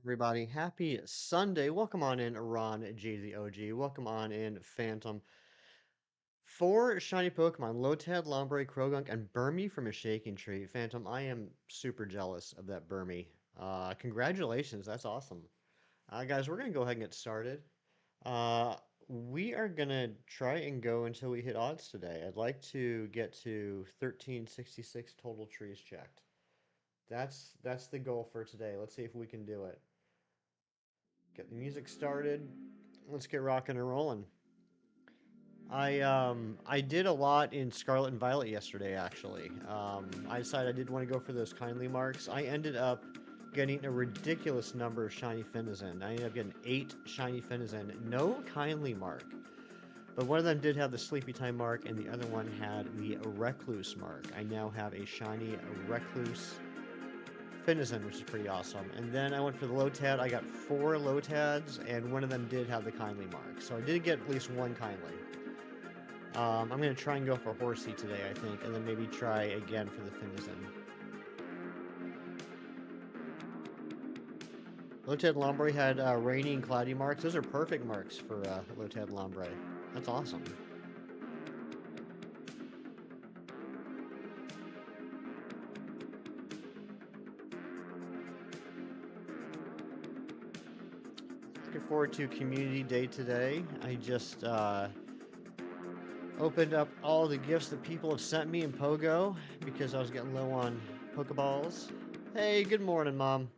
Everybody, happy Sunday. Welcome on in, Ron G the OG. Welcome on in, Phantom. Four shiny Pokemon, Lotad, Lombre, Krogunk, and Burmy from a Shaking Tree. Phantom, I am super jealous of that Burmy. Congratulations, that's awesome. Guys, we're going to go ahead and get started. Uh, we are going to try and go until we hit odds today. I'd like to get to 1366 total trees checked. That's the goal for today. Let's see if we can do it. Get the music started. Let's get rocking and rolling. I did a lot in Scarlet and Violet yesterday actually. I decided I did want to go for those kindly marks. I ended up getting a ridiculous number of shiny Finizen. I ended up getting 8 shiny Finizen, no kindly mark. But one of them did have the Sleepy Time mark, and the other one had the Recluse mark. I now have a shiny Recluse Finizen, which is pretty awesome. And then I went for the Lotad. I got 4 Lotads, and one of them did have the kindly mark. So I did get at least one kindly. I'm going to try and go for Horsey today, I think, and then maybe try again for the Finizen. Lotad Lombre had rainy and cloudy marks. Those are perfect marks for Lotad Lombre. That's awesome. Looking forward to Community Day today. I just opened up all the gifts that people have sent me in Pogo because I was getting low on Pokeballs. Hey, good morning, Mom.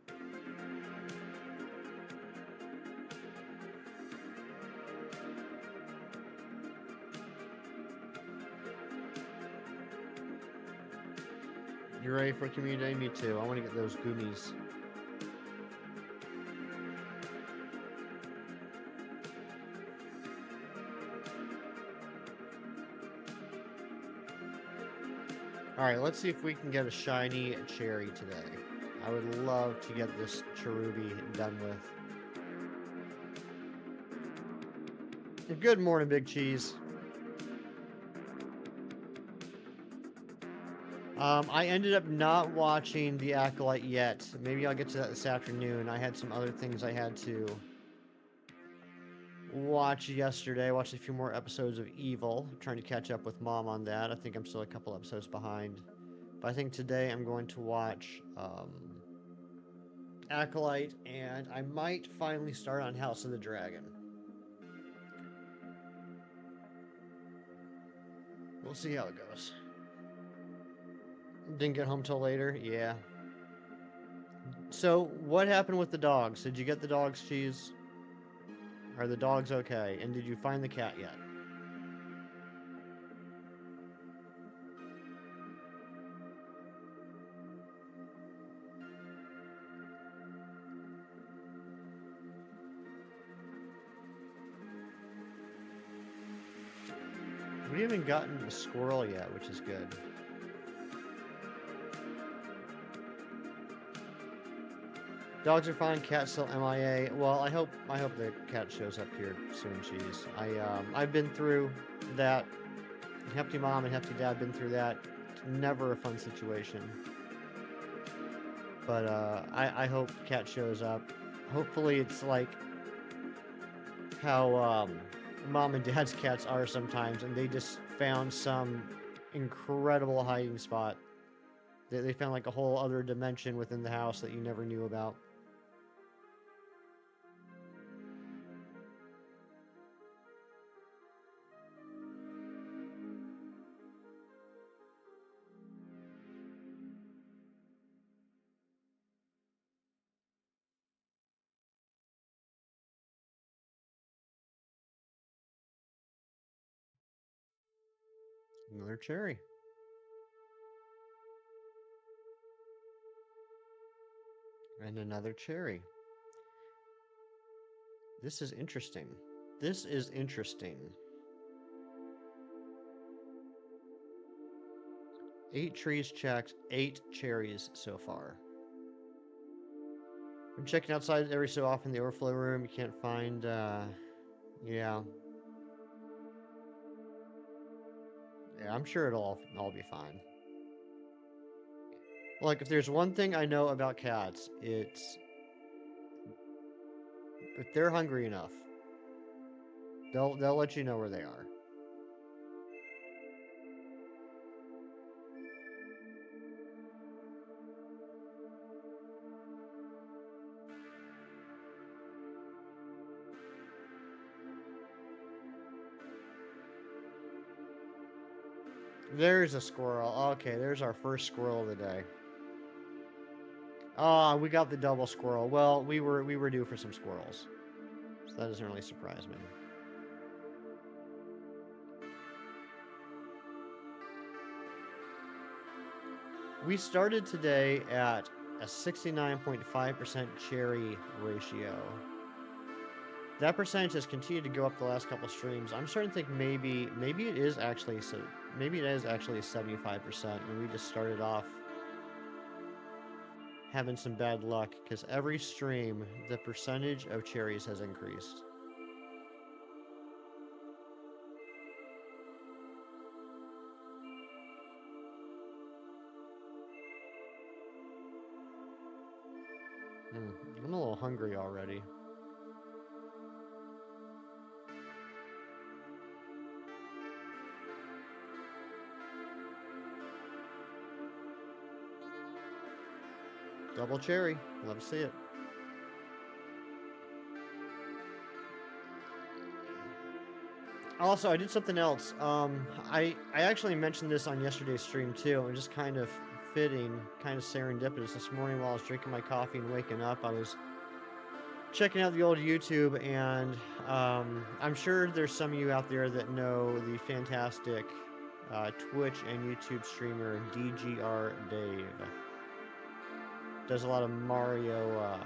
You ready for Community Day? Me too. I want to get those Goomies. Alright, let's see if we can get a shiny cherry today. I would love to get this Cherubi done with. Good morning, Big Cheese. I ended up not watching The Acolyte yet. Maybe I'll get to that this afternoon. I had some other things I had to watch yesterday. I watched a few more episodes of Evil. I'm trying to catch up with Mom on that. I think I'm still a couple episodes behind. But I think today I'm going to watch Acolyte, and I might finally start on House of the Dragon. We'll see how it goes. Didn't get home till later? Yeah. So, what happened with the dogs? Did you get the dogs, Cheese? Are the dogs okay? And did you find the cat yet? We haven't gotten a squirrel yet, which is good. Dogs are fine. Cat still MIA. Well, I hope the cat shows up here soon. Cheese. I've been through that. Hefty mom and hefty dad been through that. It's never a fun situation. But I hope cat shows up. Hopefully it's like how mom and dad's cats are sometimes, and they just found some incredible hiding spot. They found like a whole other dimension within the house that you never knew about. Another cherry. And another cherry. This is interesting. This is interesting. 8 trees checked, 8 cherries so far. I'm checking outside every so often the overflow room. You can't find, yeah. Yeah, I'm sure it'll all be fine. Like, if there's one thing I know about cats, it's If they're hungry enough, they'll let you know where they are. There's a squirrel. Okay, there's our first squirrel of the day. Ah, we got the double squirrel. Well, we were due for some squirrels, so that doesn't really surprise me. We started today at a 69.5% cherry ratio. That percentage has continued to go up the last couple streams. I'm starting to think maybe it is actually 75%, and we just started off having some bad luck because every stream the percentage of cherries has increased. I'm a little hungry already. Double cherry. Love to see it. Also, I did something else. I actually mentioned this on yesterday's stream too, and just kind of fitting, kind of serendipitous. This morning while I was drinking my coffee and waking up, I was checking out the old YouTube, and I'm sure there's some of you out there that know the fantastic Twitch and YouTube streamer DGR Dave. Does a lot of Mario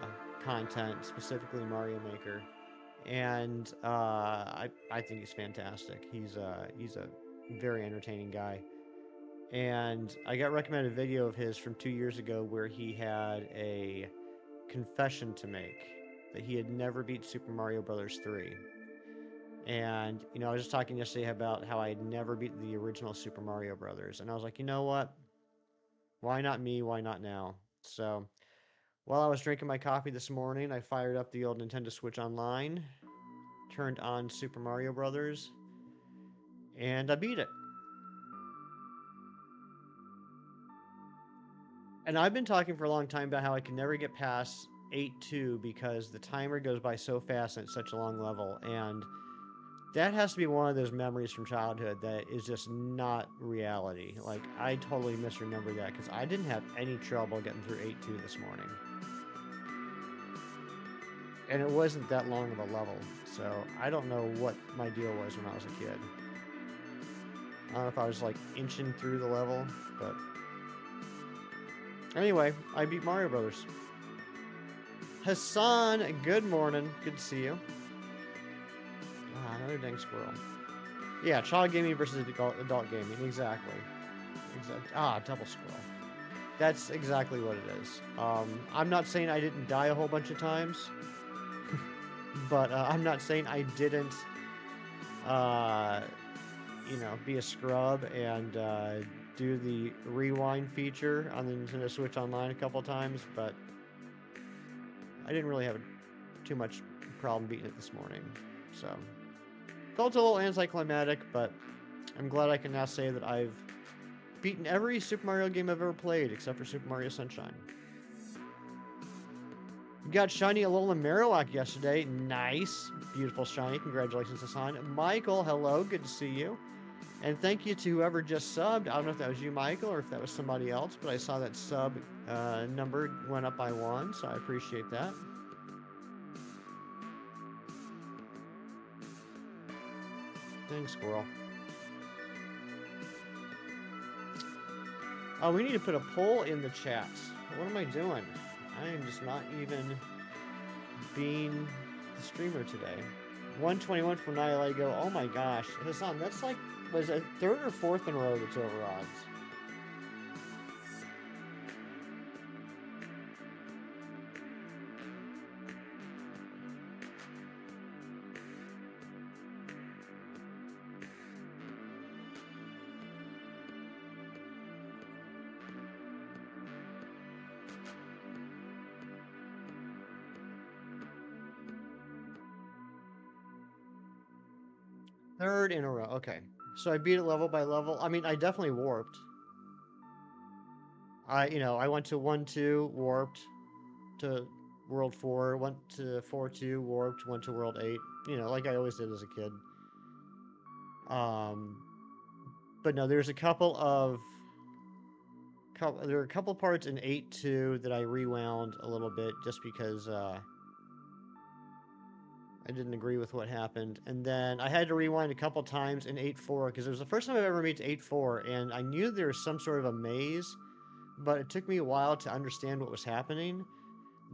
content, specifically Mario Maker, and I think he's fantastic. He's a very entertaining guy. And I got recommended a video of his from 2 years ago where he had a confession to make that he had never beat Super Mario Brothers 3. And, you know, I was just talking yesterday about how I had never beaten the original Super Mario Brothers. And I was like, you know what? Why not me? Why not now? So, while I was drinking my coffee this morning, I fired up the old Nintendo Switch Online, turned on Super Mario Brothers, and I beat it. And I've been talking for a long time about how I can never get past 8-2 because the timer goes by so fast and it's such a long level. And that has to be one of those memories from childhood that is just not reality. Like, I totally misremember that because I didn't have any trouble getting through 8-2 this morning. And it wasn't that long of a level, so I don't know what my deal was when I was a kid. I don't know if I was like inching through the level, but anyway, I beat Mario Brothers. Hassan, good morning. Good to see you. Ah, another dang squirrel. Yeah, child gaming versus adult gaming. Exactly. Double squirrel. That's exactly what it is. I'm not saying I didn't die a whole bunch of times, but I'm not saying I didn't, be a scrub and do the rewind feature on the Nintendo Switch Online a couple times, but I didn't really have too much problem beating it this morning. So, felt a little anticlimactic, but I'm glad I can now say that I've beaten every Super Mario game I've ever played, except for Super Mario Sunshine. You got Shiny Alola Marowak yesterday. Nice. Beautiful Shiny. Congratulations, Hassan. Michael, hello. Good to see you. And thank you to whoever just subbed. I don't know if that was you, Michael, or if that was somebody else, but I saw that sub number went up by 1, so I appreciate that. Dang squirrel. Oh, we need to put a poll in the chat. What am I doing? I am just not even being the streamer today. 121 for Nihilego. Oh my gosh. Hassan, that's like, was it third or fourth in a row that's over odds? Third in a row. Okay. So I beat it level by level. I mean, I definitely warped. I went to 1-2, warped to World 4, went to 4-2, warped, went to World 8. Like I always did as a kid. Um, but no, there were a couple parts in 8-2 that I rewound a little bit just because I didn't agree with what happened. And then I had to rewind a couple times in 8-4 because it was the first time I've ever made to 8-4, and I knew there was some sort of a maze, but it took me a while to understand what was happening.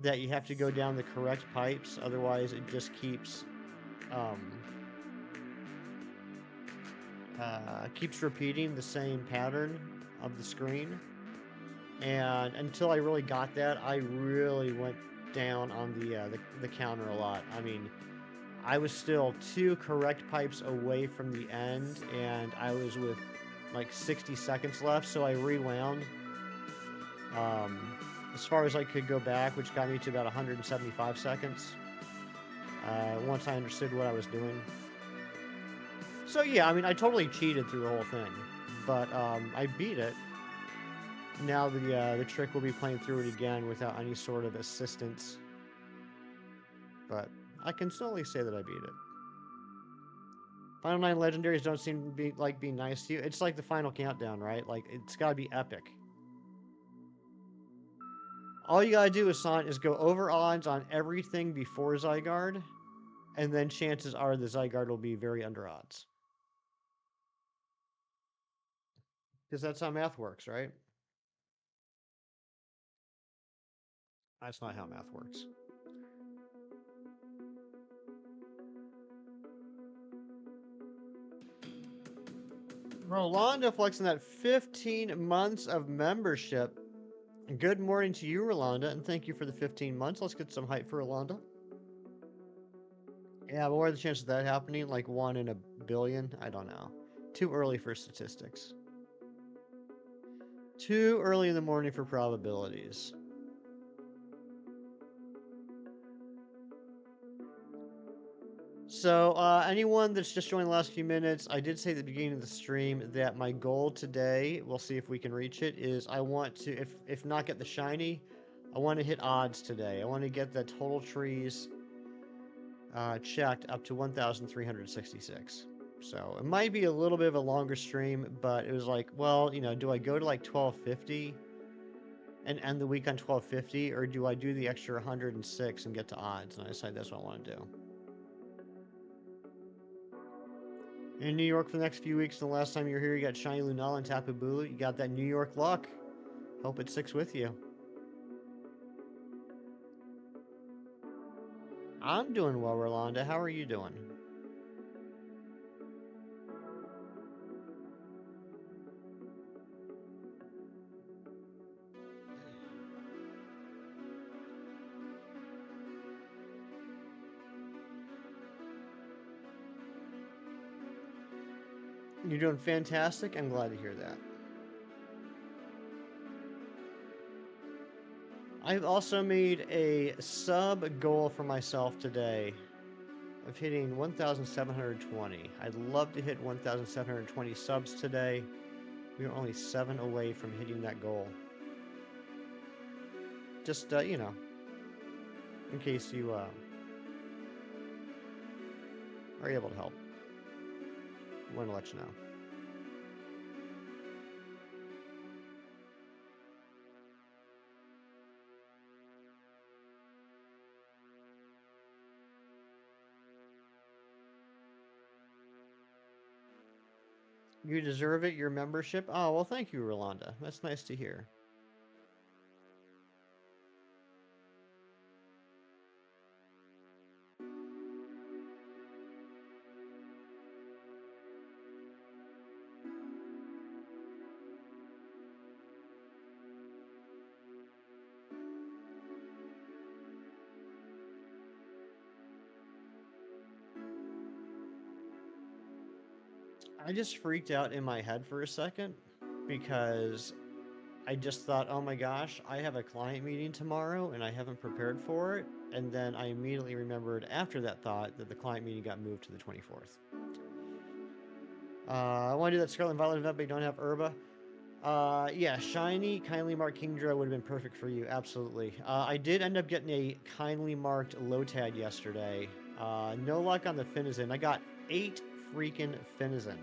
That you have to go down the correct pipes, otherwise it just um, keeps repeating the same pattern of the screen. And until I really got that, I really went down on the counter a lot. I mean, I was still 2 correct pipes away from the end, and I was with like 60 seconds left, so I rewound um, as far as I could go back, which got me to about 175 seconds once I understood what I was doing. So yeah, I mean, I totally cheated through the whole thing, but I beat it. Now the trick will be playing through it again without any sort of assistance, but I can certainly say that I beat it. Final 9 legendaries don't seem to be like being nice to you. It's like the final countdown, right? Like, it's gotta be epic. All you gotta do, Asant, is go over odds on everything before Zygarde, and then chances are the Zygarde will be very under odds. Because that's how math works, right? That's not how math works. Rolanda flexing that 15 months of membership. Good morning to you, Rolanda, and thank you for the 15 months. Let's get some hype for Rolanda. Yeah, but what are the chances of that happening? Like 1 in a billion? I don't know. Too early for statistics. Too early in the morning for probabilities. So, anyone that's just joined the last few minutes, I did say at the beginning of the stream that my goal today, we'll see if we can reach it, is I want to, if not get the shiny, I want to hit odds today. I want to get the total trees checked up to 1,366. So it might be a little bit of a longer stream, but it was like, well, do I go to like 1250 and end the week on 1250, or do I do the extra 106 and get to odds? And I decided that's what I want to do. In New York for the next few weeks, the last time you were here, you got Shiny Lunala and Tapu Bulu. You got that New York luck. Hope it sticks with you. I'm doing well, Rolanda. How are you doing? You're doing fantastic. I'm glad to hear that. I've also made a sub goal for myself today of hitting 1,720. I'd love to hit 1,720 subs today. We are only 7 away from hitting that goal. Just, in case you are able to help. I want to let you know. You deserve it, your membership. Oh, well, thank you, Rolanda. That's nice to hear. I just freaked out in my head for a second because I just thought, oh my gosh, I have a client meeting tomorrow and I haven't prepared for it. And then I immediately remembered after that thought that the client meeting got moved to the 24th. I want to do that Scarlet and Violet event, but you don't have Herba. Yeah, shiny, kindly marked Kingdra would have been perfect for you, absolutely. I did end up getting a kindly marked Lotad yesterday. No luck on the Finizen. I got 8 freaking Finizen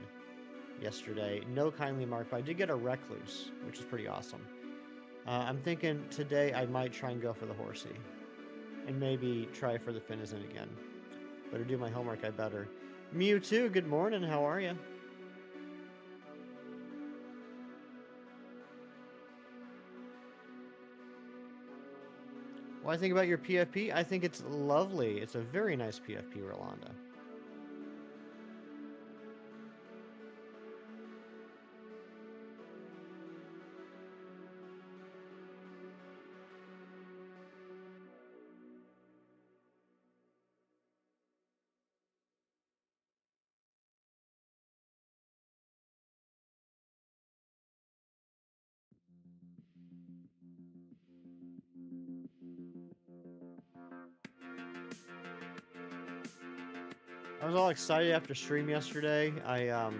yesterday. No kindly marked, but I did get a Recluse, which is pretty awesome. I'm thinking today I might try and go for the Horsey. And maybe try for the Finizen again. Better do my homework, I better. Mewtwo, good morning, how are you? What I think about your PFP? I think it's lovely. It's a very nice PFP, Rolanda. I was all excited after stream yesterday. I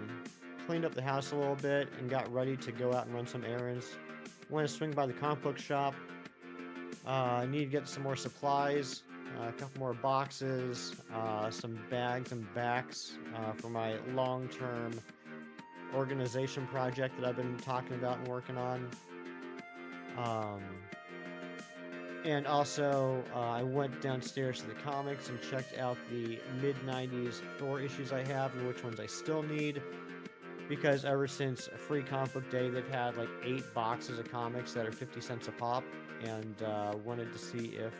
cleaned up the house a little bit and got ready to go out and run some errands. Went to swing by the comic book shop. I need to get some more supplies, a couple more boxes, some bags and backs for my long-term organization project that I've been talking about and working on. Um, and also, I went downstairs to the comics and checked out the mid-90s Thor issues I have and which ones I still need. Because ever since Free Comic Book Day, they've had like 8 boxes of comics that are 50 cents a pop. And wanted to see if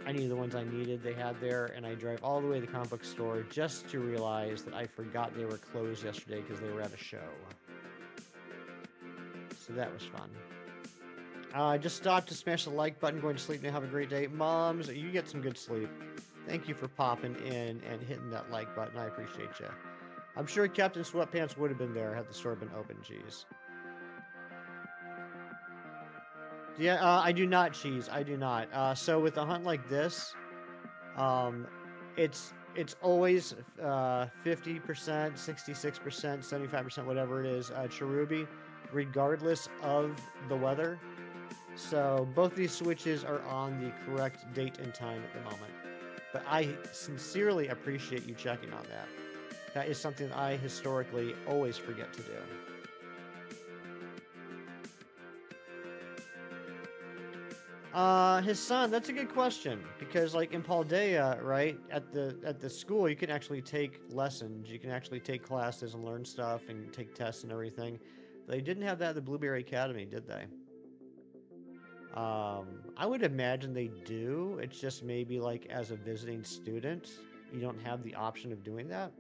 any of the ones I needed they had there. And I drove all the way to the comic book store just to realize that I forgot they were closed yesterday because they were at a show. So that was fun. Just stopped to smash the like button. Going to sleep now. Have a great day. Moms, you get some good sleep. Thank you for popping in and hitting that like button. I appreciate you. I'm sure Captain Sweatpants would have been there had the store been open. Jeez. Yeah, I do not cheese. I do not. So with a hunt like this, um, it's always 50%, 66%, 75%, whatever it is, Cherubi, regardless of the weather. So both these switches are on the correct date and time at the moment. But I sincerely appreciate you checking on that. That is something I historically always forget to do. His son, that's a good question. Because like in Paldea, right, at the school you can actually take lessons, you can actually take classes and learn stuff and take tests and everything. They didn't have that at the Blueberry Academy, did they? I would imagine they do. It's just maybe like as a visiting student, you don't have the option of doing that.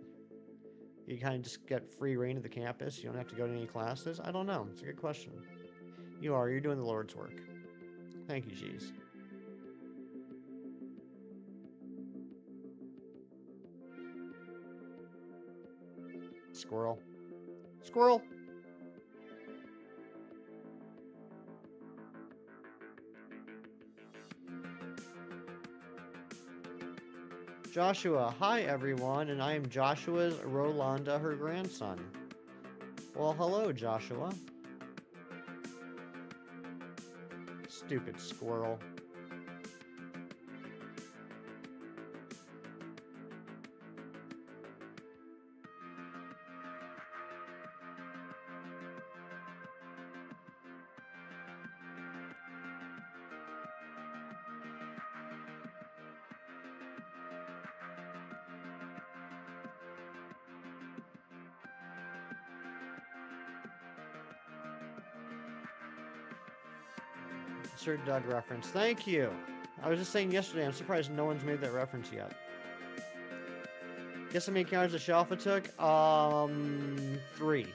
You kind of just get free reign of the campus. You don't have to go to any classes. I don't know. It's a good question. You are. You're doing the Lord's work. Thank you, Cheese. Squirrel. Squirrel! Joshua. Hi, everyone, and I am Joshua's Rolanda, her grandson. Well, hello, Joshua. Stupid squirrel. Sir Doug reference. Thank you. I was just saying yesterday, I'm surprised no one's made that reference yet. Guess how many encounters the Shalfa took? 3.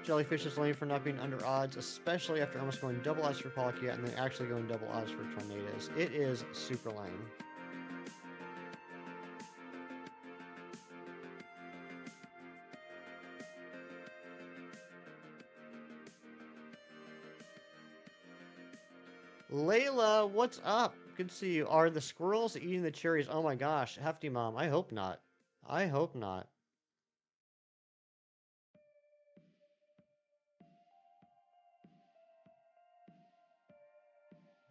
Jellyfish is lame for not being under odds, especially after almost going double odds for Palkia and then actually going double odds for Tornadoes. It is super lame. Layla, what's up? Good to see you. Are the squirrels eating the cherries? Oh my gosh, Hefty Mom. I hope not. I hope not.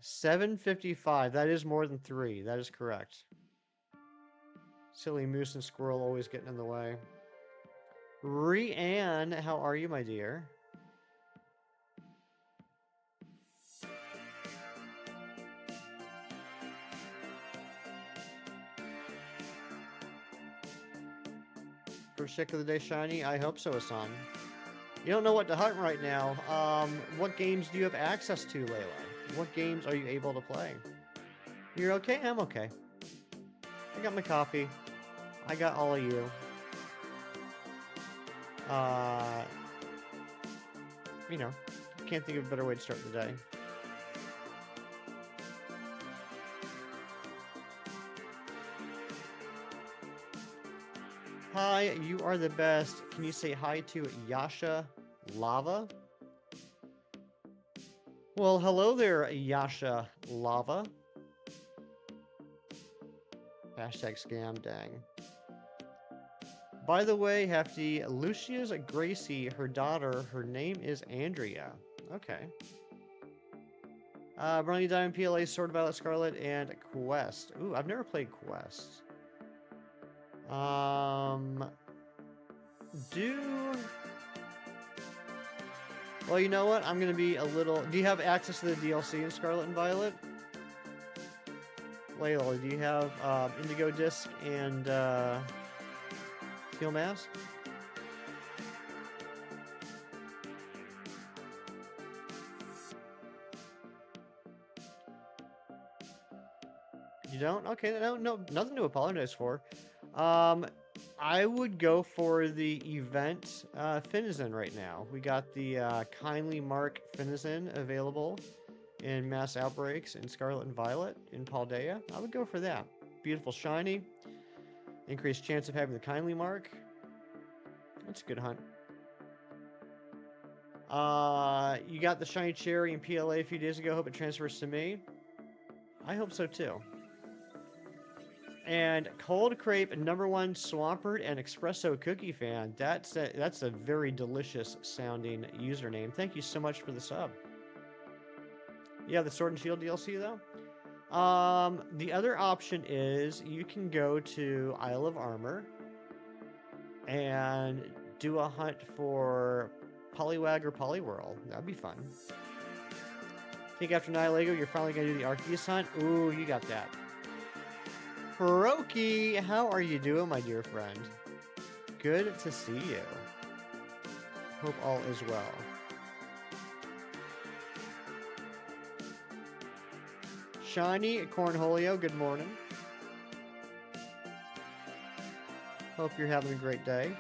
7:55. That is more than 3. That is correct. Silly moose and squirrel always getting in the way. Rianne, how are you, my dear? First check of the day, Shiny? I hope so, Hassan. You don't know what to hunt right now. What games do you have access to, Layla? What games are you able to play? You're okay? I'm okay. I got my coffee. I got all of you. Uh, you know, can't think of a better way to start the day. Hi, you are the best. Can you say hi to Yasha Lava? Well, hello there, Yasha Lava. Hashtag scam, dang. By the way, Hefty, Lucia's Gracie, her daughter, her name is Andrea. Okay. Bronny Diamond, PLA, Sword Violet, Scarlet, and Quest. Ooh, I've never played Quest. Well, you know what? I'm gonna be a little... Do you have access to the DLC in Scarlet and Violet? Layla, do you have Indigo Disc and Steel Mask? You don't? Okay, no, nothing to apologize for. I would go for the event Finizen right now. We got the Kindly Mark Finizen available in Mass Outbreaks in Scarlet and Violet in Paldea. I would go for that. Beautiful shiny. Increased chance of having the Kindly Mark. That's a good hunt. You got the shiny cherry in PLA a few days ago. Hope it transfers to me. I hope so too. And Cold Crepe #1 Swampert and Espresso Cookie fan. That's a very delicious sounding username. Thank you so much for the sub. Yeah, the Sword and Shield DLC though. The other option is you can go to Isle of Armor and do a hunt for Poliwag or Poliwhirl. That'd be fun. Think after Nihilego, you're finally gonna do the Arceus hunt? Ooh, you got that. Hiroki, how are you doing, my dear friend? Good to see you. Hope all is well. Shiny Cornholio, good morning. Hope you're having a great day.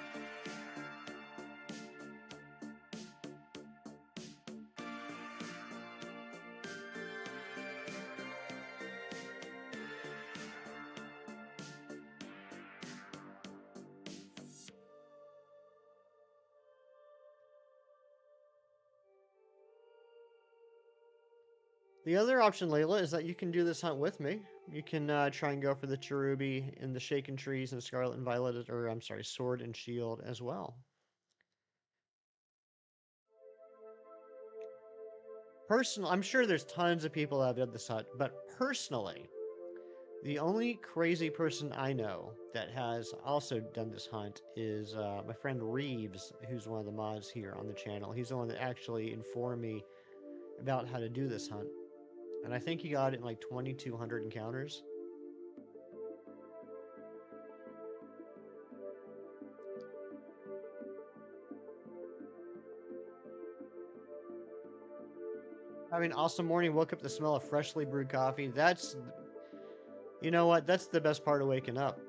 The other option, Layla, is that you can do this hunt with me. You can try and go for the Cherubi in the Shaken Trees and Scarlet and Violet, or I'm sorry, Sword and Shield as well. Personally, I'm sure there's tons of people that have done this hunt, but personally, the only crazy person I know that has also done this hunt is my friend Reeves, who's one of the mods here on the channel. He's the one that actually informed me about how to do this hunt. And I think he got it in like 2,200 encounters. I mean, awesome morning. Woke up to the smell of freshly brewed coffee. That's, you know what? That's the best part of waking up.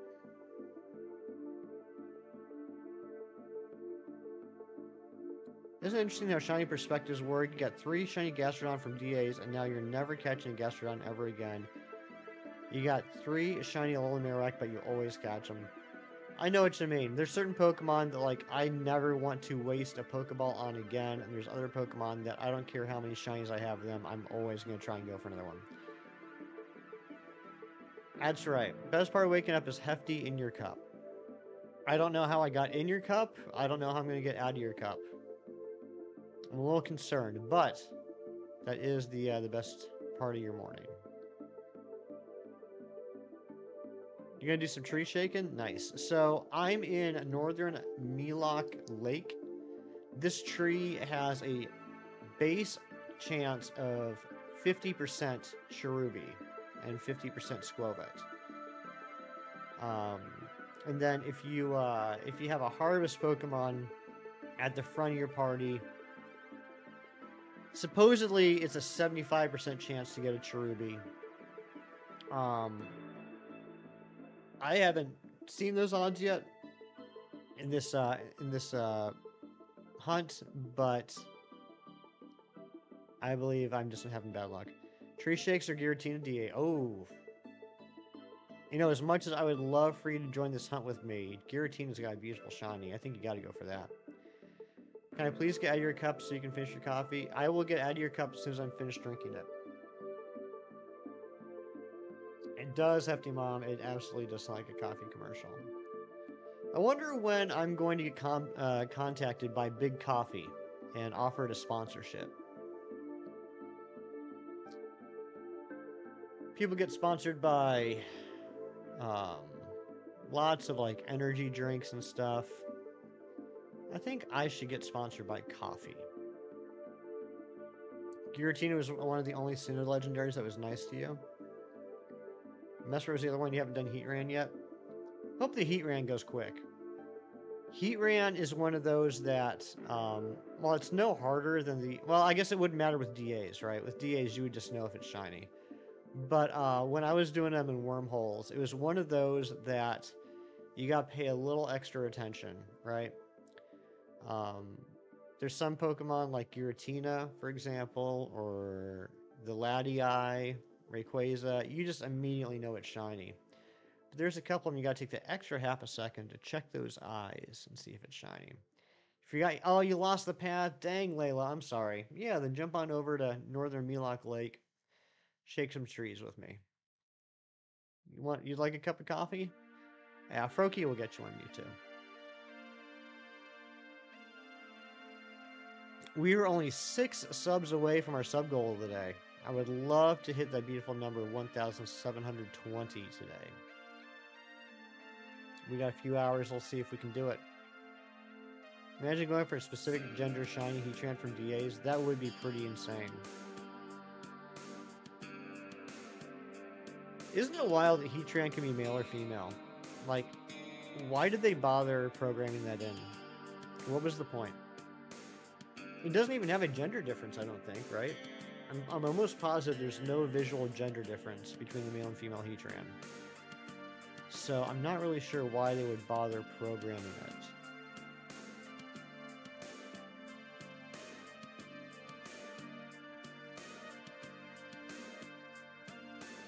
Isn't it interesting how shiny perspectives work? You got 3 shiny Gastrodon from DAs, and now you're never catching a Gastrodon ever again. You got 3 shiny Alolan but you always catch them. I know what you mean. There's certain Pokemon that, like, I never want to waste a Pokeball on again, and there's other Pokemon that I don't care how many shinies I have them, I'm always going to try and go for another one. That's right. Best part of waking up is Hefty in your cup. I don't know how I got in your cup. I don't know how I'm going to get out of your cup. I'm a little concerned, but that is the best part of your morning. You're going to do some tree shaking? Nice. So I'm in northern Milok Lake. This tree has a base chance of 50% cherubi and 50% squovet. And then if you have a harvest Pokemon at the front of your party, supposedly it's a 75% chance to get a cherubi. I haven't seen those odds yet in this hunt, but I believe I'm just having bad luck. Tree shakes or Giratina DA. Oh. You know, as much as I would love for you to join this hunt with me, Giratina's got a beautiful shiny. I think you gotta go for that. Can I please get out of your cup so you can finish your coffee? I will get out of your cup as soon as I'm finished drinking it. It does, Hefty Mom. It absolutely does sound like a coffee commercial. I wonder when I'm going to get contacted by Big Coffee and offered a sponsorship. People get sponsored by lots of like energy drinks and stuff. I think I should get sponsored by coffee. Giratina was one of the only Sinnoh legendaries that was nice to you. Messer was the other one. You haven't done Heatran yet. Hope the Heatran goes quick. Heatran is one of those that, well, it's no harder than the... Well, I guess it wouldn't matter with DAs, right? With DAs, you would just know if it's shiny. But when I was doing them in wormholes, it was one of those that you got to pay a little extra attention, right? There's some Pokemon like Giratina, for example, or the Laddie, Rayquaza. You just immediately know it's shiny. But there's a couple of them you got to take the extra half a second to check those eyes and see if it's shiny. If you got, oh, you lost the path. Dang, Layla, I'm sorry. Yeah, then jump on over to northern Milok Lake. Shake some trees with me. You'd like a cup of coffee? Yeah, Froakie will get you one, me too. We were only 6 subs away from our sub goal of the day. I would love to hit that beautiful number 1,720 today. We got a few hours. We'll see if we can do it. Imagine going for a specific gender shiny Heatran from DAs. That would be pretty insane. Isn't it wild that Heatran can be male or female? Like, why did they bother programming that in? What was the point? It doesn't even have a gender difference, I don't think, right? I'm almost positive there's no visual gender difference between the male and female Heatran. So I'm not really sure why they would bother programming it.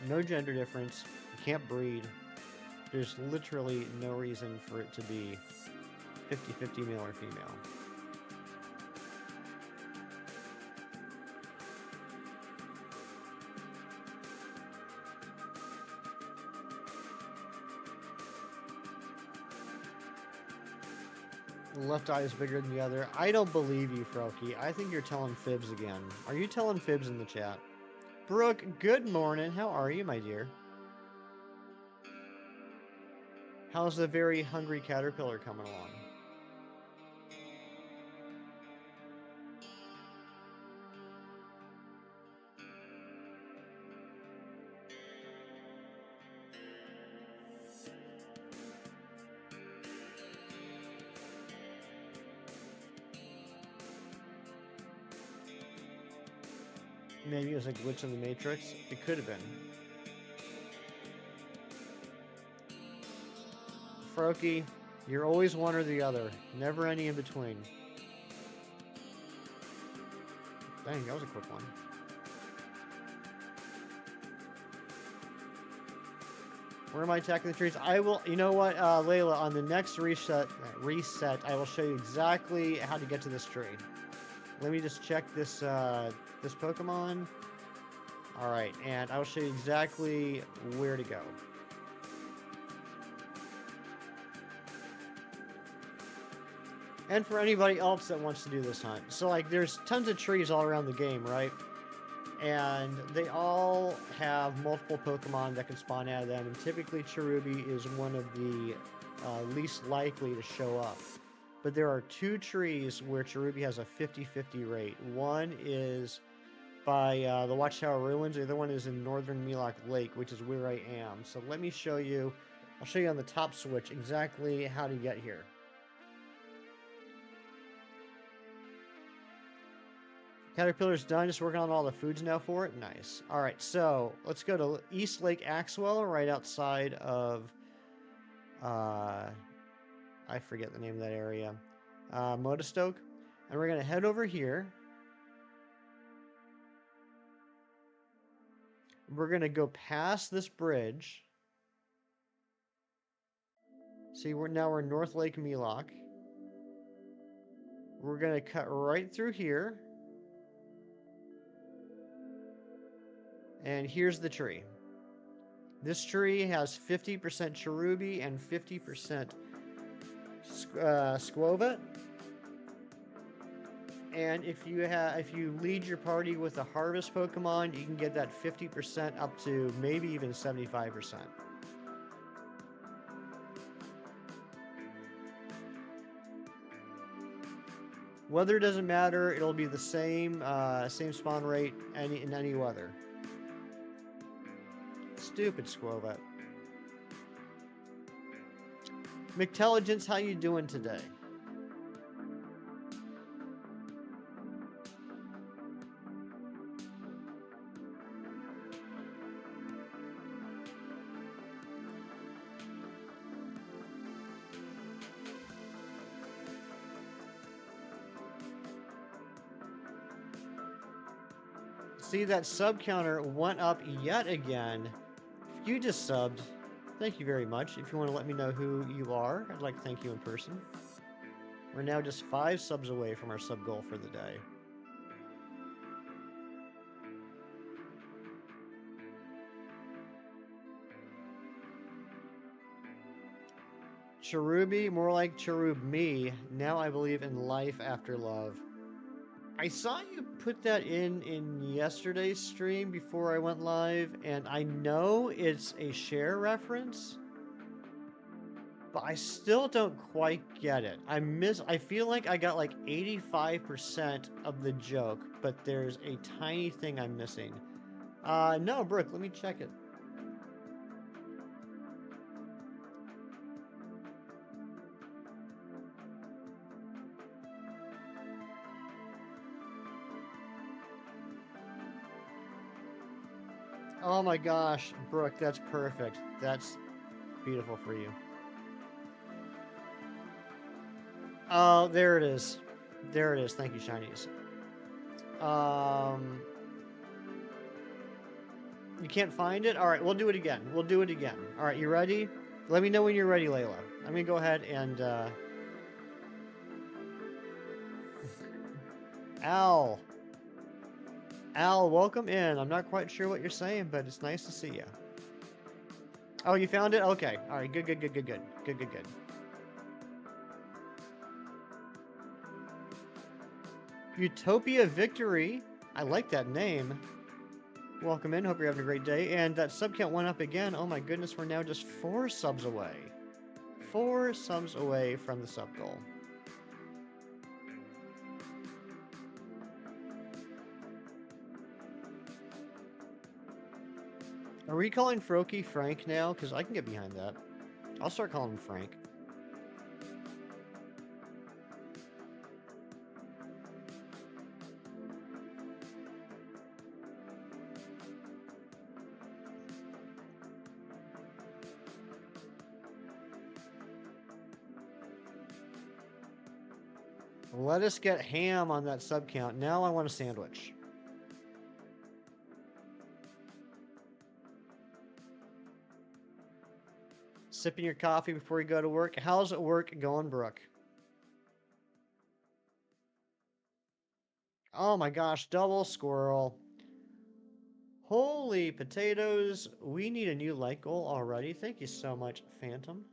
No gender difference. You can't breed. There's literally no reason for it to be 50-50 male or female. The left eye is bigger than the other. I don't believe you, Froakie. I think you're telling fibs again. Are you telling fibs in the chat? Brooke, good morning. How are you, my dear? How's the very hungry caterpillar coming along? Maybe it was a glitch in the Matrix. It could have been. Froakie, you're always one or the other. Never any in between. Dang, that was a quick one. Where am I attacking the trees? I will, you know what, Layla, on the next reset, I will show you exactly how to get to this tree. Let me just check this, this Pokemon. Alright, and I will show you exactly where to go. And for anybody else that wants to do this hunt. So, like, there's tons of trees all around the game, right? And they all have multiple Pokemon that can spawn out of them, and typically Cherubi is one of the least likely to show up. But there are two trees where Cherubi has a 50-50 rate. One is by the Watchtower Ruins, the other one is in northern Milok Lake, which is where I am. So let me show you, I'll show you on the top switch exactly how to get here. Caterpillar's done, just working on all the foods now for it. Nice. All right, so let's go to East Lake Axwell, right outside of, I forget the name of that area, Modestoke. And we're going to head over here. We're going to go past this bridge. See, we're North Lake Milok. We're going to cut right through here. And here's the tree. This tree has 50% Cherubi and 50% Squovet. And if you lead your party with a harvest Pokemon, you can get that 50% up to maybe even 75%. Weather doesn't matter; it'll be the same spawn rate in any weather. Stupid Squovet. McTelligence, how you doing today? See, that sub counter went up yet again. If you just subbed, thank you very much. If you want to let me know who you are, I'd like to thank you in person. We're now just 5 subs away from our sub goal for the day. Cherubi, more like Cherub me. Now I believe in life after love. I saw you put that in yesterday's stream before I went live, and I know it's a share reference, but I still don't quite get it. I feel like I got like 85% of the joke, but there's a tiny thing I'm missing. No, Brooke, let me check it. Oh my gosh, Brooke, that's perfect. That's beautiful for you. Oh, there it is. There it is. Thank you, Shinies. You can't find it? Alright, we'll do it again. We'll do it again. Alright, you ready? Let me know when you're ready, Layla. I'm gonna go ahead and, Al. Al, welcome in. I'm not quite sure what you're saying, but it's nice to see you. Oh, you found it? Okay. Alright, good, good, good, good, good. Good, good, good. Utopia Victory. I like that name. Welcome in. Hope you're having a great day. And that sub count went up again. Oh my goodness, we're now just 4 subs away. 4 subs away from the sub goal. Are we calling Froakie Frank now? Because I can get behind that. I'll start calling him Frank. Let us get ham on that sub count. Now I want a sandwich. Sipping your coffee before you go to work. How's work going, Brooke? Oh my gosh, double squirrel. Holy potatoes. We need a new light goal already. Thank you so much, Phantom.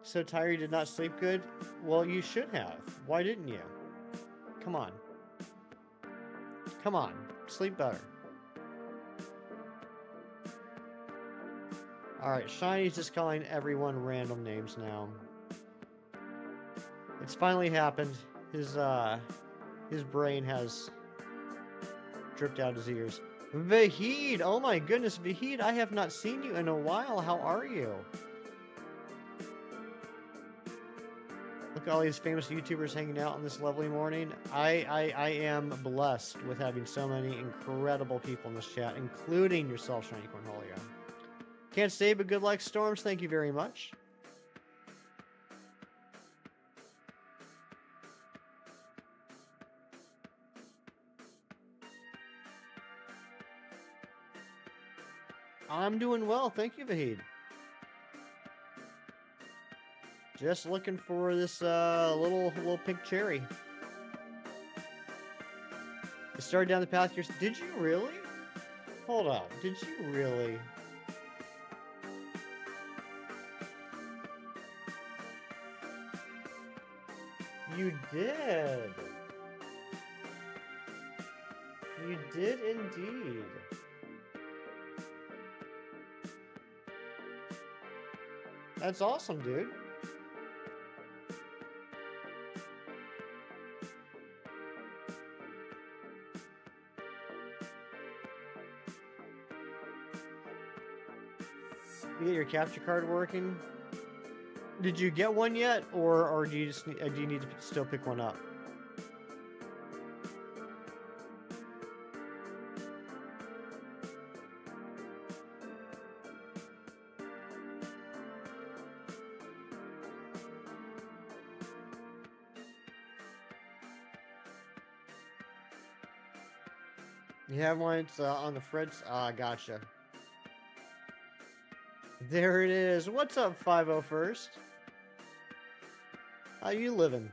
So tired you did not sleep good? Well, you should have. Why didn't you? Come on. Come on. Sleep better. Alright, Shiny's just calling everyone random names now. It's finally happened. His brain has dripped out his ears. Vahid! Oh my goodness, Vahid, I have not seen you in a while. How are you? Look at all these famous YouTubers hanging out on this lovely morning. I am blessed with having so many incredible people in this chat, including yourself, Shiny Cornholio. Can't stay, but good luck, Storms. Thank you very much. I'm doing well. Thank you, Vahid. Just looking for this little pink cherry. You started down the path. Did you really? Hold up. Did you really? You did. You did indeed. That's awesome, dude. You get your capture card working? Did you get one yet, or do you just do you need to still pick one up? You have one. It's on the fritz. Ah, gotcha. There it is. What's up, 501st? How you living?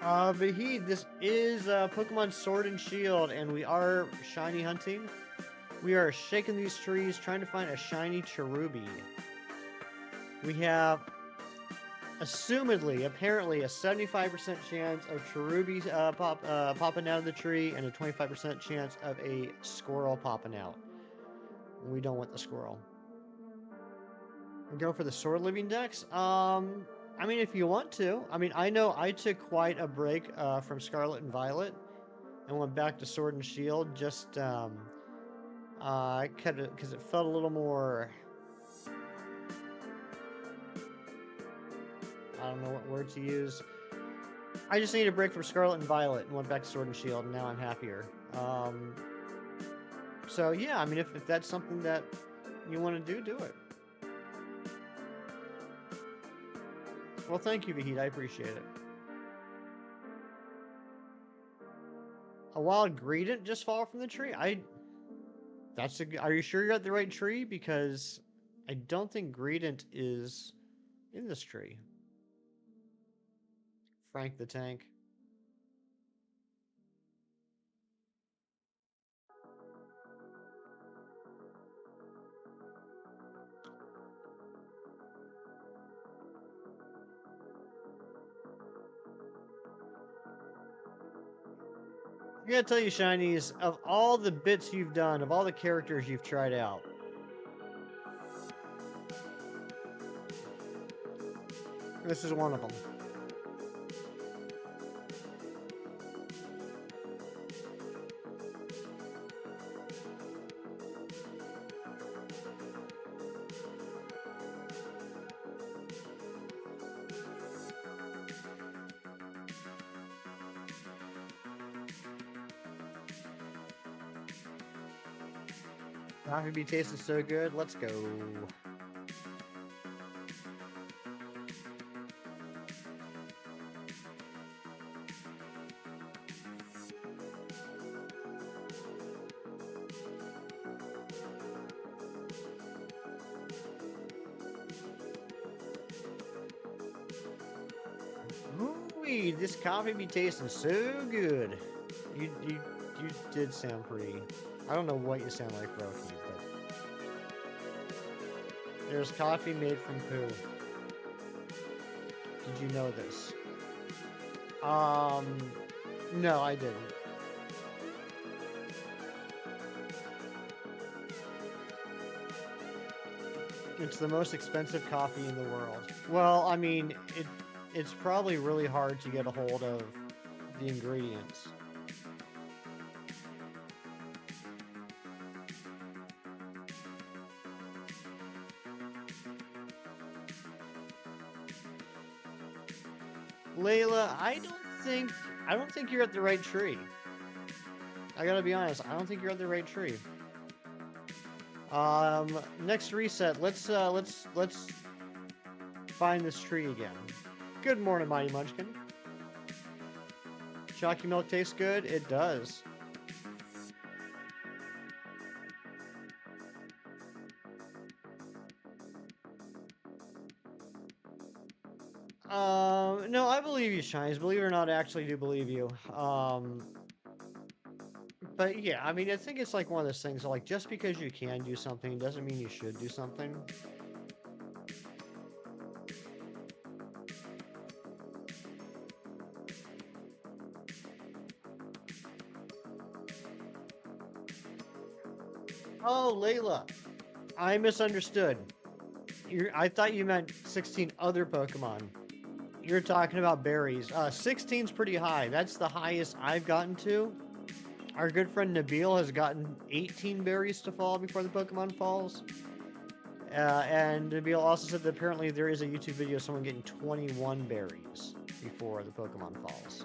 Vahid, this is Pokemon Sword and Shield, and we are shiny hunting. We are shaking these trees, trying to find a shiny Cherubi. We have, assumedly, apparently, a 75% chance of Cherubi popping out of the tree, and a 25% chance of a squirrel popping out. We don't want the squirrel. Go for the Sword Living Dex? I mean, if you want to. I mean, I know I took quite a break from Scarlet and Violet and went back to Sword and Shield just because it felt a little more. I don't know what word to use. I just needed a break from Scarlet and Violet and went back to Sword and Shield, and now I'm happier. So yeah, I mean, if that's something that you want to do it. Well, thank you, Vahid. I appreciate it. A wild Greedent just fall from the tree? Are you sure you're at the right tree? Because I don't think Greedent is in this tree. Frank the Tank. I gotta tell you, Shinies, of all the bits you've done, of all the characters you've tried out, this is one of them. Coffee be tasting so good. Let's go. Ooh, this coffee be tasting so good. You did sound pretty I don't know what you sound like, Roki, but there's coffee made from poo. Did you know this? No, I didn't. It's the most expensive coffee in the world. Well, I mean, it's probably really hard to get a hold of the ingredients. Layla, I don't think you're at the right tree. I gotta be honest, I don't think you're at the right tree. Next reset, let's find this tree again. Good morning, Mighty Munchkin. Chalky milk tastes good? It does. No, I believe you, Shines. Believe it or not, I actually do believe you. But yeah, I mean, I think it's like one of those things, like, just because you can do something doesn't mean you should do something. Oh, Layla, I misunderstood. I thought you meant 16 other Pokemon. You're talking about berries. 16's pretty high. That's the highest I've gotten to. Our good friend Nabil has gotten 18 berries to fall before the Pokemon falls. And Nabil also said that apparently there is a YouTube video of someone getting 21 berries before the Pokemon falls.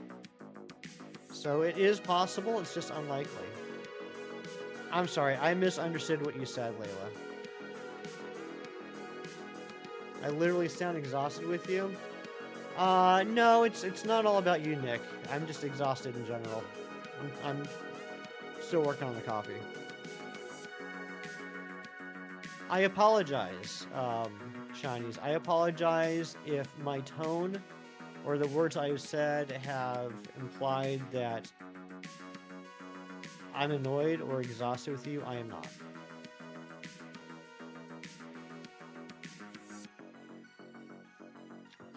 So it is possible, it's just unlikely. I'm sorry, I misunderstood what you said, Layla. I literally sound exhausted with you. No, it's not all about you, Nick. I'm just exhausted in general. I'm still working on the coffee. I apologize, Shinies. I apologize if my tone or the words I have said have implied that I'm annoyed or exhausted with you. I am not.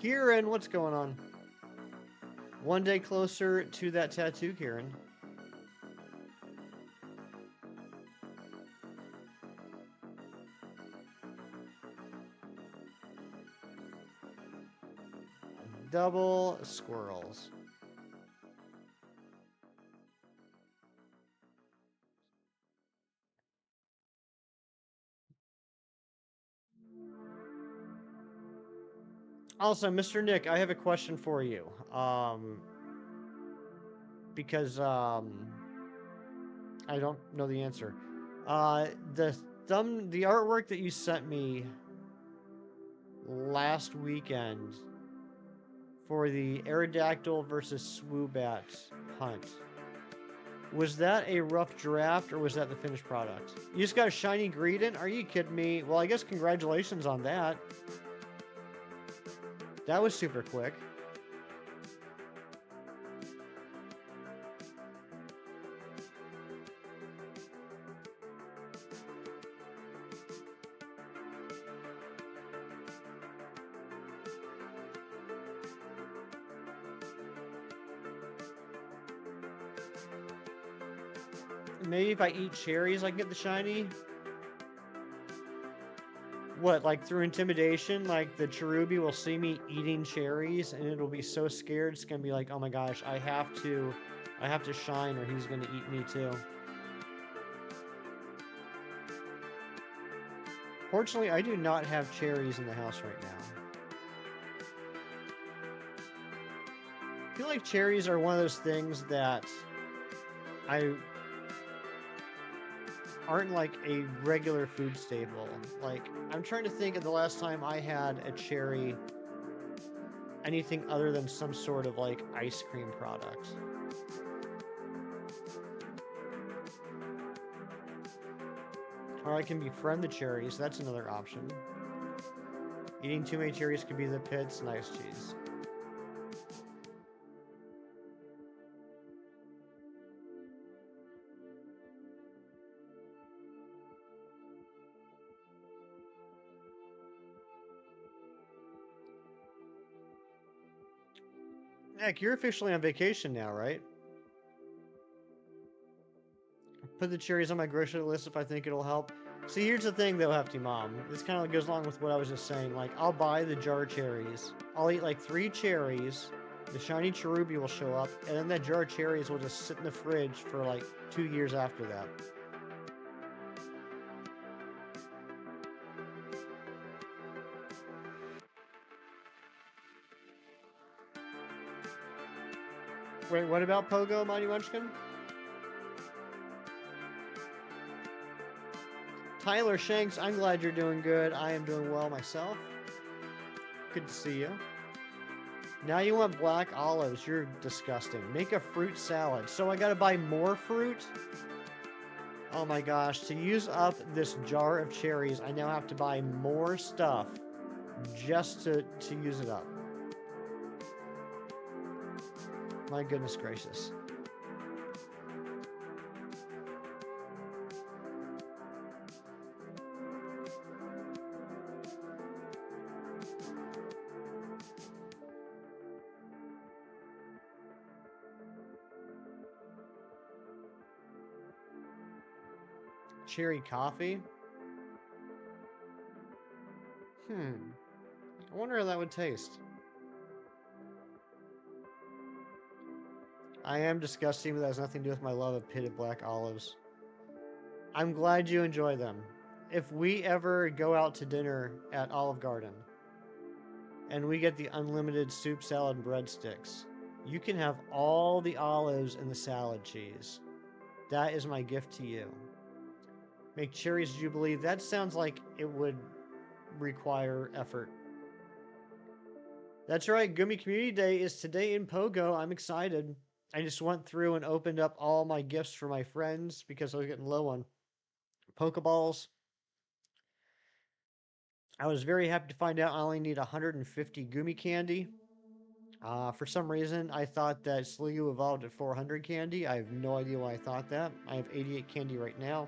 Kieran, what's going on? One day closer to that tattoo, Kieran. Double squirrels. Also, Mr. Nick, I have a question for you. Because I don't know the answer. The artwork that you sent me last weekend for the Aerodactyl versus Swoobat hunt. Was that a rough draft or was that the finished product? You just got a shiny Greedent? Are you kidding me? Well, I guess congratulations on that. That was super quick. Maybe if I eat cherries, I can get the shiny? What, like through intimidation? Like the Cherubi will see me eating cherries and it'll be so scared it's gonna be like, oh my gosh, I have to shine or he's gonna eat me too. Fortunately, I do not have cherries in the house right now. I feel like cherries are one of those things that aren't like a regular food staple. Like, I'm trying to think of the last time I had a cherry, anything other than some sort of like ice cream product. Or I can befriend the cherries, that's another option. Eating too many cherries could be the pits, nice cheese. Heck, you're officially on vacation now, right? Put the cherries on my grocery list if I think it'll help. See, here's the thing though, Hefty Mom. This kind of goes along with what I was just saying. Like, I'll buy the jar cherries. I'll eat like 3 cherries. The shiny cherubi will show up, and then that jar of cherries will just sit in the fridge for like 2 years after that. Wait, what about Pogo, Mighty Munchkin? Tyler Shanks, I'm glad you're doing good. I am doing well myself. Good to see you. Now you want black olives. You're disgusting. Make a fruit salad. So I gotta buy more fruit? Oh my gosh. To use up this jar of cherries, I now have to buy more stuff just to use it up. My goodness gracious. Cherry coffee? I wonder how that would taste. I am disgusting, but that has nothing to do with my love of pitted black olives. I'm glad you enjoy them. If we ever go out to dinner at Olive Garden and we get the unlimited soup, salad, and breadsticks, you can have all the olives and the salad cheese. That is my gift to you. Make cherries Jubilee. That sounds like it would require effort. That's right. Gummy Community Day is today in Pogo. I'm excited. I just went through and opened up all my gifts for my friends because I was getting low on Pokeballs. I was very happy to find out I only need 150 Gummy candy. For some reason, I thought that Sliggoo evolved at 400 candy. I have no idea why I thought that. I have 88 candy right now.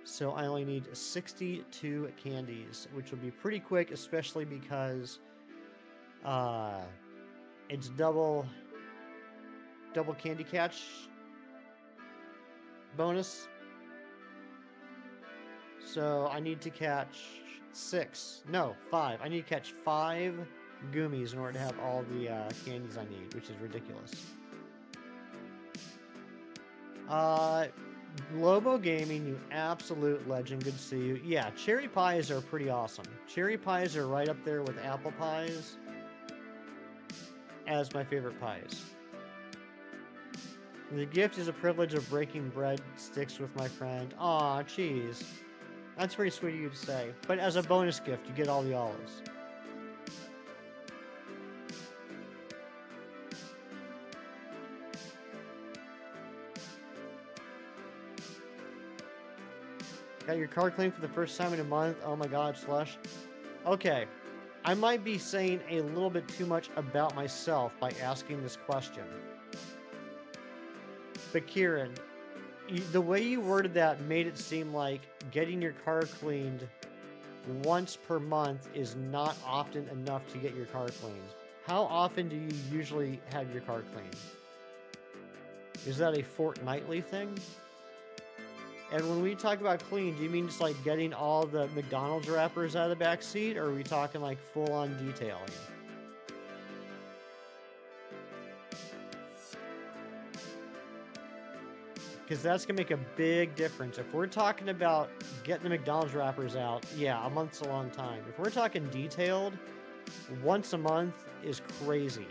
So I only need 62 candies, which will be pretty quick, especially because it's double candy catch bonus. So I need to catch 5. I need to catch 5 Goomies in order to have all the candies I need, which is ridiculous. Lobo Gaming, you absolute legend. Good to see you. Yeah, cherry pies are pretty awesome. Cherry pies are right up there with apple pies as my favorite pies. The gift is a privilege of breaking bread sticks with my friend. Aw, cheese. That's pretty sweet of you to say. But as a bonus gift, you get all the olives. Got your card cleaned for the first time in a month. Oh my god, Slush. Okay. I might be saying a little bit too much about myself by asking this question. But Kieran, the way you worded that made it seem like getting your car cleaned once per month is not often enough to get your car cleaned. How often do you usually have your car cleaned? Is that a fortnightly thing? And when we talk about clean, do you mean just like getting all the McDonald's wrappers out of the back seat, or are we talking like full-on detailing? Because that's going to make a big difference. If we're talking about getting the McDonald's wrappers out, yeah, a month's a long time. If we're talking detailed, once a month is crazy.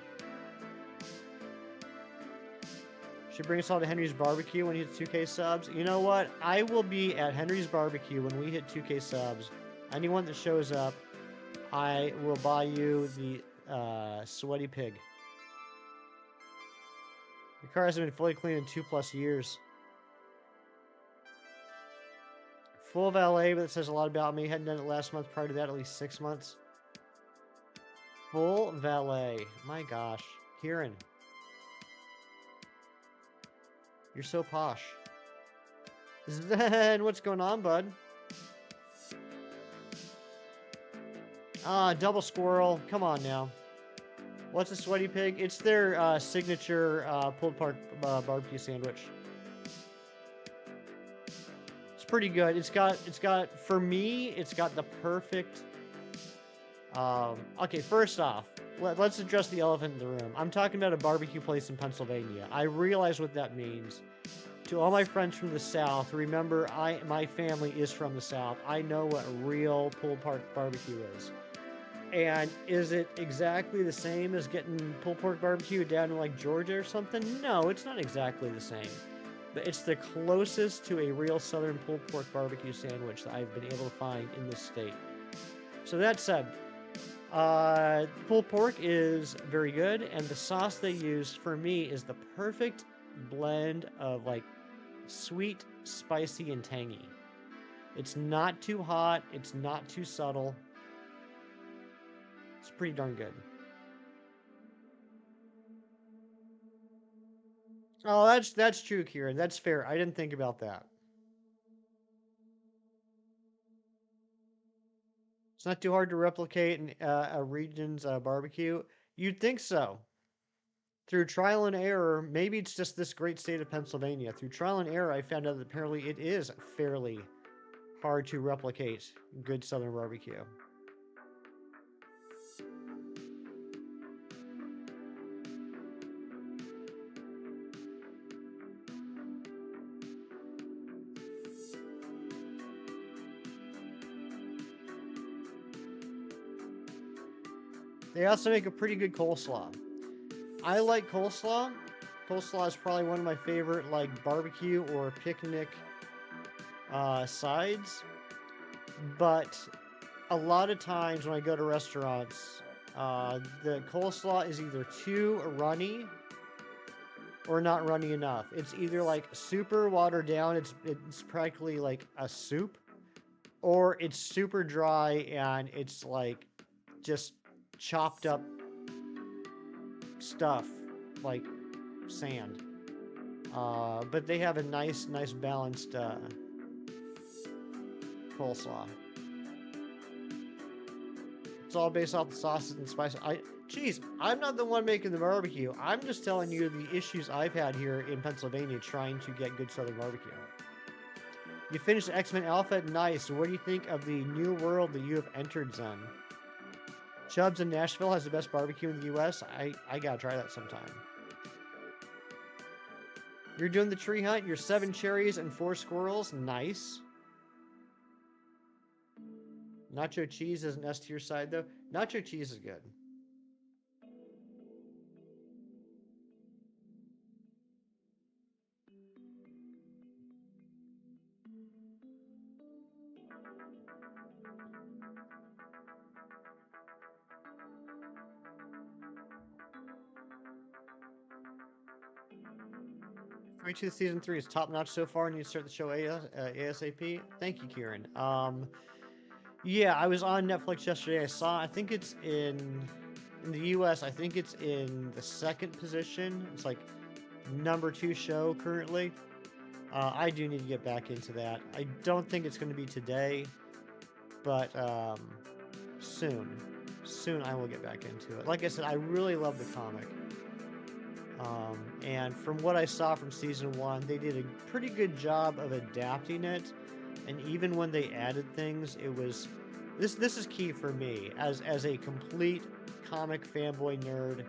Should bring us all to Henry's Barbecue when he hits 2K subs. You know what? I will be at Henry's Barbecue when we hit 2K subs. Anyone that shows up, I will buy you the sweaty pig. Your car hasn't been fully cleaned in 2+ years. Full valet, but it says a lot about me. Hadn't done it last month. Prior to that, at least 6 months. Full valet. My gosh. Kieran. You're so posh. Zen, what's going on, bud? Ah, double squirrel. Come on now. What's a sweaty pig? It's their signature pulled pork barbecue sandwich. It's pretty good. It's got for me, it's got the perfect. Okay, first off, let's address the elephant in the room. I'm talking about a barbecue place in Pennsylvania. I realize what that means. To all my friends from the South, remember, my family is from the South. I know what real pulled pork barbecue is. And is it exactly the same as getting pulled pork barbecue down in like Georgia or something? No, it's not exactly the same. But it's the closest to a real Southern pulled pork barbecue sandwich that I've been able to find in this state. So that said, pulled pork is very good, and the sauce they use for me is the perfect blend of like sweet, spicy, and tangy. It's not too hot, it's not too subtle. It's pretty darn good. Oh, that's true, Kieran. That's fair. I didn't think about that. It's not too hard to replicate a region's barbecue. You'd think so. Through trial and error, maybe it's just this great state of Pennsylvania. Through trial and error, I found out that apparently it is fairly hard to replicate good Southern barbecue. They also make a pretty good coleslaw. I like coleslaw. Coleslaw is probably one of my favorite like barbecue or picnic sides. But a lot of times when I go to restaurants, the coleslaw is either too runny or not runny enough. It's either like super watered down, it's practically like a soup, or it's super dry and it's like just chopped up stuff like sand. But they have a nice balanced coleslaw. It's all based off the sauces and spices. Geez, I'm not the one making the barbecue. I'm just telling you the issues I've had here in Pennsylvania trying to get good Southern barbecue. You finished X-Men Alpha? Nice. What do you think of the new world that you have entered, Zen? Chubbs in Nashville has the best barbecue in the U.S. I gotta try that sometime. You're doing the tree hunt. You're 7 cherries and 4 squirrels. Nice. Nacho cheese is an S tier side, though. Nacho cheese is good. 22 season 3 is top notch so far, and you start the show ASAP. Thank you, Kieran. Yeah, I was on Netflix yesterday. I think it's in the U.S. I think it's in the second position. It's like #2 show currently. I do need to get back into that. I don't think it's going to be today, but soon. Soon I will get back into it. Like I said, I really love the comic. And from what I saw from season 1, they did a pretty good job of adapting it. And even when they added things, it was this is key for me as a complete comic fanboy nerd.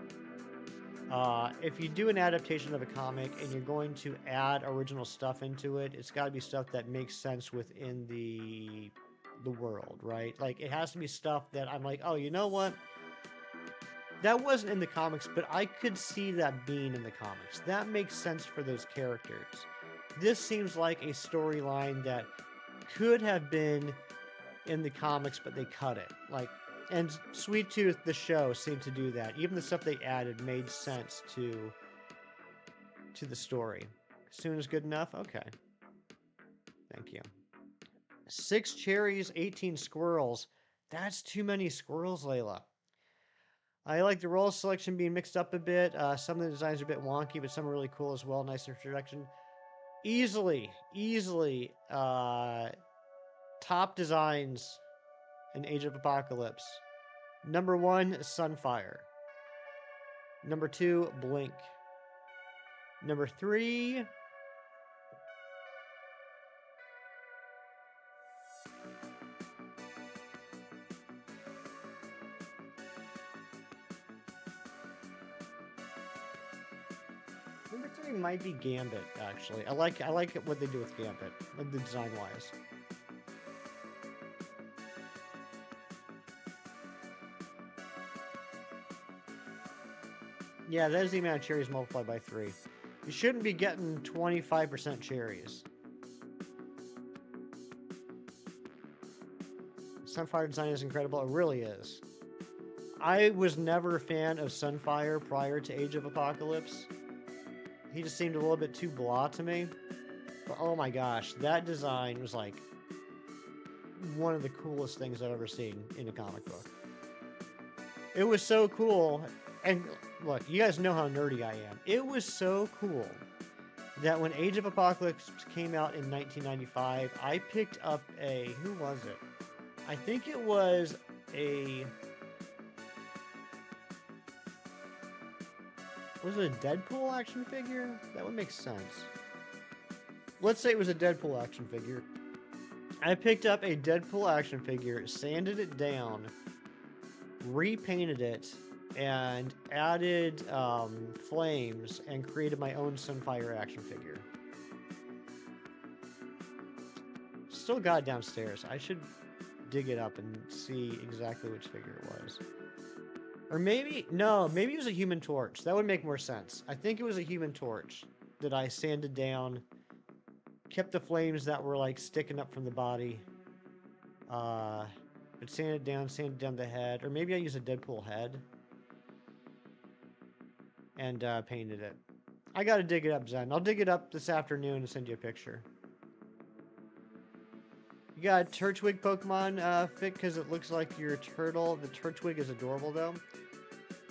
If you do an adaptation of a comic and you're going to add original stuff into it, it's got to be stuff that makes sense within the world, right? Like it has to be stuff that I'm like, oh, you know what? That wasn't in the comics, but I could see that being in the comics. That makes sense for those characters. This seems like a storyline that could have been in the comics, but they cut it. Like, and Sweet Tooth, the show, seemed to do that. Even the stuff they added made sense to the story. Soon is good enough? Okay. Thank you. 6 cherries, 18 squirrels. That's too many squirrels, Layla. I like the role selection being mixed up a bit. Some of the designs are a bit wonky, but some are really cool as well. Nice introduction. Easily, top designs in Age of Apocalypse. #1, Sunfire. Number 2, Blink. Number 3, might be Gambit, actually. I like what they do with Gambit, the design-wise. Yeah, that is the amount of cherries multiplied by 3. You shouldn't be getting 25% cherries. Sunfire design is incredible. It really is. I was never a fan of Sunfire prior to Age of Apocalypse. He just seemed a little bit too blah to me. But oh my gosh, that design was like one of the coolest things I've ever seen in a comic book. It was so cool. And look, you guys know how nerdy I am. It was so cool that when Age of Apocalypse came out in 1995, I picked up a... Who was it? I think it was a... Was it a Deadpool action figure? That would make sense. Let's say it was a Deadpool action figure. I picked up a Deadpool action figure, sanded it down, repainted it, and added flames, and created my own Sunfire action figure. Still got it downstairs. I should dig it up and see exactly which figure it was. Or maybe, no, maybe it was a Human Torch. That would make more sense. I think it was a Human Torch that I sanded down, kept the flames that were like sticking up from the body, but sanded down the head, or maybe I used a Deadpool head and painted it. I gotta dig it up, Zen. I'll dig it up this afternoon and send you a picture. You got a Turtwig Pokemon fit because it looks like your turtle. The Turtwig is adorable though.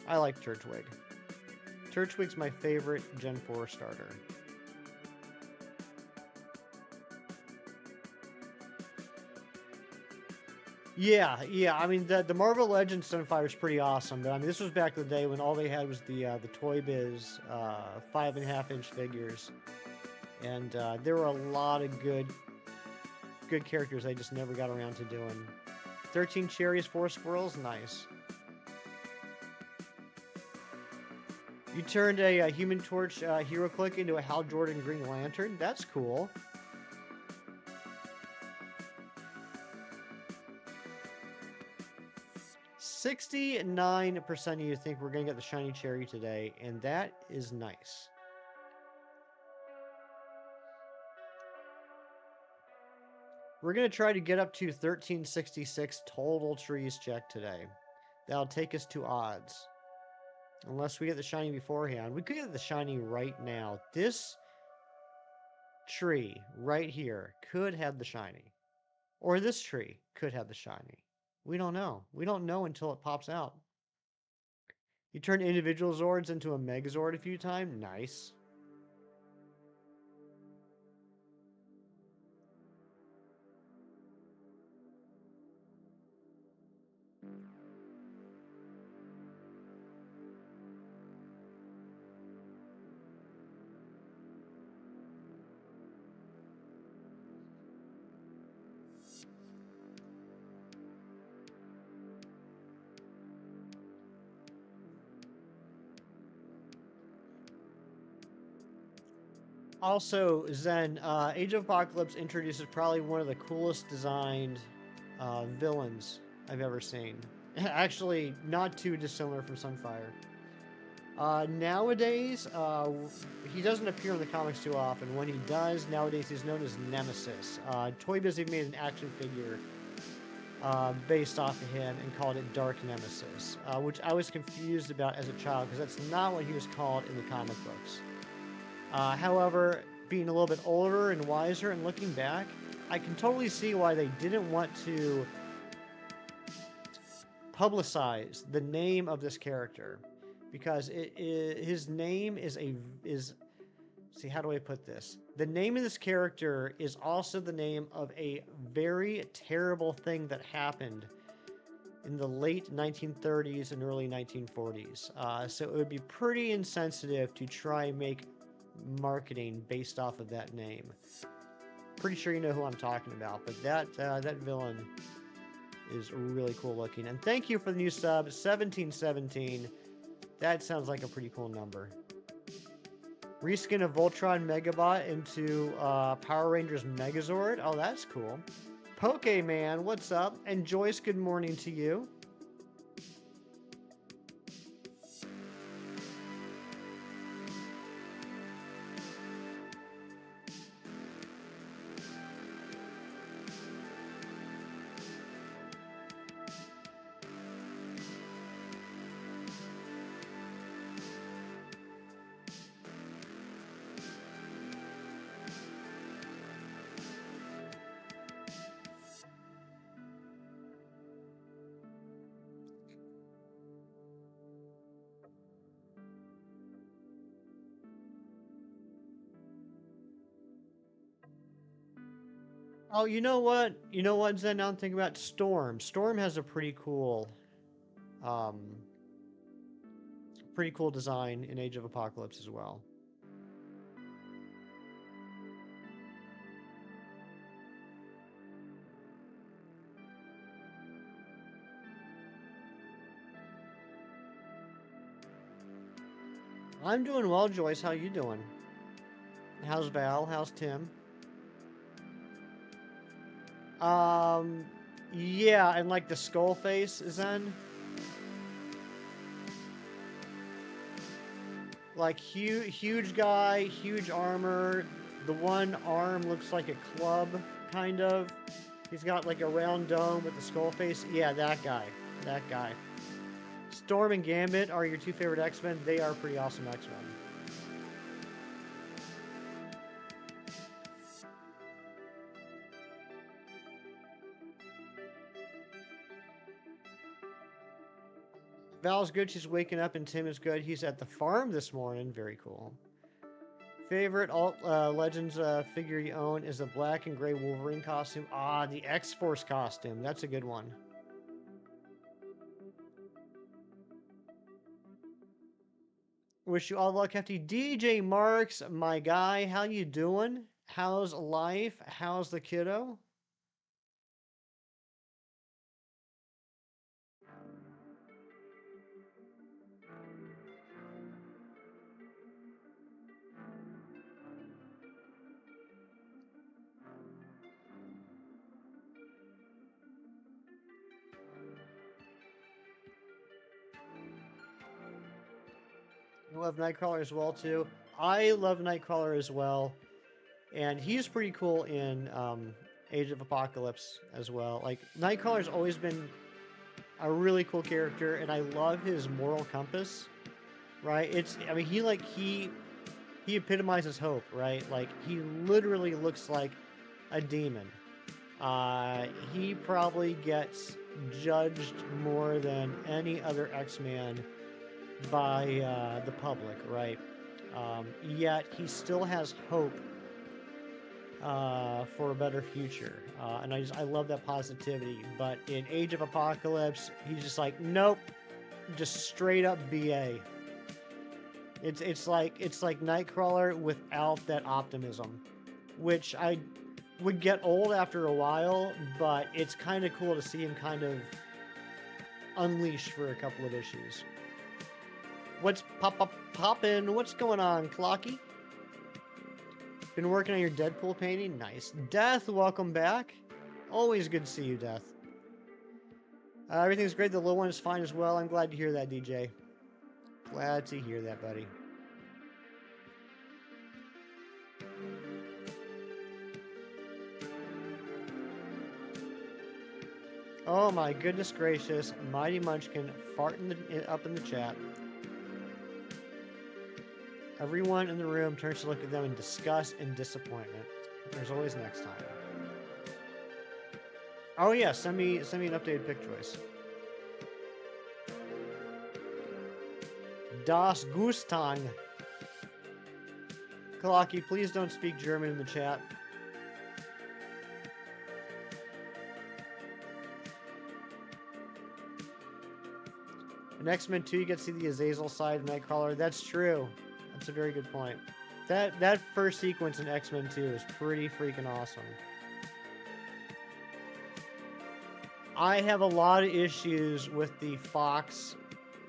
I like Turtwig. Turtwig's my favorite Gen 4 starter. Yeah. I mean, the Marvel Legends Sunfire is pretty awesome. But I mean, this was back in the day when all they had was the Toy Biz 5.5-inch figures, and there were a lot of good characters they just never got around to doing. 13 cherries, 4 squirrels, nice. You turned a Human Torch Hero Click into a Hal Jordan Green Lantern. That's cool. %69% of you think we're going to get the shiny cherry today, and that is nice. We're going to try to get up to 1366 total trees checked today. That'll take us to odds. Unless we get the shiny beforehand. We could get the shiny right now. This tree right here could have the shiny. Or this tree could have the shiny. We don't know. We don't know until it pops out. You turn individual Zords into a Megazord a few times. Nice. Also, Zen, Age of Apocalypse introduces probably one of the coolest designed villains I've ever seen. Actually, not too dissimilar from Sunfire. Nowadays, he doesn't appear in the comics too often. When he does, nowadays he's known as Nemesis. Toy Biz even made an action figure based off of him and called it Dark Nemesis, which I was confused about as a child because that's not what he was called in the comic books. However, being a little bit older and wiser and looking back, I can totally see why they didn't want to publicize the name of this character, because his name is see, how do I put this? The name of this character is also the name of a very terrible thing that happened in the late 1930s and early 1940s. So it would be pretty insensitive to try and make marketing based off of that name. Pretty sure you know who I'm talking about, but that villain is really cool looking. And thank you for the new sub, 1717. That sounds like a pretty cool number. Reskin of Voltron Megabot into Power Rangers Megazord. Oh, that's cool. Pokemon, what's up? And Joyce, good morning to you. Oh, you know what? You know what, Zen? Now I'm thinking about Storm. Storm has a um, pretty cool design in Age of Apocalypse as well. I'm doing well, Joyce. How you doing? How's Val? How's Tim? Um, yeah, and like the skull face, Zen. Like huge guy, huge armor. The one arm looks like a club, kind of. He's got like a round dome with the skull face. Yeah, that guy. That guy. Storm and Gambit are your two favorite X-Men. They are pretty awesome X-Men. Val's good. She's waking up, and Tim is good. He's at the farm this morning. Very cool. Favorite alt Legends figure you own is a black and gray Wolverine costume. Ah, the X-Force costume. That's a good one. Wish you all luck, Hefty. DJ Marks, my guy. How you doing? How's life? How's the kiddo? I love Nightcrawler as well, too. I love Nightcrawler as well. And he's pretty cool in Age of Apocalypse as well. Like, Nightcrawler's always been a really cool character, and I love his moral compass, right? I mean, he epitomizes hope, right? Like, he literally looks like a demon. He probably gets judged more than any other X-Man by the public, right? Yet he still has hope for a better future, and I love that positivity. But in Age of Apocalypse, he's just like, nope, just straight up BA. It's like Nightcrawler without that optimism, which I would get old after a while, but it's kind of cool to see him kind of unleashed for a couple of issues. What's poppin'? What's going on, Clocky? Been working on your Deadpool painting? Nice. Death, welcome back. Always good to see you, Death. Everything's great. The little one is fine as well. I'm glad to hear that, DJ. Glad to hear that, buddy. Oh my goodness gracious. Mighty Munchkin farting up in the chat. Everyone in the room turns to look at them in disgust and disappointment. There's always next time. Oh yeah, send me an updated pick choice. Das Gustang. Kalaki, please don't speak German in the chat. In X-Men 2, you get to see the Azazel side of Nightcrawler. That's true. That's a very good point. That first sequence in X-Men 2 is pretty freaking awesome. I have a lot of issues with the Fox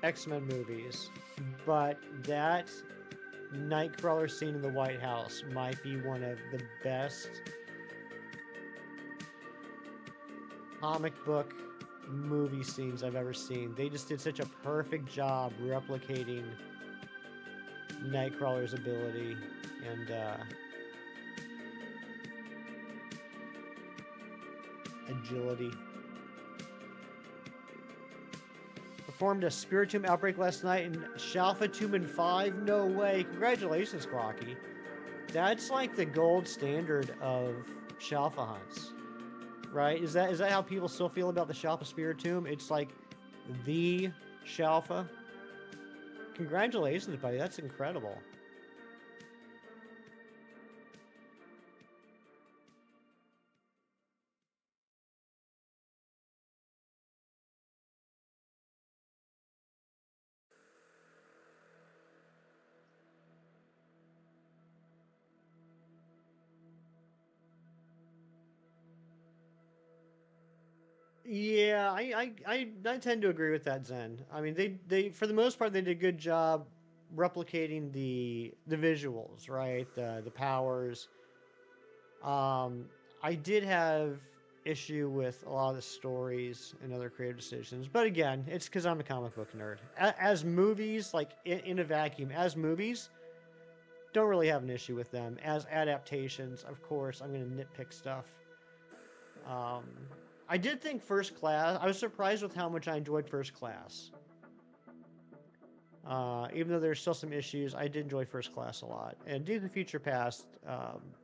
X-Men movies, but that Nightcrawler scene in the White House might be one of the best comic book movie scenes I've ever seen. They just did such a perfect job replicating Nightcrawler's ability and agility. Performed a Spiritomb outbreak last night in Shalfa Tomb in 5. No way. Congratulations, Clocky. That's like the gold standard of Shalfa hunts. Right? Is that how people still feel about the Shalfa Spiritomb? It's like the Shalfa. Congratulations, buddy. That's incredible. Yeah, I tend to agree with that, Zen. I mean, they for the most part they did a good job replicating the visuals, right? The powers. I did have issue with a lot of the stories and other creative decisions, but again, it's because I'm a comic book nerd. As movies, like in a vacuum, as movies, don't really have an issue with them. As adaptations, of course, I'm going to nitpick stuff. Um, I did think First Class. I was surprised with how much I enjoyed First Class. Even though there's still some issues, I did enjoy First Class a lot. And Days of Future Past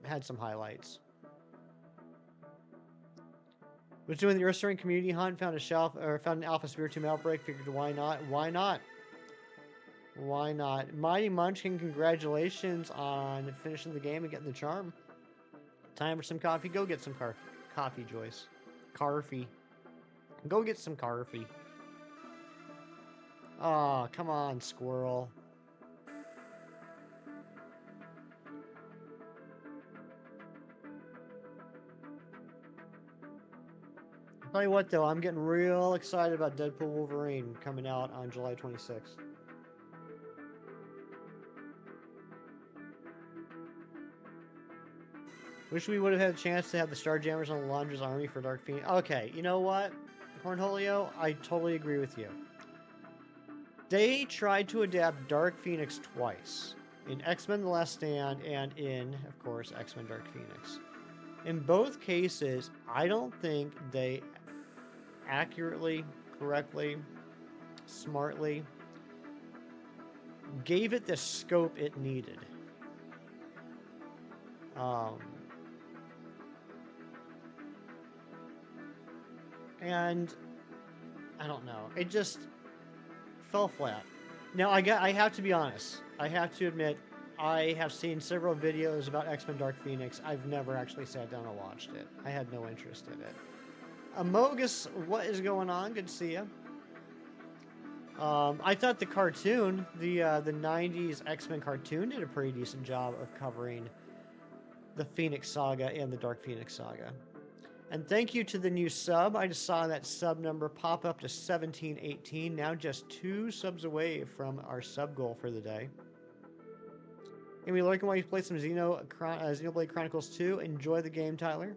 had some highlights. Was doing the Earth-Stirring community hunt, found an Alpha Spiritomb outbreak. Figured why not? Why not? Why not? Mighty Munchkin, congratulations on finishing the game and getting the charm. Time for some coffee. Go get some coffee, Joyce. Carfy. Go get some Carfy. Aw, oh, come on, squirrel. I'll tell you what, though, I'm getting real excited about Deadpool Wolverine coming out on July 26th. Wish we would have had a chance to have the Starjammers on the Launder's army for Dark Phoenix. Okay, you know what, Cornholio? I totally agree with you. They tried to adapt Dark Phoenix twice. In X-Men The Last Stand and in, of course, X-Men Dark Phoenix. In both cases, I don't think they accurately, correctly, smartly gave it the scope it needed. And I don't know. It just fell flat. Now I have to be honest. I have to admit, I have seen several videos about X-Men Dark Phoenix. I've never actually sat down and watched it. I had no interest in it. Amogus, what is going on? Good to see you. I thought the cartoon, the 90s X-Men cartoon, did a pretty decent job of covering the Phoenix Saga and the Dark Phoenix Saga. And thank you to the new sub. I just saw that sub number pop up to 1718. Now just 2 subs away from our sub goal for the day. And we lurking while you play some Xenoblade Chronicles 2. Enjoy the game, Tyler.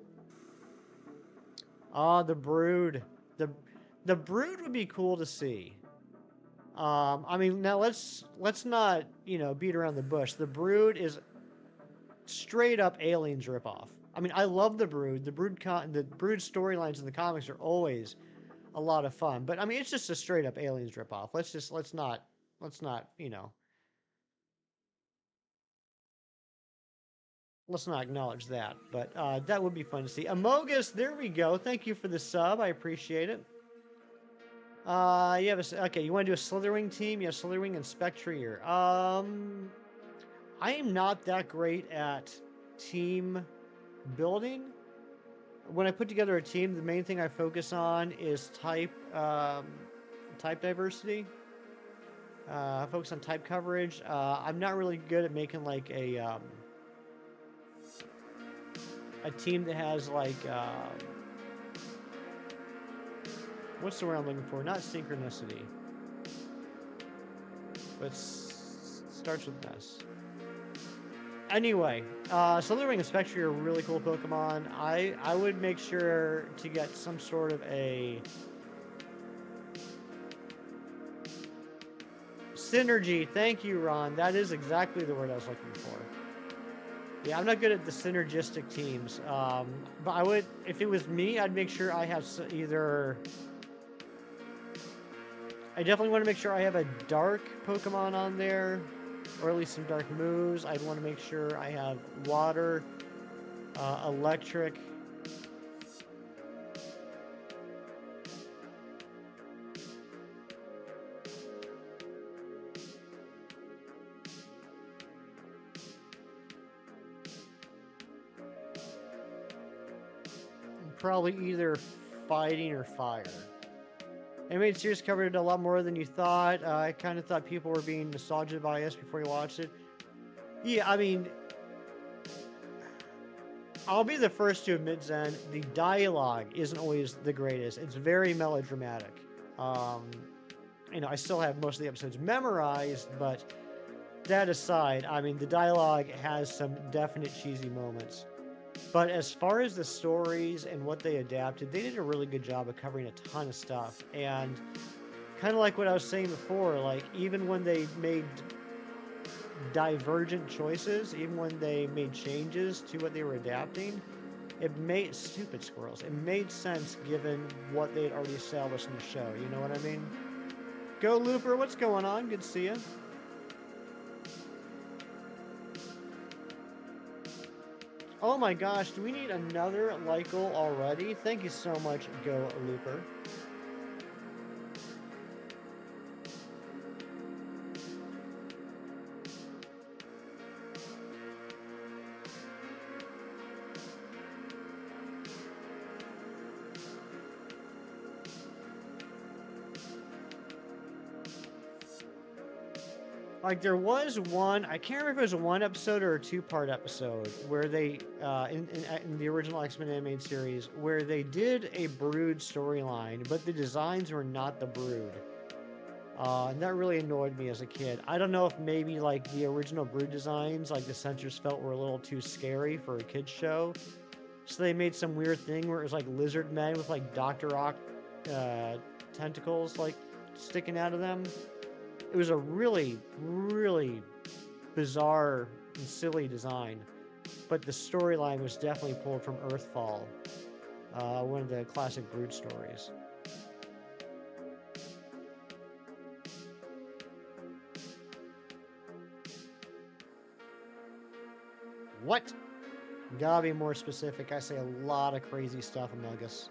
Ah, the Brood. The Brood would be cool to see. I mean, now let's not, beat around the bush. The Brood is straight up Aliens ripoff. I mean, I love the Brood. The Brood storylines in the comics are always a lot of fun. But I mean, it's just a straight up Aliens ripoff. Let's not, let's not acknowledge that. But that would be fun to see. Amogus, there we go. Thank you for the sub. I appreciate it. You have okay. You want to do a Slitherwing team? You have Slitherwing and Spectrier. I am not that great at team building. When I put together a team, the main thing I focus on is type diversity. Focus on type coverage. I'm not really good at making like a team that has like what's the word I'm looking for? Not synchronicity, but starts with S. Anyway, Slithering and Spectre are really cool Pokemon. I would make sure to get some sort of a synergy. Thank you, Ron. That is exactly the word I was looking for. Yeah, I'm not good at the synergistic teams. But I would, if it was me, I'd make sure I have either. I definitely want to make sure I have a dark Pokemon on there, or at least some dark moves. I'd want to make sure I have water, electric. Probably either fighting or fire. Animated series covered a lot more than you thought. I kind of thought people were being nostalgia biased before you watched it. Yeah, I mean, I'll be the first to admit, Zen, the dialogue isn't always the greatest. It's very melodramatic. Um, I still have most of the episodes memorized, but that aside, I mean, the dialogue has some definite cheesy moments. But as far as the stories and what they adapted, they did a really good job of covering a ton of stuff. And kind of like what I was saying before, like even when they made divergent choices, even when they made changes to what they were adapting, it made stupid squirrels. It made sense given what they had already established in the show. You know what I mean? Go Looper, what's going on? Good to see you. Oh my gosh, do we need another Lycal already? Thank you so much, Go Looper. Like there was one, I can't remember if it was a one episode or a two-part episode where they, in the original X-Men animated series, where they did a Brood storyline, but the designs were not the Brood. And that really annoyed me as a kid. I don't know if maybe like the original Brood designs, like the censors felt were a little too scary for a kids show. So they made some weird thing where it was like lizard men with like Dr. Ock tentacles like sticking out of them. It was a really, really bizarre and silly design, but the storyline was definitely pulled from Earthfall, one of the classic Brood stories. What? Gotta be more specific. I say a lot of crazy stuff among us.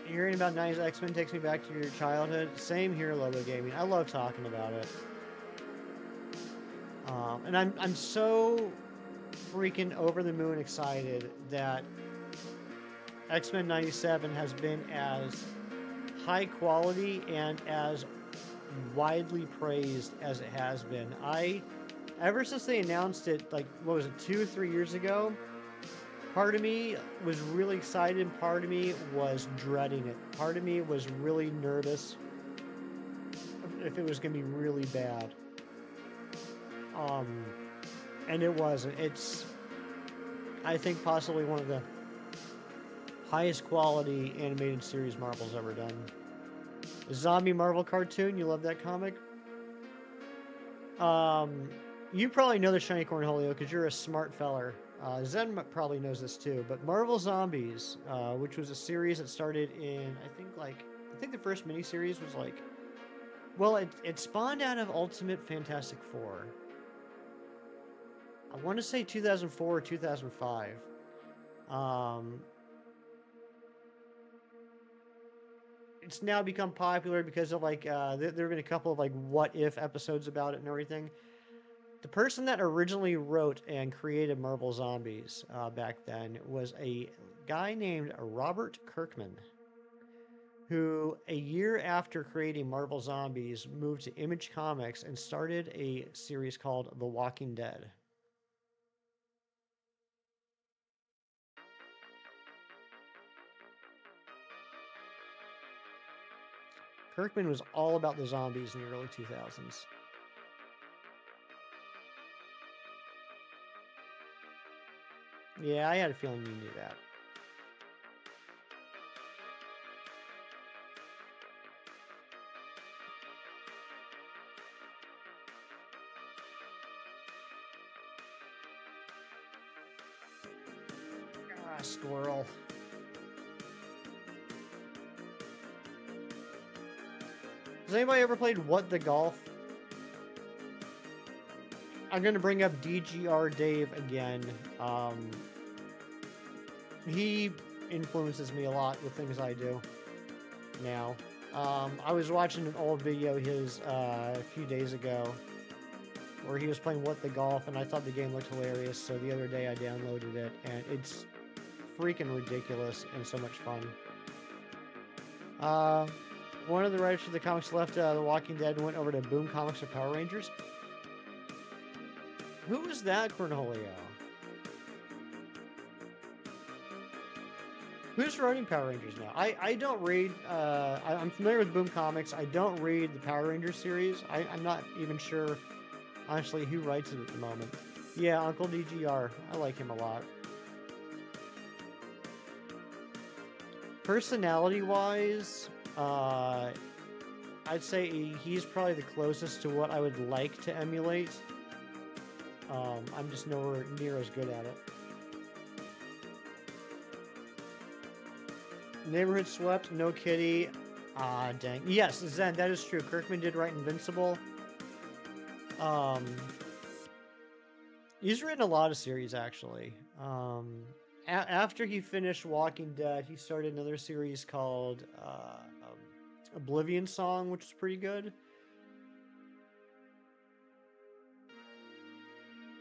Hearing about 90s X-Men takes me back to your childhood. Same here, Lobo Gaming. I love talking about it. And I'm so freaking over the moon excited that X-Men 97 has been as high quality and as widely praised as it has been. Ever since they announced it, like, what was it, 2 or 3 years ago, part of me was really excited, and part of me was dreading it. Part of me was really nervous if it was going to be really bad. And it wasn't. It's, I think, possibly one of the highest quality animated series Marvel's ever done. The Zombie Marvel cartoon, you love that comic? You probably know the Shiny Cornholio because you're a smart feller. Zen probably knows this too, but Marvel Zombies, which was a series that started in, I think the first miniseries was like, well, it spawned out of Ultimate Fantastic Four. I want to say 2004 or 2005. it's now become popular because of like there have been a couple of like what if episodes about it and everything. The person that originally wrote and created Marvel Zombies back then was a guy named Robert Kirkman, who a year after creating Marvel Zombies moved to Image Comics and started a series called The Walking Dead. Kirkman was all about the zombies in the early 2000s. Yeah, I had a feeling you knew that. Ah, squirrel. Has anybody ever played What the Golf? I'm going to bring up DGR Dave again. He influences me a lot with things I do now. I was watching an old video of his a few days ago where he was playing What the Golf, and I thought the game looked hilarious, so the other day I downloaded it, and it's freaking ridiculous and so much fun. One of the writers for the comics left The Walking Dead and went over to Boom Comics or Power Rangers. Who is that, Cornholio? Who's writing Power Rangers now? I don't read, I'm familiar with Boom Comics. I don't read the Power Rangers series. I'm not even sure, honestly, who writes it at the moment. Yeah, Uncle DGR. I like him a lot. Personality-wise, I'd say he's probably the closest to what I would like to emulate. I'm just nowhere near as good at it. Neighborhood Swept, No Kitty. Ah, dang. Yes, Zen, that is true. Kirkman did write Invincible. He's written a lot of series, actually. After he finished Walking Dead, he started another series called Oblivion Song, which is pretty good.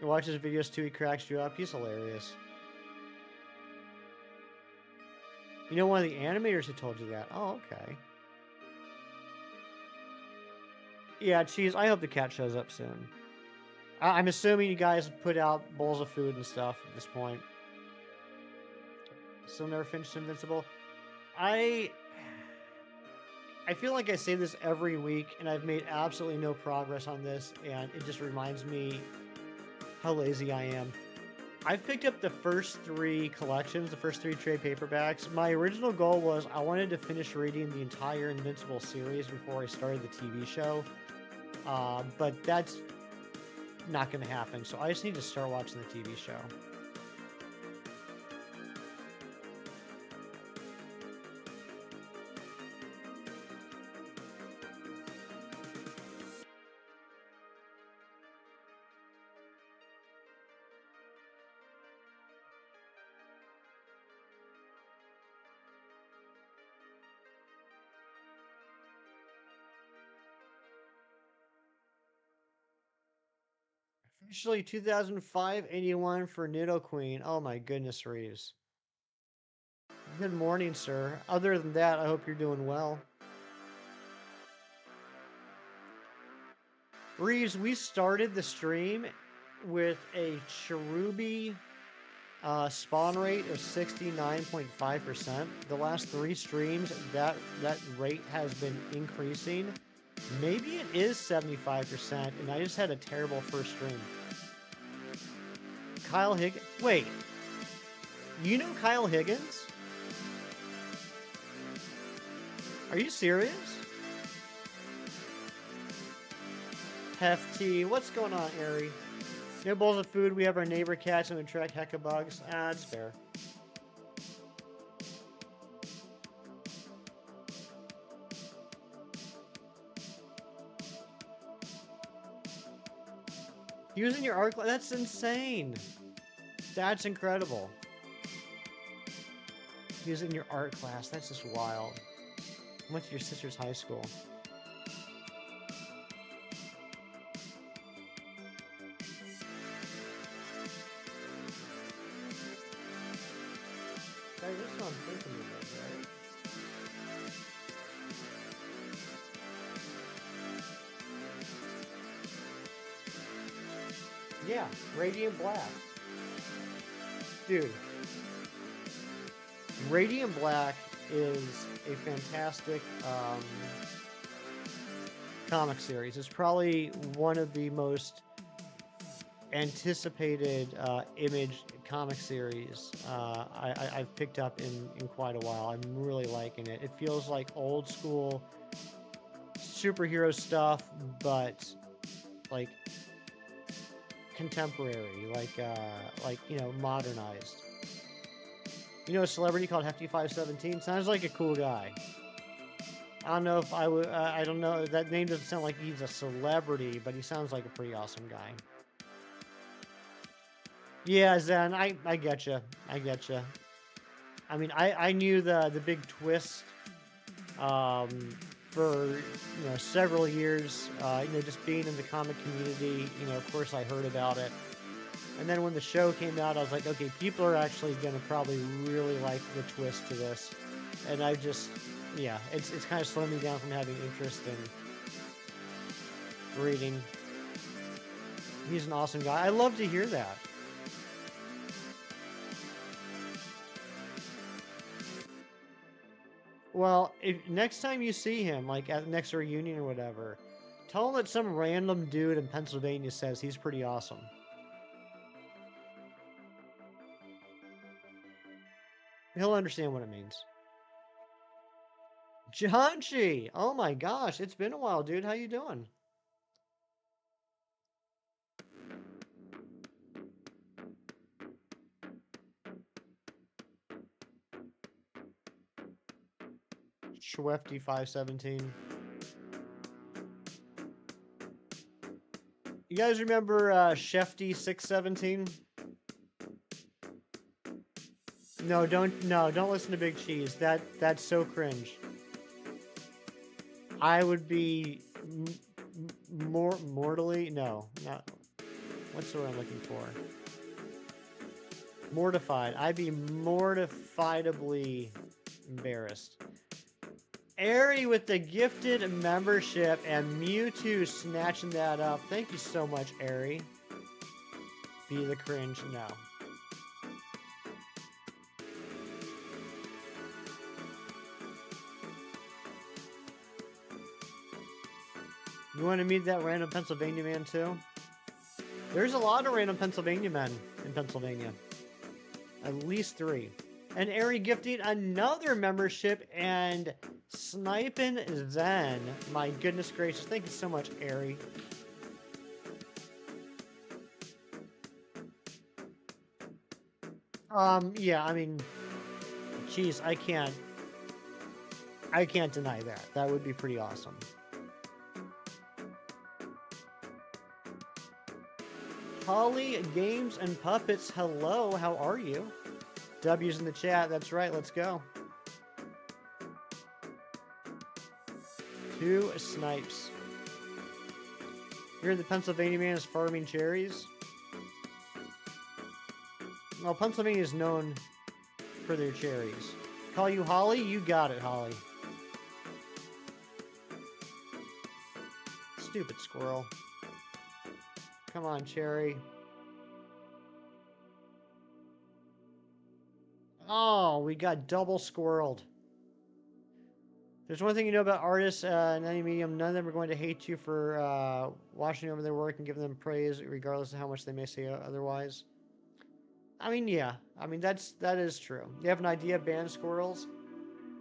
You watch his videos too, he cracks you up. He's hilarious. You know one of the animators who told you that? Oh, okay. Yeah, Cheese, I hope the cat shows up soon. I'm assuming you guys put out bowls of food and stuff at this point. Still never finished Invincible. I feel like I say this every week, and I've made absolutely no progress on this, and it just reminds me how lazy I am. I've picked up the first 3 collections, the first 3 trade paperbacks. My original goal was I wanted to finish reading the entire Invincible series before I started the TV show, but that's not going to happen, so I just need to start watching the TV show. Officially 2005 81 for Nidoqueen. Oh my goodness, Reeves. Good morning, sir. Other than that, I hope you're doing well. Reeves, we started the stream with a Cherubi spawn rate of 69.5%. The last 3 streams, that rate has been increasing. Maybe it is 75%, and I just had a terrible first stream. Kyle Higgins. Wait. You know Kyle Higgins? Are you serious? Hefty. What's going on, Ari? No bowls of food. We have our neighbor cats and we attract hecka bugs. Ah, that's fair. Using your art class? That's insane. That's incredible. Using your art class. That's just wild. Went to your sister's high school. Hey, this is what I'm thinking of, right? Yeah, Radiant Black. Dude, Radiant Black is a fantastic comic series. It's probably one of the most anticipated Image comic series I've picked up in quite a while. I'm really liking it. It feels like old school superhero stuff, but like contemporary, like you know, modernized. You know, a celebrity called Hefty 517 sounds like a cool guy. I don't know if I would. I don't know. That name doesn't sound like he's a celebrity, but he sounds like a pretty awesome guy. Yeah, Zen. I get you. I get you. I mean, I knew the big twist um, for you know several years. You know, just being in the comic community. You know, of course, I heard about it. And then when the show came out, I was like, okay, people are actually going to probably really like the twist to this. And I just, yeah, it's kind of slowed me down from having interest in reading. He's an awesome guy. I love to hear that. Well, if next time you see him, like at the next reunion or whatever, tell him that some random dude in Pennsylvania says he's pretty awesome. He'll understand what it means. Janchi! Oh my gosh, it's been a while, dude. How you doing? Schwefty 517. You guys remember Shefty 617? No, don't listen to Big Cheese. That's so cringe. I would be mortally not what's the word I'm looking for? Mortified. I'd be mortifiedly embarrassed. Airy with the gifted membership and Mewtwo snatching that up. Thank you so much, Airy. Be the cringe. No. You want to meet that random Pennsylvania man too? There's a lot of random Pennsylvania men in Pennsylvania. At least 3. And Airy gifting another membership and sniping Zen. My goodness gracious. Thank you so much, Airy. Yeah, I mean, geez, I can't deny that. That would be pretty awesome. Holly Games and Puppets, hello, how are you? W's in the chat, that's right, let's go. 2 snipes. Here the Pennsylvania man is farming cherries. Well, Pennsylvania is known for their cherries. Call you Holly? You got it, Holly. Stupid squirrel. Come on, Cherry. Oh, we got double squirreled. There's one thing you know about artists in any medium. None of them are going to hate you for watching over their work and giving them praise, regardless of how much they may say otherwise. I mean, yeah. I mean, that is true. You have an idea of ban squirrels?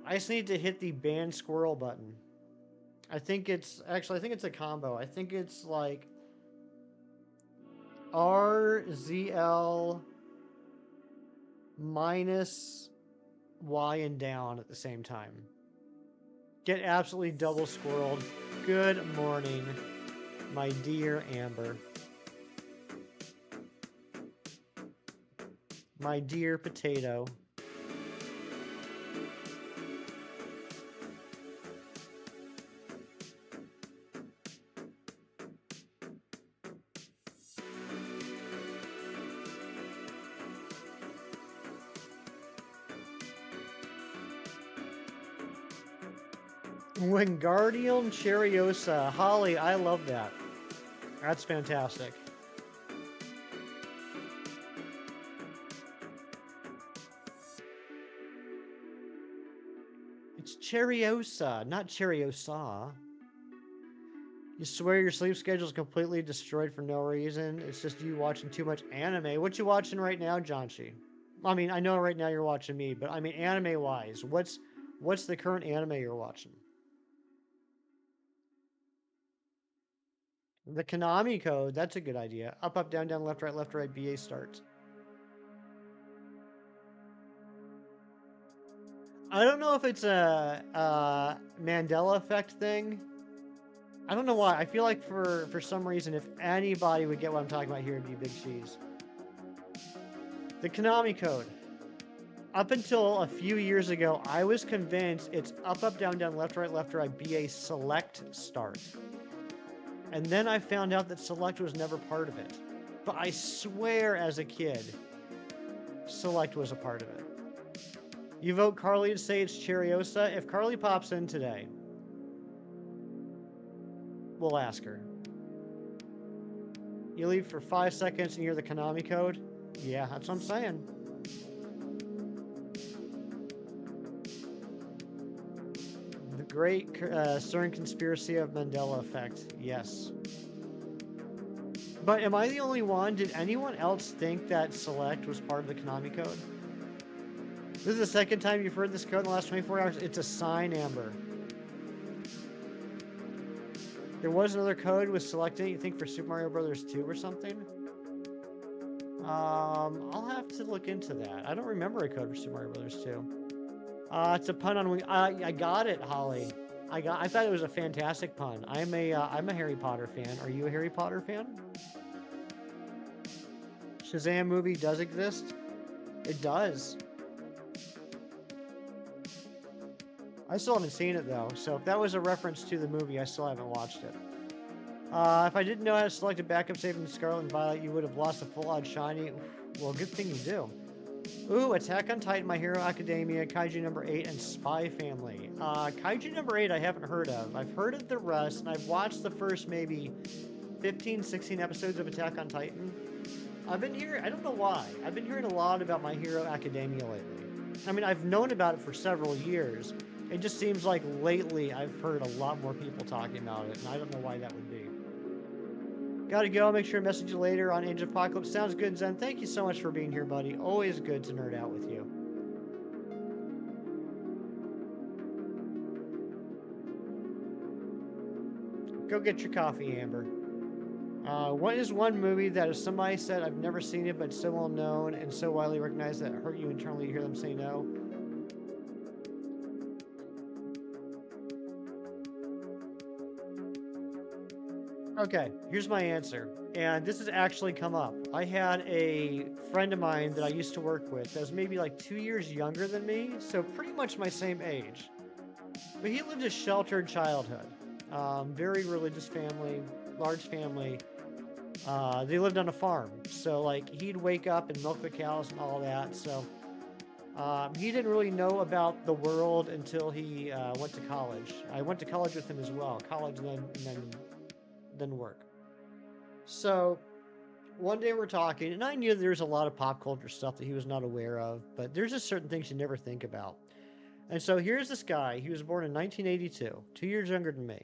I just need to hit the ban squirrel button. I think it's a combo. I think it's like RZL minus Y and down at the same time. Get absolutely double squirreled. Good morning, my dear Amber. My dear potato. Wingardium Cheriosa. Holly, I love that. That's fantastic. It's Cheriosa, not Cheriosa. You swear your sleep schedule is completely destroyed for no reason. It's just you watching too much anime. What you watching right now, Janchi? I mean, I know right now you're watching me, but I mean anime-wise, what's the current anime you're watching? The Konami code, that's a good idea. Up, up, down, down, left, right, BA start. I don't know if it's a Mandela effect thing. I don't know why. I feel like for some reason, if anybody would get what I'm talking about here, it'd be Big Cheese. The Konami code. Up until a few years ago, I was convinced it's up, up, down, down, left, right, BA select start. And then I found out that select was never part of it. But I swear as a kid, select was a part of it. You vote Carly to say it's Cheriosa? If Carly pops in today, we'll ask her. You leave for 5 seconds and you hear the Konami code? Yeah, that's what I'm saying. The great CERN conspiracy of Mandela effect. Yes. But am I the only one? Did anyone else think that select was part of the Konami code? This is the second time you've heard this code in the last 24 hours. It's a sign, Amber. There was another code with selecting, you think, for Super Mario Brothers 2 or something? I'll have to look into that. I don't remember a code for Super Mario Brothers 2. It's a pun on wing. I got it, Holly. I thought it was a fantastic pun. I'm a Harry Potter fan. Are you a Harry Potter fan? Shazam movie does exist? It does. I still haven't seen it though, so if that was a reference to the movie, I still haven't watched it. If I didn't know how to select a backup save in Scarlet and Violet, you would have lost a full-on shiny. Well, good thing you do. Ooh, Attack on Titan, My Hero Academia, Kaiju number 8, and Spy Family. Kaiju number 8 I haven't heard of. I've heard of the rest, and I've watched the first maybe 15, 16 episodes of Attack on Titan. I've been hearing, I don't know why, I've been hearing a lot about My Hero Academia lately. I mean, I've known about it for several years. It just seems like lately I've heard a lot more people talking about it, and I don't know why that would be. Gotta go. Make sure to message you later on Age of Apocalypse. Sounds good, Zen. Thank you so much for being here, buddy. Always good to nerd out with you. Go get your coffee, Amber. What is one movie that if somebody said, I've never seen it, but so well known and so widely recognized that it hurt you internally to hear them say no? Okay, here's my answer. And this has actually come up. I had a friend of mine that I used to work with that was maybe like 2 years younger than me, so pretty much my same age. But he lived a sheltered childhood. Very religious family, large family. They lived on a farm, so like he'd wake up and milk the cows and all that. So he didn't really know about the world until he went to college. I went to college with him as well. College and then work. So one day we're talking, and I knew there's a lot of pop culture stuff that he was not aware of, but there's just certain things you never think about. And so here's this guy. He was born in 1982, 2 years younger than me.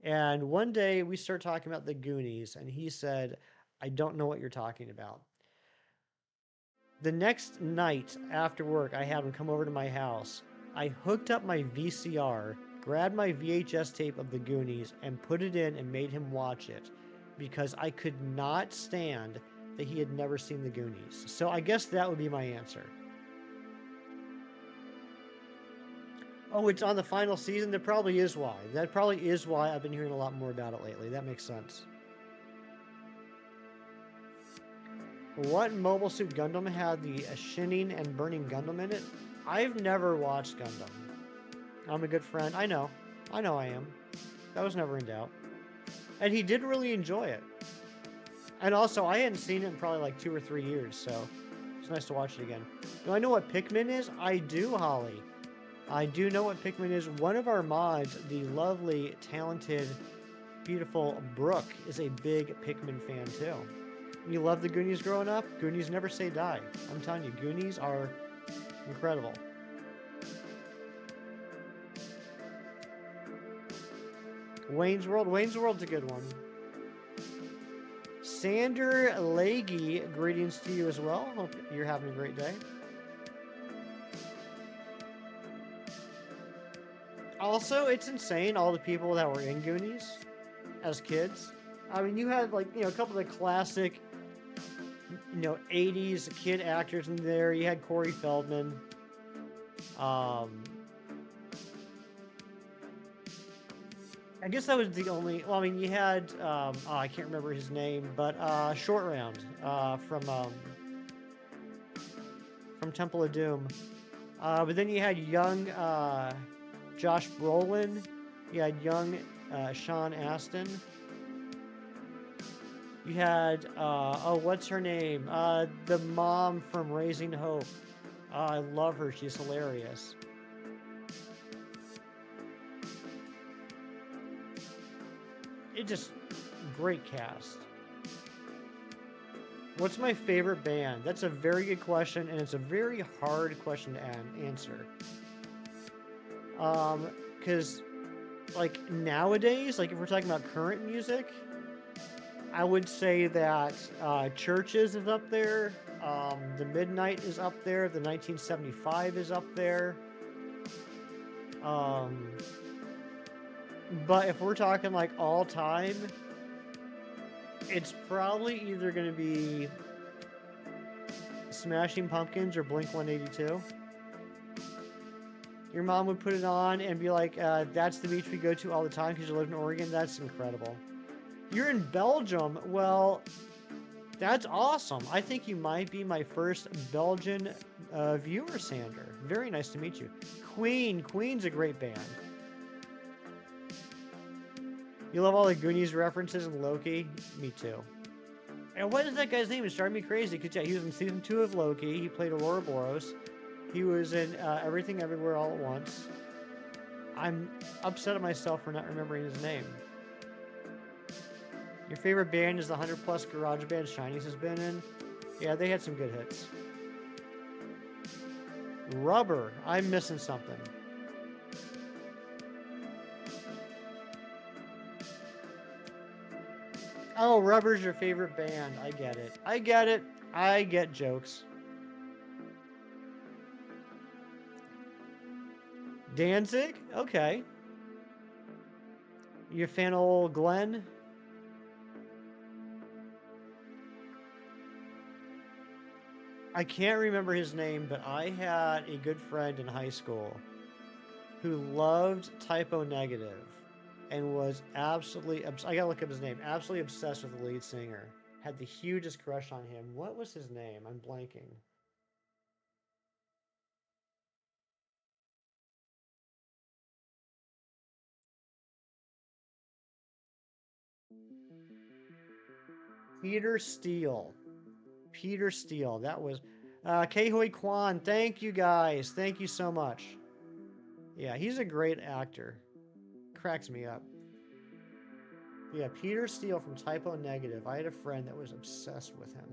And one day we start talking about the Goonies, and he said, I don't know what you're talking about. The next night after work, I had him come over to my house. I hooked up my VCR, grabbed my VHS tape of the Goonies, and put it in and made him watch it because I could not stand that he had never seen the Goonies. So I guess that would be my answer. Oh, it's on the final season? That probably is why. That probably is why I've been hearing a lot more about it lately. That makes sense. What Mobile Suit Gundam had the Shining and Burning Gundam in it? I've never watched Gundam. I'm a good friend. I know I am. That was never in doubt. And he did really enjoy it. And also, I hadn't seen it in probably like 2 or 3 years, so it's nice to watch it again. Do I know what Pikmin is? I do, Holly. I do know what Pikmin is. One of our mods, the lovely, talented, beautiful Brooke, is a big Pikmin fan too. You love the Goonies growing up? Goonies never say die. I'm telling you, Goonies are incredible. Wayne's World. Wayne's World's a good one. Sander Leggy, greetings to you as well. Hope you're having a great day. Also, it's insane all the people that were in Goonies as kids. I mean, you had like, a couple of the classic, 80s kid actors in there. You had Corey Feldman. I guess that was the only. Well, I mean, you had. I can't remember his name, but Short Round from Temple of Doom. But then you had young Josh Brolin. You had young Sean Astin. You had what's her name? The mom from Raising Hope. I love her. She's hilarious. It just great cast. What's my favorite band? That's a very good question, and it's a very hard question to answer. Because like nowadays, like if we're talking about current music, I would say that Churches is up there. The Midnight is up there. The 1975 is up there. But if we're talking like all time, it's probably either going to be Smashing Pumpkins or Blink-182. Your mom would put it on and be like, that's the beach we go to all the time because you live in Oregon. That's incredible. You're in Belgium. Well, that's awesome. I think you might be my first Belgian viewer, Sander. Very nice to meet you. Queen's a great band. You love all the Goonies references and Loki? Me too. And what is that guy's name? It's driving me crazy because, yeah, he was in season 2 of Loki. He played Ouroboros. He was in Everything Everywhere All at Once. I'm upset at myself for not remembering his name. Your favorite band is the 100 plus garage band Shinies has been in? Yeah, they had some good hits. Rubber. I'm missing something. Oh, Rubber's your favorite band. I get it. I get it. I get jokes. Danzig? Okay. You a fan of old Glenn? I can't remember his name, but I had a good friend in high school who loved Typo Negative and was absolutely, I gotta look up his name, absolutely obsessed with the lead singer. Had the hugest crush on him. What was his name? I'm blanking. Peter Steele. Peter Steele. That was Kehoi Kwan. Thank you guys. Thank you so much. Yeah, he's a great actor. Cracks me up. Yeah, Peter Steele from Typo Negative. I had a friend that was obsessed with him.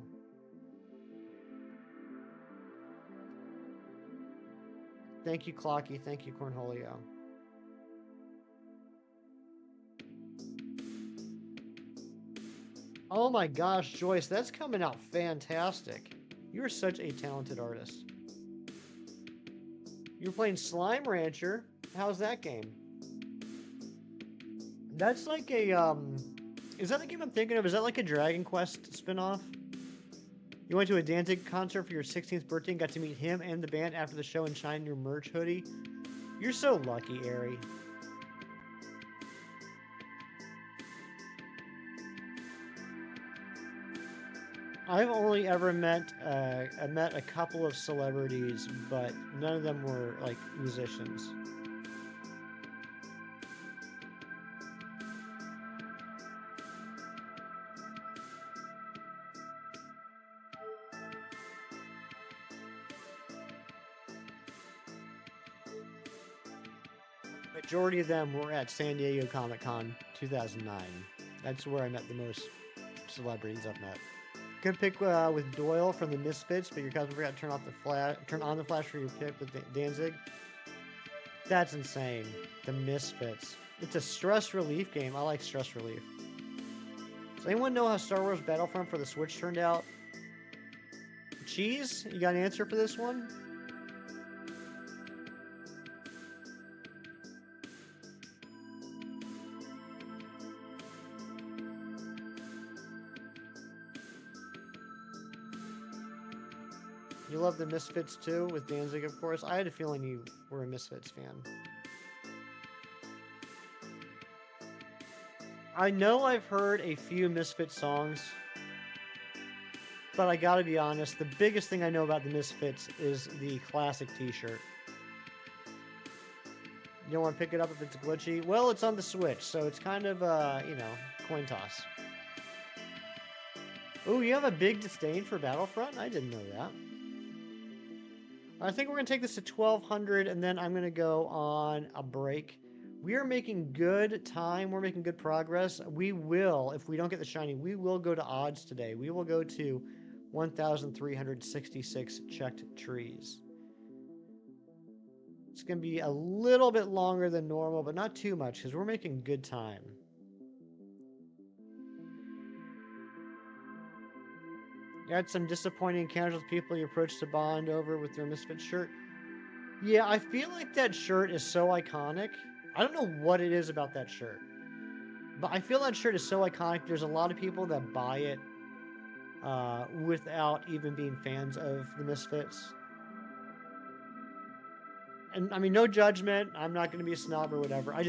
Thank you, Clocky. Thank you, Cornholio. Oh my gosh, Joyce, that's coming out fantastic. You're such a talented artist. You're playing Slime Rancher. How's that game? That's like a, is that the game I'm thinking of? Is that like a Dragon Quest spinoff? You went to a Danzig concert for your 16th birthday and got to meet him and the band after the show and shine your merch hoodie. You're so lucky, Ari. I've only ever met a couple of celebrities, but none of them were like musicians. Majority of them were at San Diego Comic-Con 2009. That's where I met the most celebrities I've met. Good pick with Doyle from the Misfits, but your cousin forgot to turn on the flash for your pick with Danzig. That's insane. The Misfits. It's a stress relief game. I like stress relief. Does anyone know how Star Wars Battlefront for the Switch turned out? Cheese? You got an answer for this one? You love the Misfits too, with Danzig, of course. I had a feeling you were a Misfits fan. I know I've heard a few Misfits songs, but I gotta be honest, the biggest thing I know about the Misfits is the classic t-shirt. You don't want to pick it up if it's glitchy? Well, it's on the Switch, so it's kind of, you know, coin toss. Ooh, you have a big disdain for Battlefront? I didn't know that. I think we're going to take this to 1200, and then I'm going to go on a break. We are making good time. We're making good progress. We will, if we don't get the shiny, we will go to odds today. We will go to 1,366 checked trees. It's going to be a little bit longer than normal, but not too much, because we're making good time. You had some disappointing encounters with people you approached to bond over with their Misfit shirt. Yeah, I feel like that shirt is so iconic. I don't know what it is about that shirt, but I feel that shirt is so iconic. There's a lot of people that buy it without even being fans of the Misfits. And I mean, no judgment. I'm not going to be a snob or whatever. I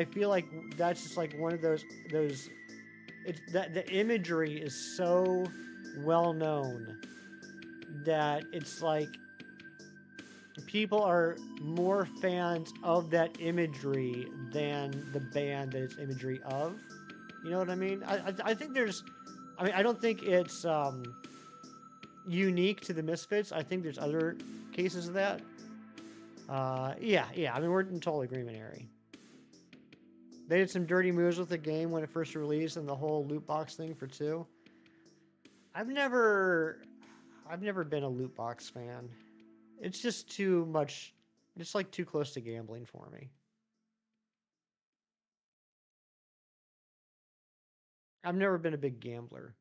feel like that's just like one of those. It's that the imagery is so well known that it's like people are more fans of that imagery than the band that it's imagery of. You know what I mean? I think there's, I mean, I don't think it's unique to the Misfits. I think there's other cases of that. Yeah. I mean, we're in total agreement, Harry. They did some dirty moves with the game when it first released, and the whole loot box thing for 2. I've never been a loot box fan. It's just too much. It's like too close to gambling for me. I've never been a big gambler.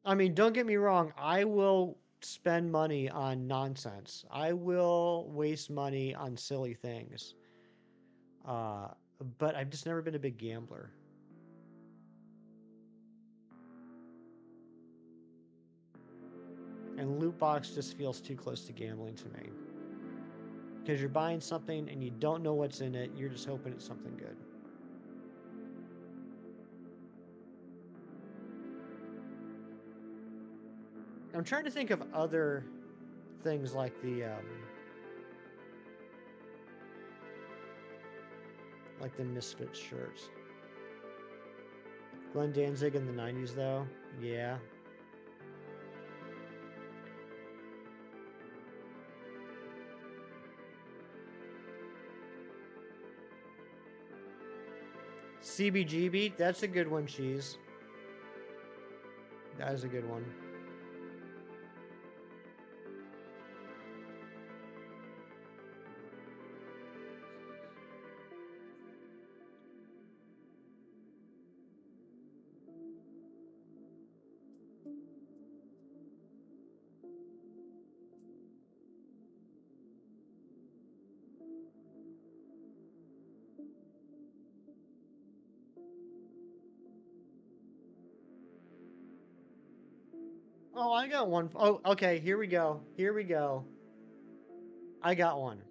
I mean, don't get me wrong. I will spend money on nonsense. I will waste money on silly things. Uh, but I've just never been a big gambler. And loot box just feels too close to gambling to me. Because you're buying something and you don't know what's in it. You're just hoping it's something good. I'm trying to think of other things like the Misfits shirts. Glenn Danzig in the 90s, though. Yeah. CBGB, that's a good one, Cheese. That is a good one. Oh, I got one. Oh, okay, here we go. Here we go. I got one.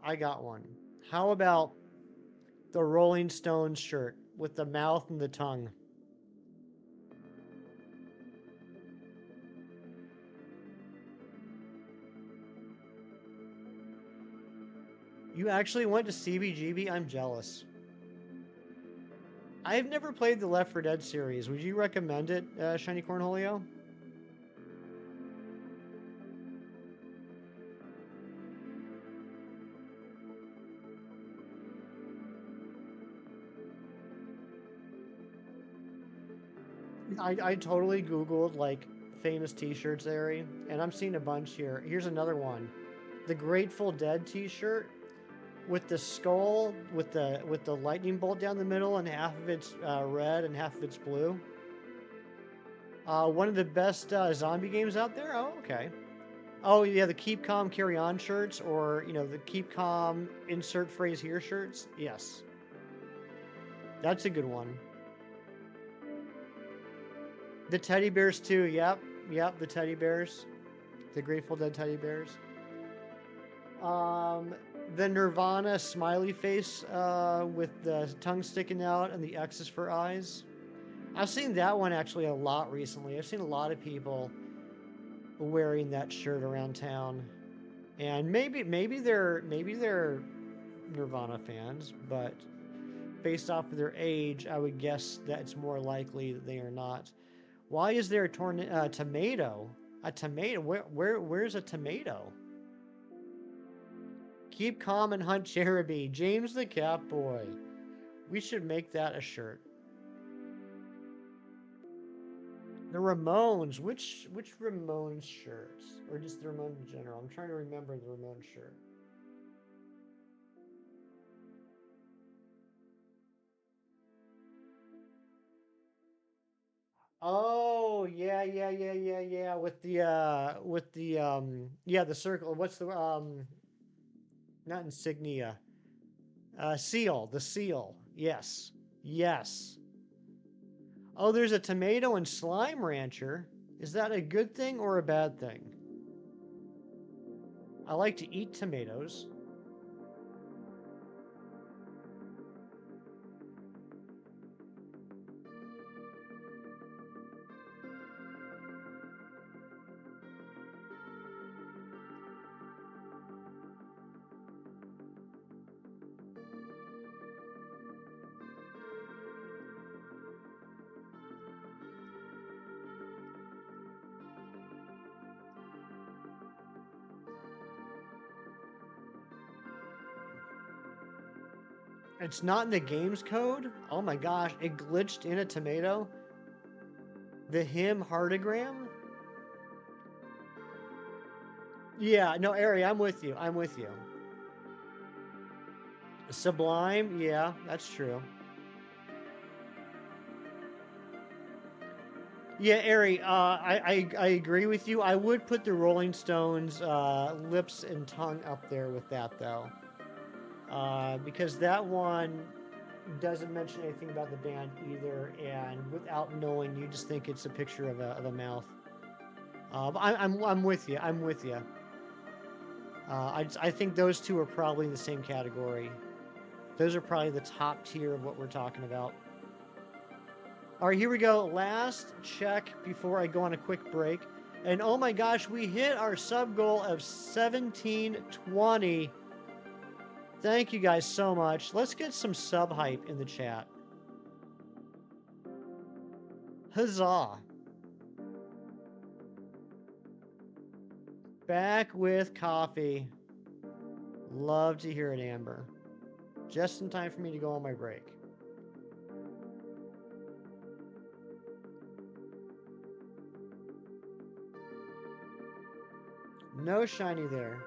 I got one. How about the Rolling Stones shirt with the mouth and the tongue? You actually went to CBGB? I'm jealous. I've never played the Left 4 Dead series. Would you recommend it, Shiny Cornholio? I totally Googled like famous T-shirts, Ari, and I'm seeing a bunch here. Here's another one, the Grateful Dead T-shirt with the skull with the lightning bolt down the middle, and half of it's red and half of it's blue. One of the best zombie games out there. Oh, okay. Oh yeah, the Keep Calm Carry On shirts, or the Keep Calm insert phrase here shirts. Yes, that's a good one. The teddy bears too. Yep, yep. The teddy bears, the Grateful Dead teddy bears. Um, the Nirvana smiley face with the tongue sticking out and the X's for eyes. I've seen that one actually a lot recently. I've seen a lot of people wearing that shirt around town, and maybe they're Nirvana fans, but based off of their age, I would guess that it's more likely that they are not. Why is there a tomato? A tomato? Where's a tomato? Keep calm and hunt Cherubi. James the Catboy. We should make that a shirt. The Ramones. Which Ramones shirts? Or just the Ramones in general? I'm trying to remember the Ramones shirt. Oh, yeah. With the the circle. What's the not insignia. Seal. The seal. Yes. Yes. Oh, there's a tomato and slime rancher. Is that a good thing or a bad thing? I like to eat tomatoes. It's not in the game's code? Oh my gosh, it glitched in a tomato? The hymn heartagram? Yeah, no, Ari, I'm with you. I'm with you. Sublime, yeah, that's true. Yeah, Ari, I agree with you. I would put the Rolling Stones lips and tongue up there with that though, because that one doesn't mention anything about the band either, and without knowing, you just think it's a picture of a mouth. But I'm with you. I'm with you. I think those two are probably in the same category. Those are probably the top tier of what we're talking about. All right, here we go. Last check before I go on a quick break. And oh my gosh, we hit our sub goal of 1720. Thank you guys so much. Let's get some sub hype in the chat. Huzzah. Back with coffee. Love to hear it, Amber. Just in time for me to go on my break. No shiny there.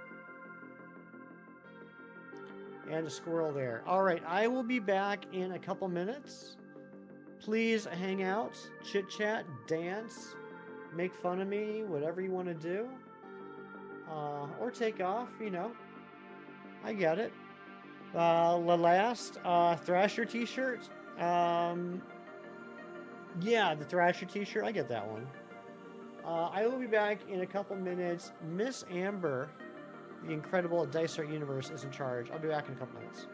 And a squirrel there. All right, I will be back in a couple minutes. Please hang out, chit chat, dance, make fun of me, whatever you want to do. Or take off, I get it. The last Thrasher t-shirt. Yeah, the Thrasher t-shirt. I get that one. I will be back in a couple minutes. Miss Amber, the incredible Dice Art Universe, is in charge. I'll be back in a couple minutes.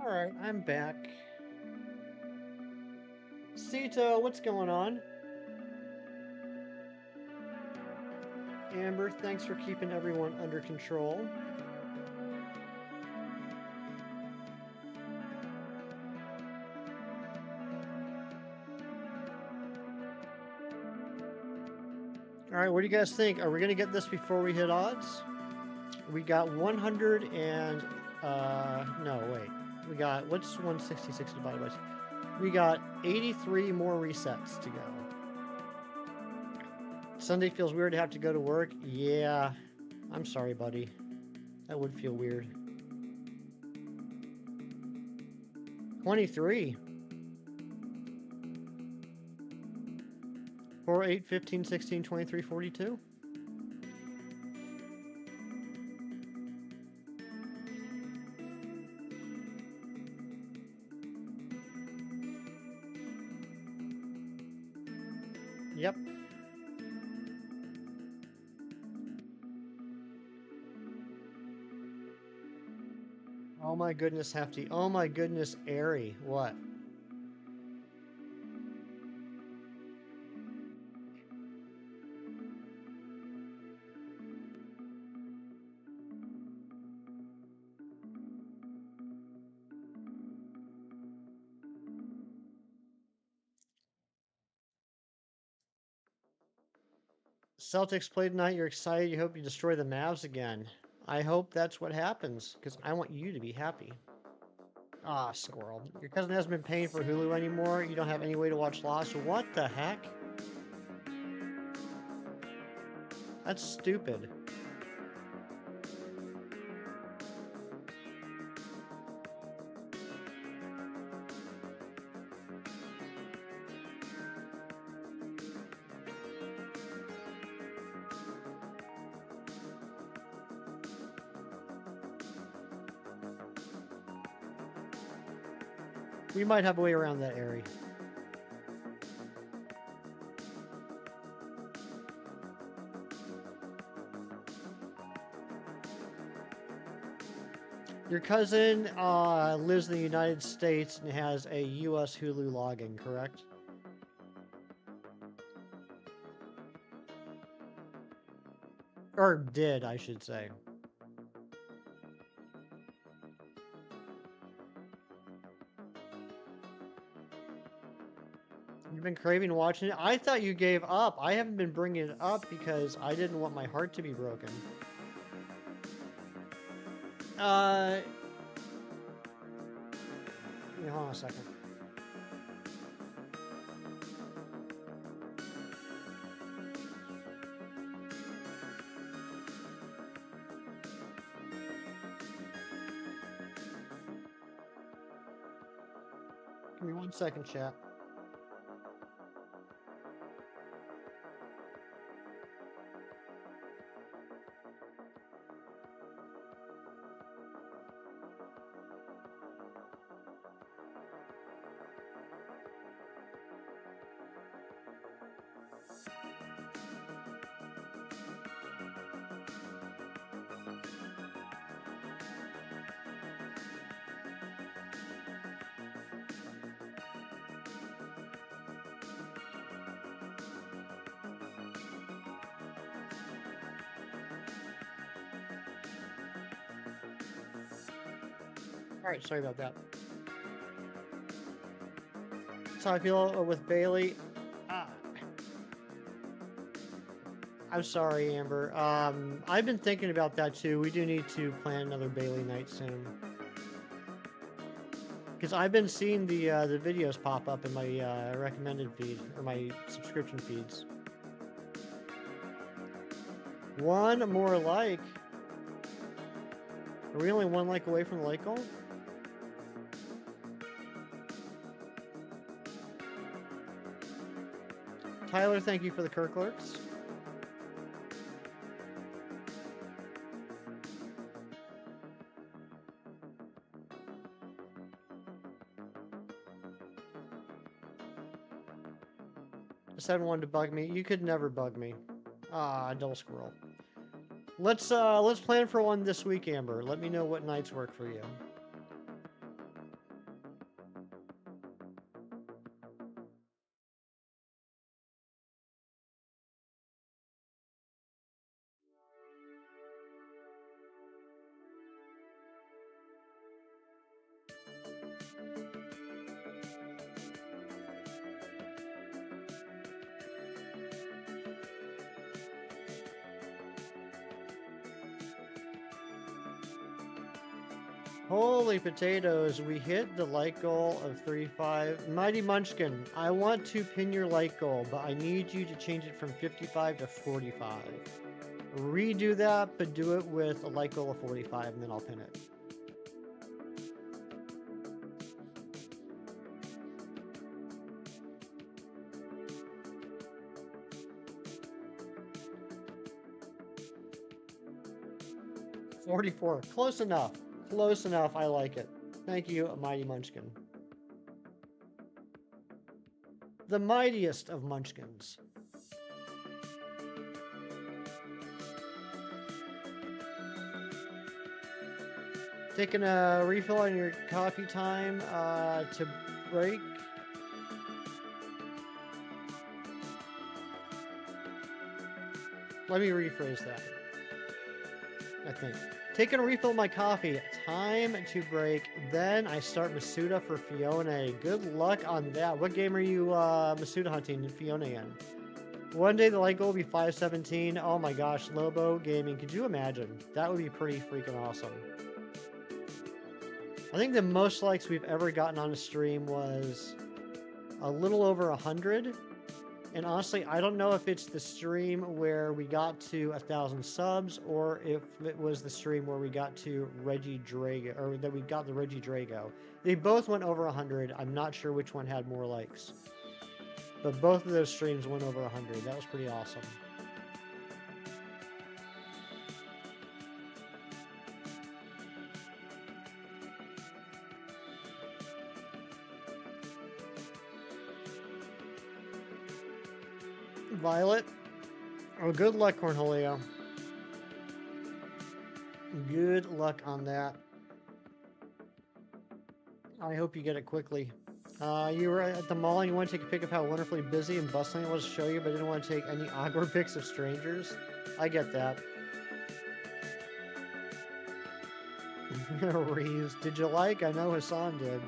Alright, I'm back. Sito, what's going on? Amber, thanks for keeping everyone under control. Alright, what do you guys think? Are we going to get this before we hit odds? We got 100 and... no, wait. We got... What's 166 divided by... We got 83 more resets to go. Sunday feels weird to have to go to work. Yeah. I'm sorry, buddy. That would feel weird. 23. 4, 8, 15, 16, 23, 42. Yep. Oh my goodness, Hefty. Oh my goodness, Airy. What? Celtics play tonight. You're excited. You hope you destroy the Mavs again. I hope that's what happens, because I want you to be happy. Ah, squirrel. Your cousin hasn't been paying for Hulu anymore. You don't have any way to watch Lost. What the heck? That's stupid. We might have a way around that, Airy. Your cousin lives in the United States and has a US Hulu login, correct? Or did, I should say. You've been craving watching it? I thought you gave up. I haven't been bringing it up because I didn't want my heart to be broken. Hold on a second. Give me 1 second, chat. Alright, sorry about that. That's how I feel with Bailey. I'm sorry, Amber. I've been thinking about that too. We do need to plan another Bailey night soon. Because I've been seeing the videos pop up in my recommended feed, or my subscription feeds. One more like. Are we only one like away from the like goal? Tyler, thank you for the Kirklerks. Just hadn't wanted to bug me. You could never bug me. Ah, double squirrel. Let's plan for one this week, Amber. Let me know what nights work for you. Holy potatoes, we hit the like goal of 35. Mighty Munchkin, I want to pin your like goal, but I need you to change it from 55 to 45. Redo that, but do it with a like goal of 45, and then I'll pin it. $44. Close enough. Close enough. I like it. Thank you, Mighty Munchkin. The mightiest of Munchkins. Taking a refill on your coffee time to break. Let me rephrase that. I think. Taking a refill of my coffee. Time to break. Then I start Masuda for Fiona. Good luck on that. What game are you Masuda hunting Fiona in? One day the like goal will be 517. Oh my gosh, Lobo Gaming. Could you imagine? That would be pretty freaking awesome. I think the most likes we've ever gotten on a stream was a little over 100. And honestly, I don't know if it's the stream where we got to 1,000 subs or if it was the stream where we got to Reggie Drago, or that we got the Reggie Drago. They both went over 100. I'm not sure which one had more likes. But both of those streams went over 100. That was pretty awesome. Violet. Oh, good luck, Cornholio. Good luck on that. I hope you get it quickly. You were at the mall and you want to take a pic of how wonderfully busy and bustling it was to show you, but didn't want to take any awkward pics of strangers. I get that. Reeves, did you like? I know Hassan did.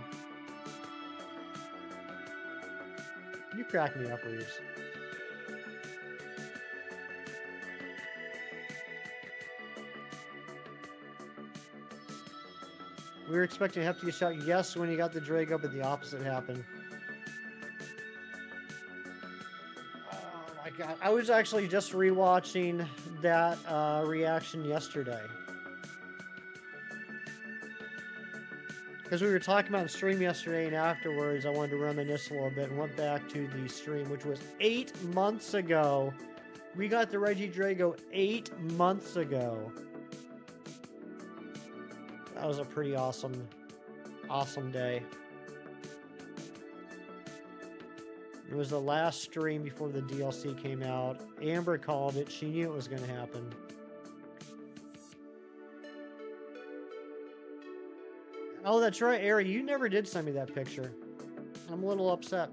You crack me up, Reeves. We were expecting Hefty to shout yes when he got the Drago, but the opposite happened. Oh my god. I was actually just rewatching that reaction yesterday. Because we were talking about the stream yesterday, and afterwards I wanted to reminisce a little bit and went back to the stream, which was 8 months ago. We got the Reggie Drago 8 months ago. That was a pretty awesome day. It was the last stream before the DLC came out. Amber called it. She knew it was going to happen. Oh, that's right, Ari. You never did send me that picture. I'm a little upset.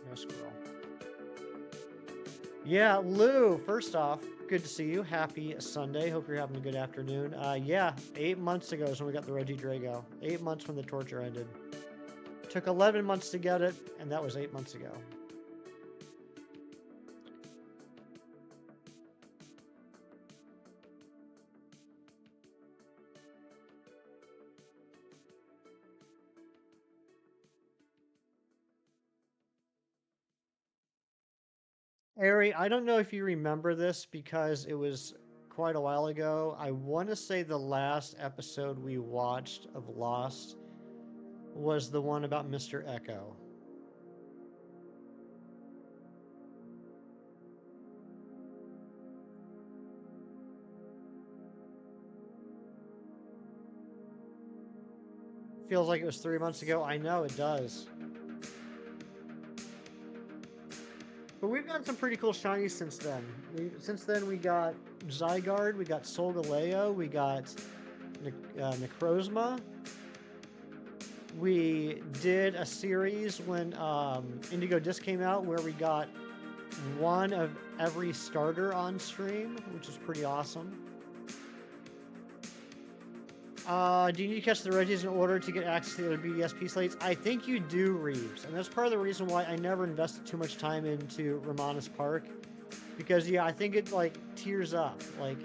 No squirrel. Yeah, Lou, first off, good to see you. Happy Sunday. Hope you're having a good afternoon. Yeah, 8 months ago is when we got the Reggie Drago. 8 months when the torture ended. Took 11 months to get it, and that was 8 months ago. Ari, I don't know if you remember this because it was quite a while ago. I want to say the last episode we watched of Lost was the one about Mr. Echo. Feels like it was 3 months ago. I know it does. But we've gotten some pretty cool shinies since then. Since then, we got Zygarde, we got Solgaleo, we got Necrozma. We did a series when Indigo Disc came out where we got one of every starter on stream, which is pretty awesome. Do you need to catch the Reggies in order to get access to the other BDSP slates? I think you do, Reeves. And that's part of the reason why I never invested too much time into Romanus Park. Because, yeah, I think it, like, tears up. Like,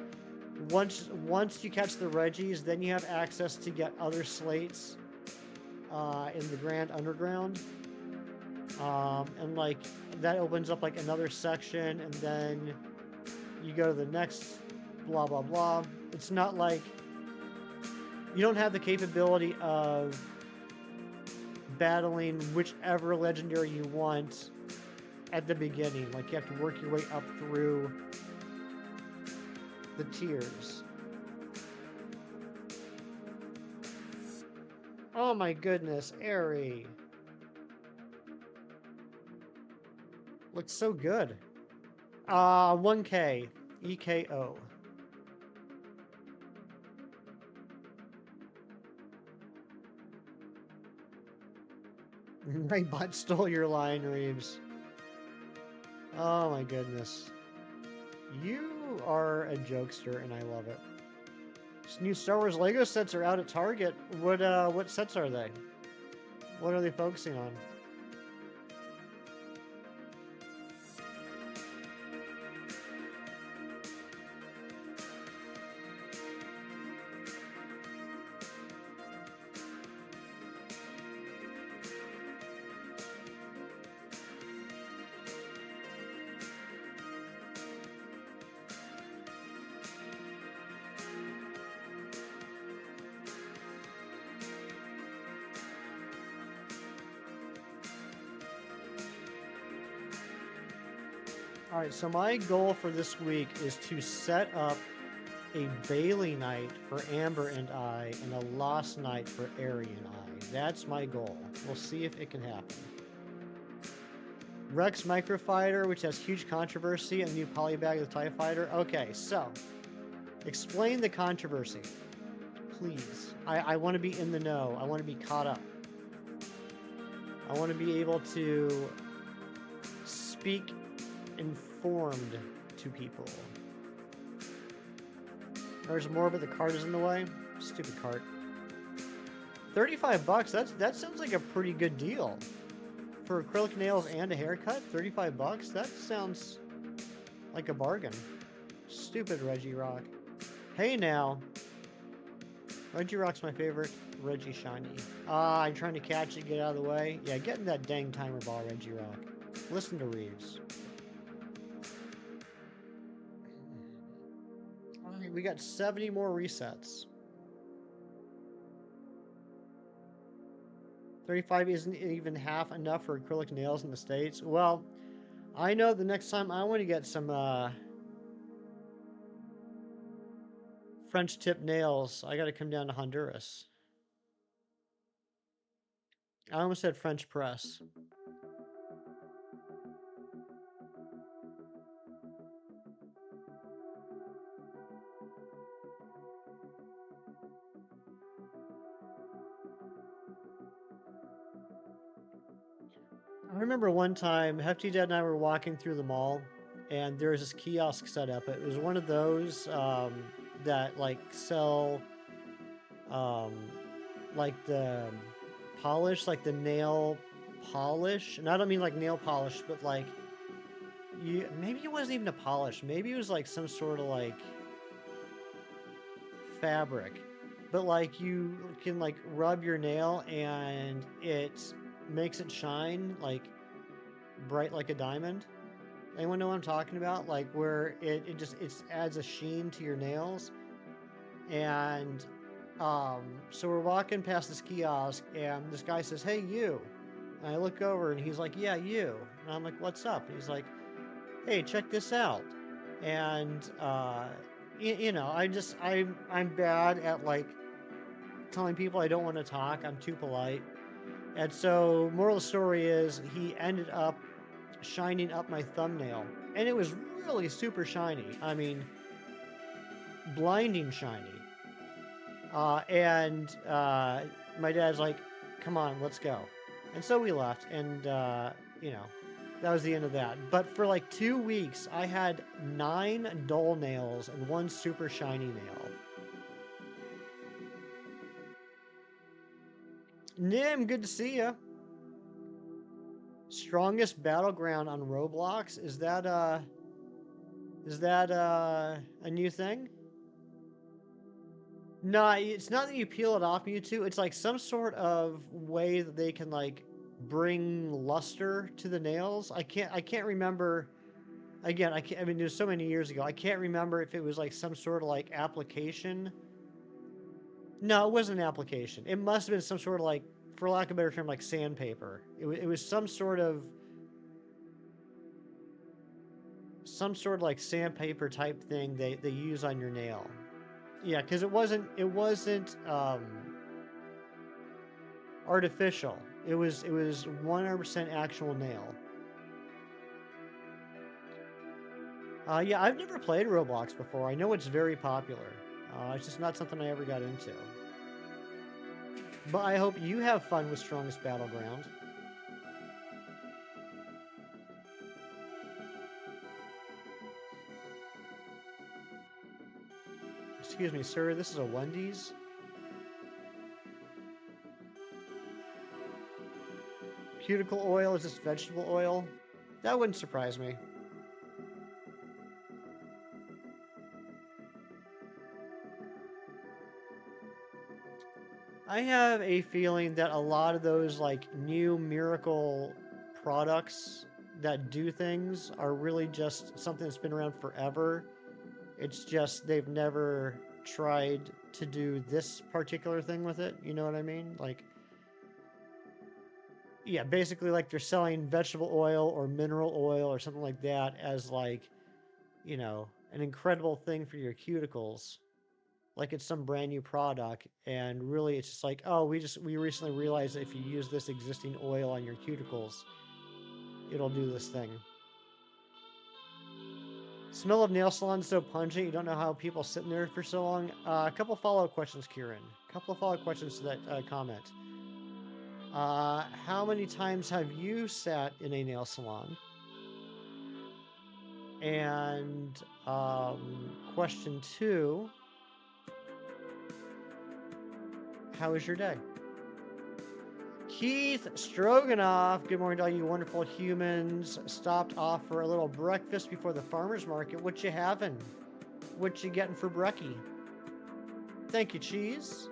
Once you catch the Reggies, then you have access to get other slates in the Grand Underground. And like that opens up like another section, and then you go to the next blah blah blah. It's not like you don't have the capability of battling whichever legendary you want at the beginning. Like you have to work your way up through the tiers. Oh my goodness, Airy. Looks so good. 1K. EKO. My butt stole your line, Reeves. Oh my goodness. You are a jokester, and I love it. These new Star Wars Lego sets are out at Target. What sets are they? What are they focusing on? Alright, so my goal for this week is to set up a Bailey night for Amber and I, and a Lost night for Ari and I. That's my goal. We'll see if it can happen. Rex Microfighter, which has huge controversy, and new polybag of the TIE Fighter. Okay, so explain the controversy, please. I want to be in the know. I want to be caught up. I want to be able to speak informed to people. There's more, but the cart is in the way. Stupid cart. 35 bucks. That sounds like a pretty good deal for acrylic nails and a haircut. 35 bucks. That sounds like a bargain. Stupid Reggie Rock. Hey now. Reggie Rock's my favorite Reggie shiny. I'm trying to catch it. Get out of the way. Yeah, get in that dang timer ball, Reggie Rock. Listen to Reeves. We got 70 more resets. 35 isn't even half enough for acrylic nails in the States. Well, I know the next time I want to get some French tip nails, I got to come down to Honduras. I almost said French press. I remember one time, Hefty Dad and I were walking through the mall, and there was this kiosk set up. It was one of those that like sell like the polish, like the nail polish. And I don't mean like nail polish, but like maybe it wasn't even a polish. Maybe it was like some sort of like fabric. But like you can like rub your nail and it makes it shine like bright like a diamond. Anyone know what I'm talking about? Like where it adds a sheen to your nails. And so we're walking past this kiosk, and this guy says, "Hey, you." And I look over, and he's like, "Yeah, you." And I'm like, "What's up?" And he's like, "Hey, check this out." And you know, I'm bad at like telling people I don't want to talk. I'm too polite. And so, moral of the story is, he ended up shining up my thumbnail, and it was really super shiny. I mean, blinding shiny. And my dad's like, "Come on, let's go." And so we left, and you know, that was the end of that. But for like 2 weeks, I had 9 dull nails and 1 super shiny nail. Nim, good to see you. Strongest battleground on Roblox? Is that a new thing? No, it's not that you peel it off Mewtwo. It's like some sort of way that they can like bring luster to the nails. I can't remember. Again, I can't. I mean, it was so many years ago. I can't remember if it was like some sort of like application. No, it wasn't an application. It must have been some sort of like, for lack of a better term, like sandpaper. It was some sort of like sandpaper type thing they use on your nail. Yeah, because it wasn't artificial. It was 100% actual nail. Yeah, I've never played Roblox before. I know it's very popular. It's just not something I ever got into. But I hope you have fun with Strongest Battleground. Excuse me, sir. This is a Wendy's. Cuticle oil is just vegetable oil. That wouldn't surprise me. I have a feeling that a lot of those like new miracle products that do things are really just something that's been around forever. It's just they've never tried to do this particular thing with it. You know what I mean? Like, yeah, basically like they're selling vegetable oil or mineral oil or something like that as like, an incredible thing for your cuticles. Like it's some brand new product, and really it's just like, oh, we recently realized that if you use this existing oil on your cuticles, it'll do this thing. Smell of nail salon so pungent you don't know how people sit in there for so long. A couple follow-up questions, Kieran. A couple of follow-up questions to that comment. How many times have you sat in a nail salon? And question two, how was your day? Keith Stroganoff, good morning to all you wonderful humans. Stopped off for a little breakfast before the farmer's market. What you having? What you getting for brekkie? Thank you, cheese.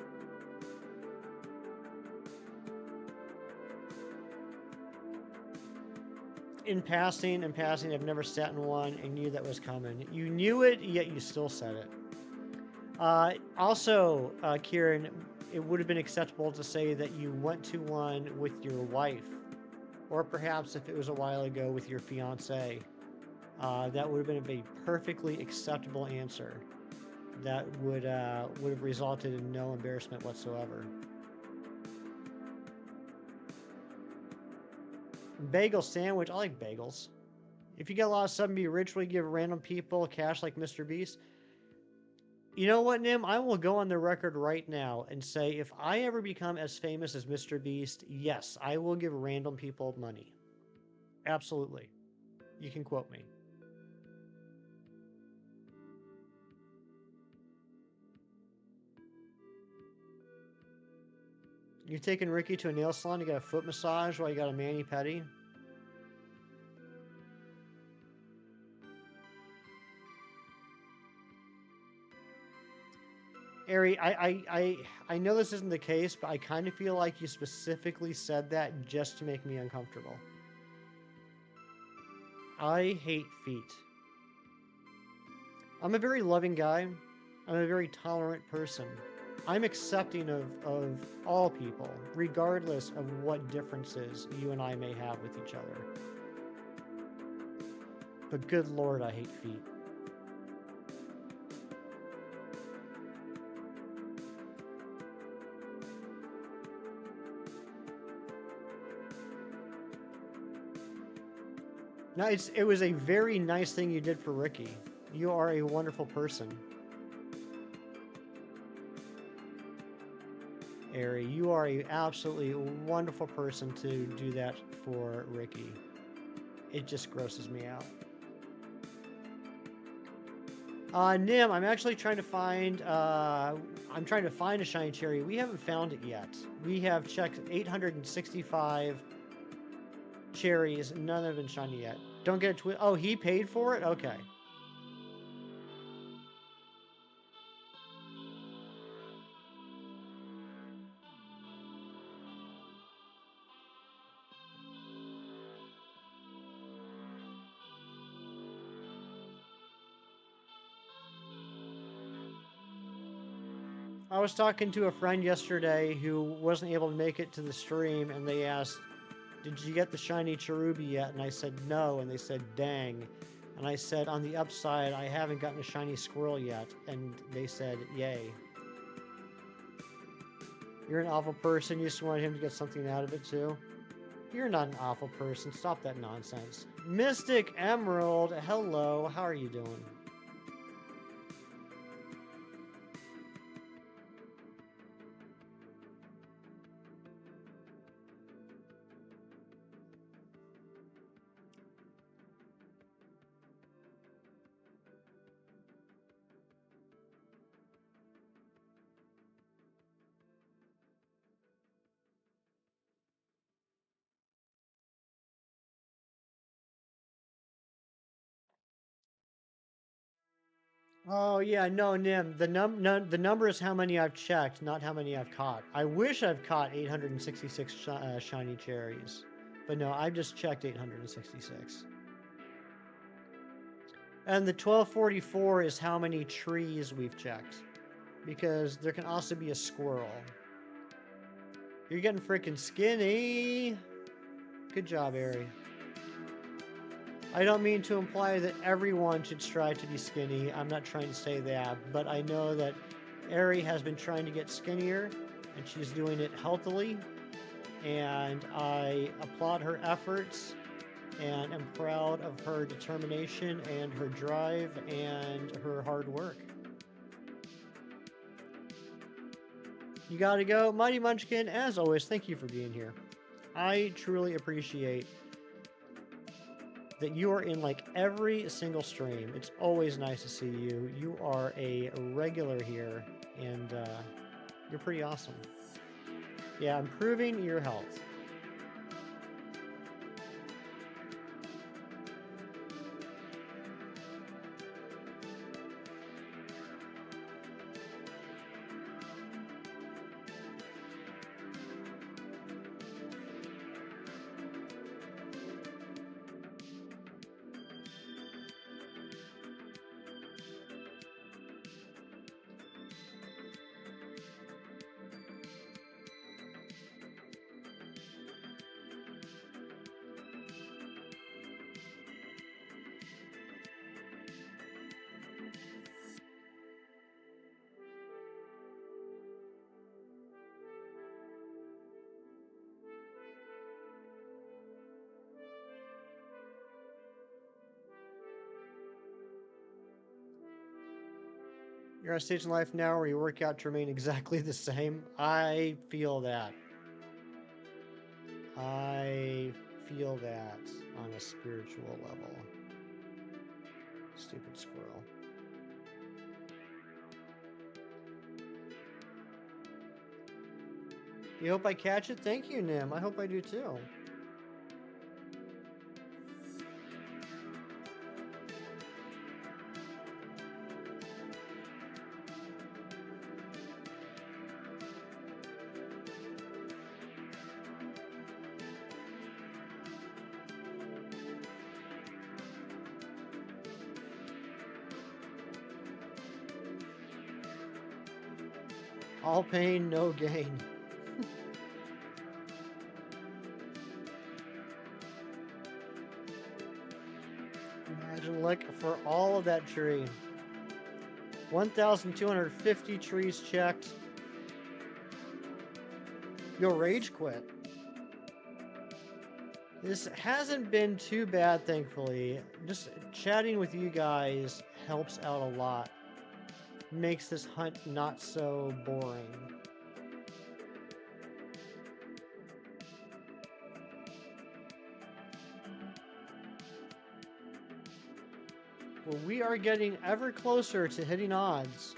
In passing, I've never sat in one and knew that was coming. You knew it, yet you still said it. Also, Kieran, it would have been acceptable to say that you went to one with your wife, or perhaps if it was a while ago with your fiance. That would have been a perfectly acceptable answer. That would have resulted in no embarrassment whatsoever. Bagel sandwich. I like bagels. If you get a lot of sudden be rich, will you give random people cash like Mr. Beast? You know what, Nim? I will go on the record right now and say if I ever become as famous as Mr. Beast, yes, I will give random people money. Absolutely. You can quote me. You taking Ricky to a nail salon to get a foot massage while you got a mani-pedi? Ari, I know this isn't the case, but I kind of feel like you specifically said that just to make me uncomfortable. I hate feet. I'm a very loving guy. I'm a very tolerant person. I'm accepting of all people, regardless of what differences you and I may have with each other. But good lord, I hate feet. Now, it was a very nice thing you did for Ricky. You are a wonderful person. Ari, you are a absolutely wonderful person to do that for Ricky. It just grosses me out. Nim, I'm actually trying to find a shiny cherry. We haven't found it yet. We have checked 865 cherries. None have been shiny yet. Don't get a twist. Oh, he paid for it? Okay. I was talking to a friend yesterday who wasn't able to make it to the stream, and they asked, "Did you get the shiny Cherubi yet?" And I said, "No," and they said, "Dang." And I said, "On the upside, I haven't gotten a shiny squirrel yet," and they said, "Yay." You're an awful person, you just wanted him to get something out of it too? You're not an awful person, stop that nonsense. Mystic Emerald, hello, how are you doing? Oh yeah, no, Nim. The number is how many I've checked, not how many I've caught. I wish I've caught 866 shiny cherries, but no, I've just checked 866. And the 1244 is how many trees we've checked, because there can also be a squirrel. You're getting freaking skinny. Good job, Ari. I don't mean to imply that everyone should strive to be skinny. I'm not trying to say that, but I know that Ari has been trying to get skinnier, and she's doing it healthily, and I applaud her efforts, and am proud of her determination and her drive and her hard work. You gotta go. Mighty Munchkin, as always, thank you for being here. I truly appreciate that you are in like every single stream. It's always nice to see you. You are a regular here, and you're pretty awesome. Yeah, improving your health. You're at a stage in life now where your workout to remain exactly the same. I feel that. I feel that on a spiritual level. Stupid squirrel. You hope I catch it? Thank you, Nim. I hope I do too. All pain, no gain. Imagine, look, for all of that tree. 1,250 trees checked. You'll rage quit. This hasn't been too bad, thankfully. Just chatting with you guys helps out a lot. Makes this hunt not so boring. Well, we are getting ever closer to hitting odds.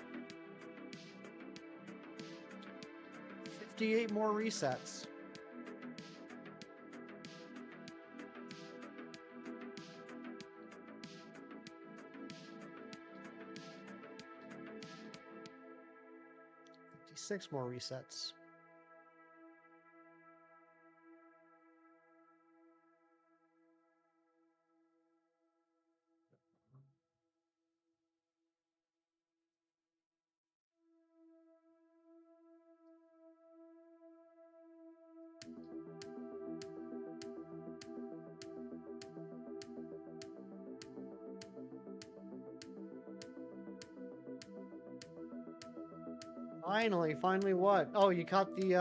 58 more resets. Six more resets. Finally what? Oh, you caught the,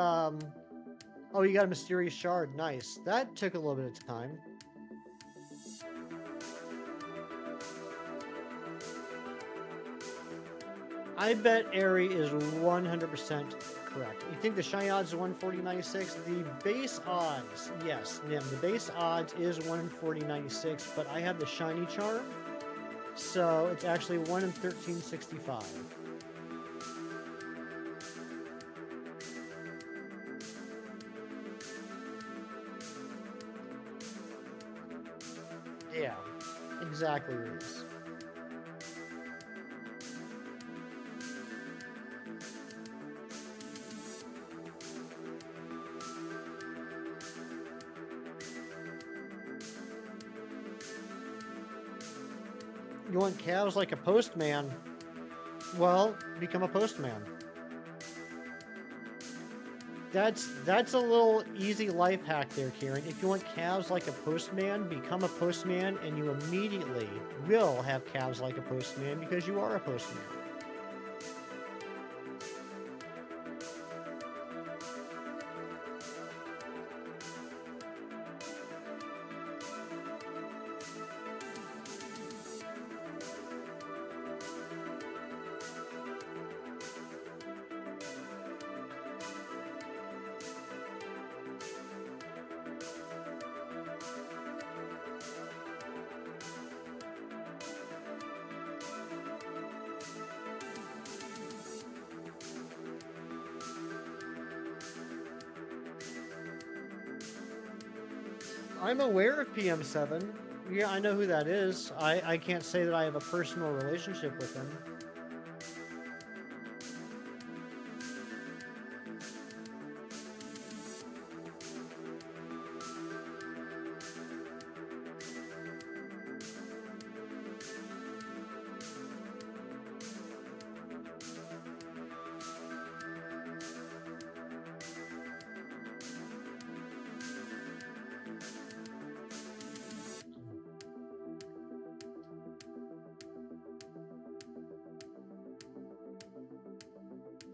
oh, you got a mysterious shard. Nice. That took a little bit of time. I bet Airy is 100% correct. You think the shiny odds is 140.96? The base odds, yes, Nim, the base odds is 1 in 40.96, but I have the shiny charm, so it's actually 1 in 13.65. Yeah, exactly, Reese. You want calves like a postman? Well, become a postman. That's a little easy life hack there, Kieran. If you want calves like a postman, become a postman, and you immediately will have calves like a postman because you are a postman. I'm aware of PM7. Yeah, I know who that is. I can't say that I have a personal relationship with him.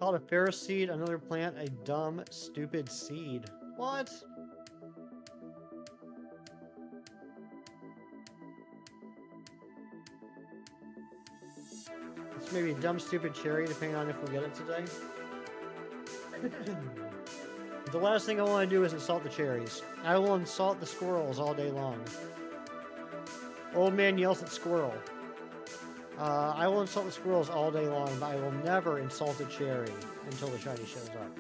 Called a ferris seed, another plant, a dumb, stupid seed. What? It's maybe a dumb, stupid cherry, depending on if we get it today. The last thing I want to do is insult the cherries. I will insult the squirrels all day long. Old man yells at squirrel. I will insult the squirrels all day long, but I will never insult a cherry until the shiny shows up.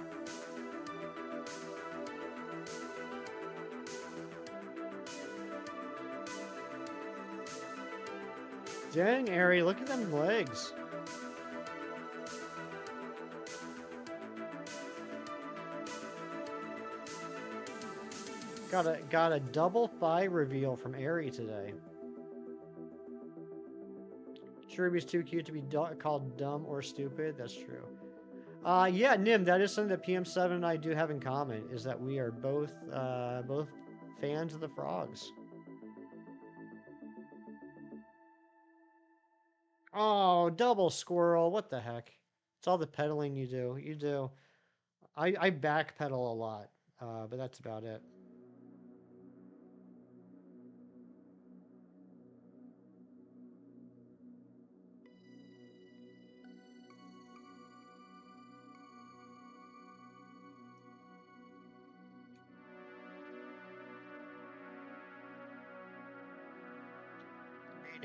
Dang, Ari, look at them legs. Got a double thigh reveal from Ari today. Cherubi's too cute to be called dumb or stupid. That's true. Yeah, Nim, that is something that PM7 and I do have in common, is that we are both fans of the frogs. Oh, double squirrel. What the heck? It's all the pedaling you do. You do. I backpedal a lot, but that's about it.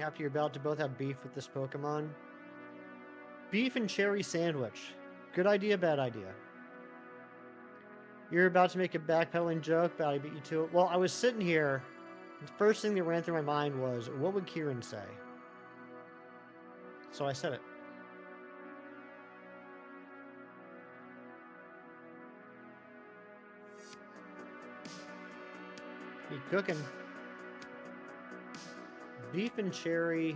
After you're about to both have beef with this Pokemon. Beef and cherry sandwich. Good idea, bad idea. You're about to make a backpedaling joke, but I beat you to it. Well, I was sitting here. The first thing that ran through my mind was, what would Kieran say? So I said it. Be cooking. Beef and cherry.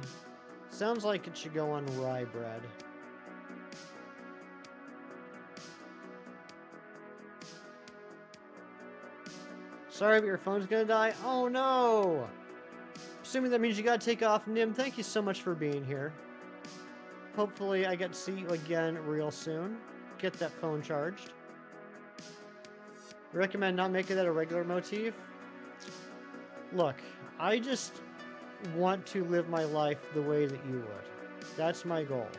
Sounds like it should go on rye bread. Sorry, but your phone's gonna die? Oh no! Assuming that means you gotta take off. Nim, thank you so much for being here. Hopefully I get to see you again real soon. get that phone charged. Recommend not making that a regular motif. Look, I just want to live my life the way that you would. That's my goal.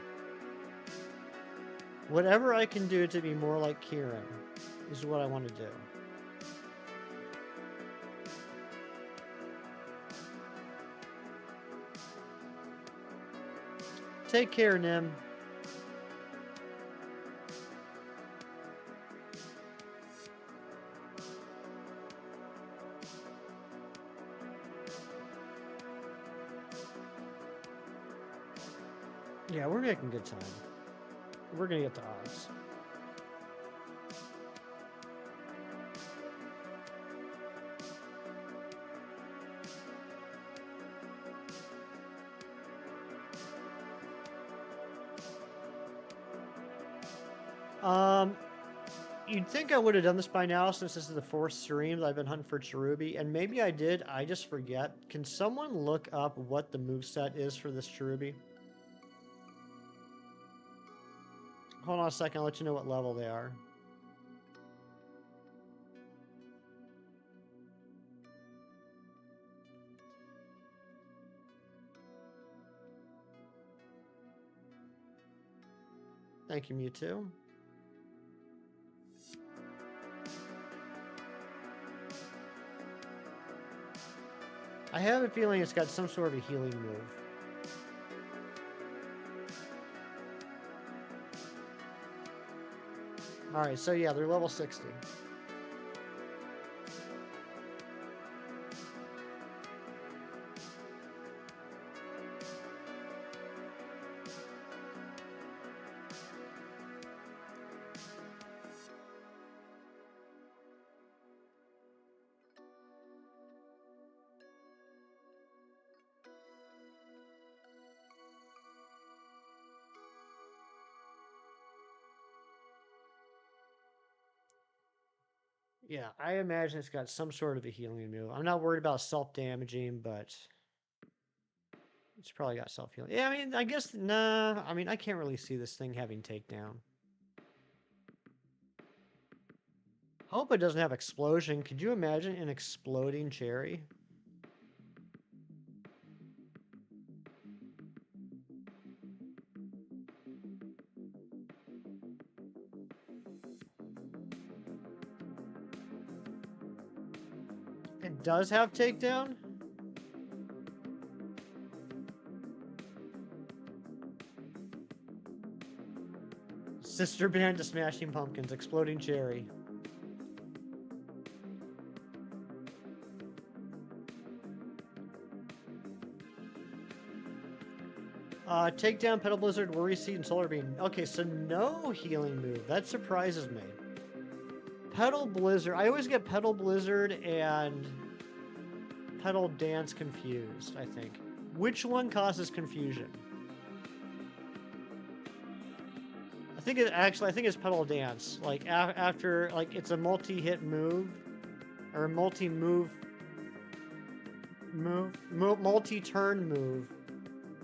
Whatever I can do to be more like Kieran is what I want to do. Take care, Nim. Yeah, we're making good time. We're gonna get the odds. You'd think I would have done this by now since this is the fourth stream that I've been hunting for Cherubi, and maybe I did, I just forget. Can someone look up what the moveset is for this Cherubi? Hold on a second, I'll let you know what level they are. Thank you, Mewtwo. I have a feeling it's got some sort of a healing move. Alright, so yeah, they're level 60. Yeah, I imagine it's got some sort of a healing move. I'm not worried about self-damaging, but it's probably got self-healing. Yeah, I mean, I guess, nah, I mean, I can't really see this thing having takedown. Hope it doesn't have explosion. Could you imagine an exploding cherry? It does have takedown? Sister band to Smashing Pumpkins, Exploding Cherry. Takedown, Petal Blizzard, Worry Seed, and Solar Beam. Okay, so no healing move. That surprises me. Petal Blizzard. I always get Petal Blizzard and Petal Dance confused, I think. Which one causes confusion? I think it's Petal Dance. Like, after, like, it's a multi-hit move, or multi-move, multi-turn move,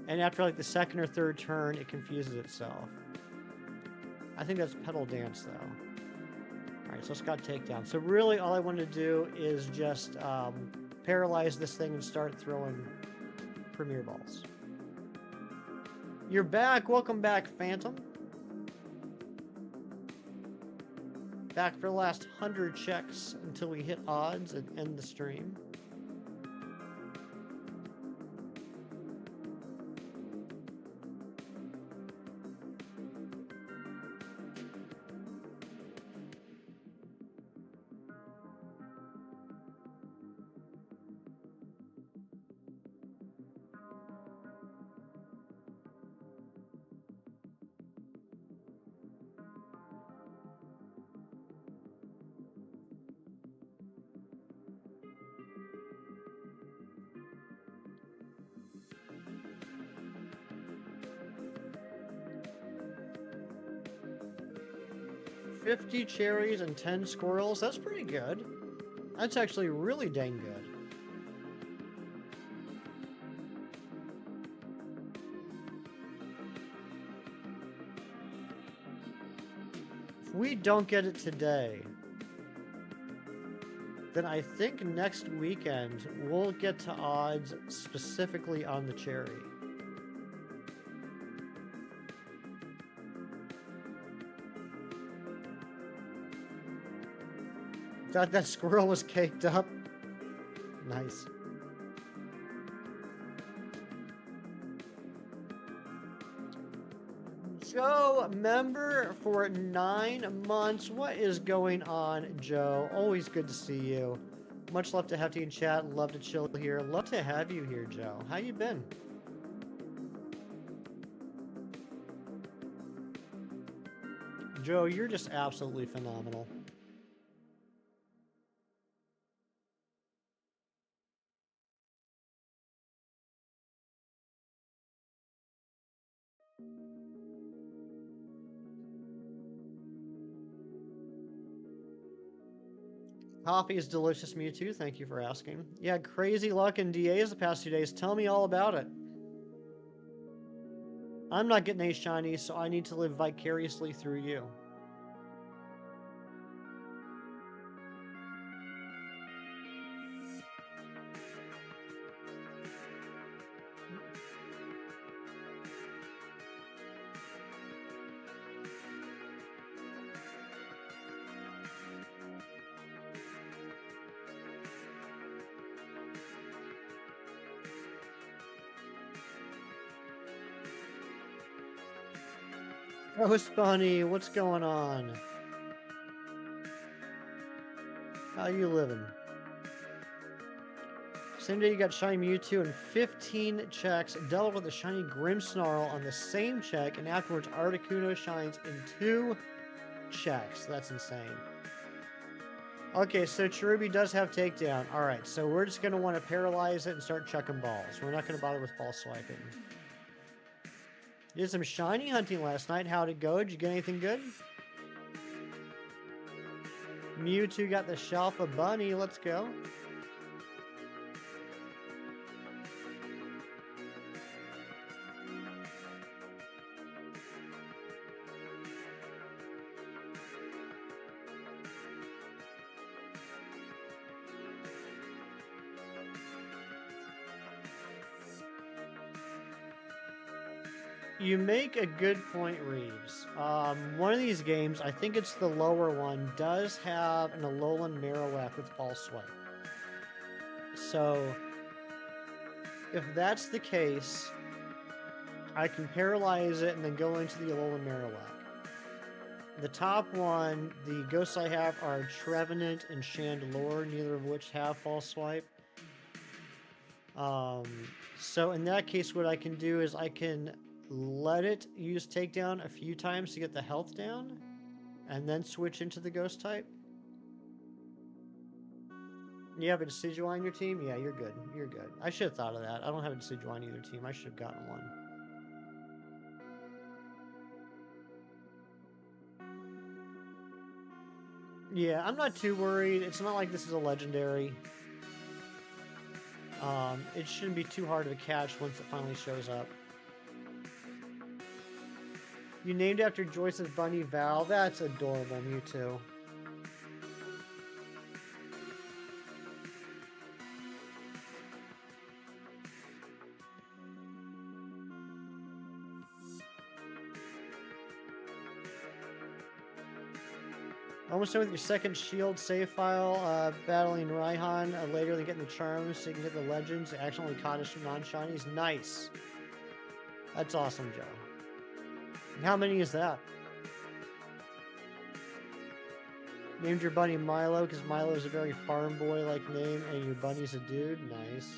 and after, like, the second or third turn, it confuses itself. I think that's Petal Dance, though. Alright, so it's got takedown. So really, all I want to do is just paralyze this thing and start throwing Premier Balls. You're back! Welcome back, Phantom. Back for the last 100 checks until we hit odds and end the stream. $50 cherries and 10 squirrels. That's pretty good. That's actually really dang good. If we don't get it today, then I think next weekend we'll get to odds specifically on the cherry. Thought that squirrel was caked up. Nice. Joe, member for 9 months. What is going on, Joe? Always good to see you. Much love to have you in chat. Love to chill here. Love to have you here, Joe. How you been? Joe, you're just absolutely phenomenal. Coffee is delicious, Mewtwo. Thank you for asking. Yeah, crazy luck in DAs the past 2 days. Tell me all about it. I'm not getting a shiny, so I need to live vicariously through you. Oh, it's funny. What's going on? How you living? Same day you got shiny Mewtwo and 15 checks, dealt with a shiny Grimmsnarl on the same check, and afterwards Articuno shines in 2 checks. That's insane. Okay, so Cherubi does have takedown. Alright, so we're just going to want to paralyze it and start chucking balls. We're not going to bother with ball swiping. Did some shiny hunting last night. How'd it go? Did you get anything good? Mewtwo got the Shelf of Bunny. Let's go. You make a good point, Reeves. One of these games, I think it's the lower one, does have an Alolan Marowak with False Swipe. So, if that's the case, I can paralyze it and then go into the Alolan Marowak. The top one, the ghosts I have are Trevenant and Chandelure, neither of which have False Swipe. So in that case, what I can do is I can let it use takedown a few times to get the health down, and then switch into the ghost type. You have a Decidueye on your team? Yeah, you're good. You're good. I should have thought of that. I don't have a Decidueye on either team. I should have gotten one. Yeah, I'm not too worried. It's not like this is a legendary. It shouldn't be too hard to catch once it finally shows up. You named after Joyce's bunny Val. That's adorable, Mewtwo. Almost done with your second shield save file, battling Raihan later than getting the charms so you can get the legends. Accidentally caught us from non-shinies. Nice. That's awesome, Joe. And how many is that? Named your bunny Milo because Milo is a very farm boy-like name and your bunny's a dude. Nice.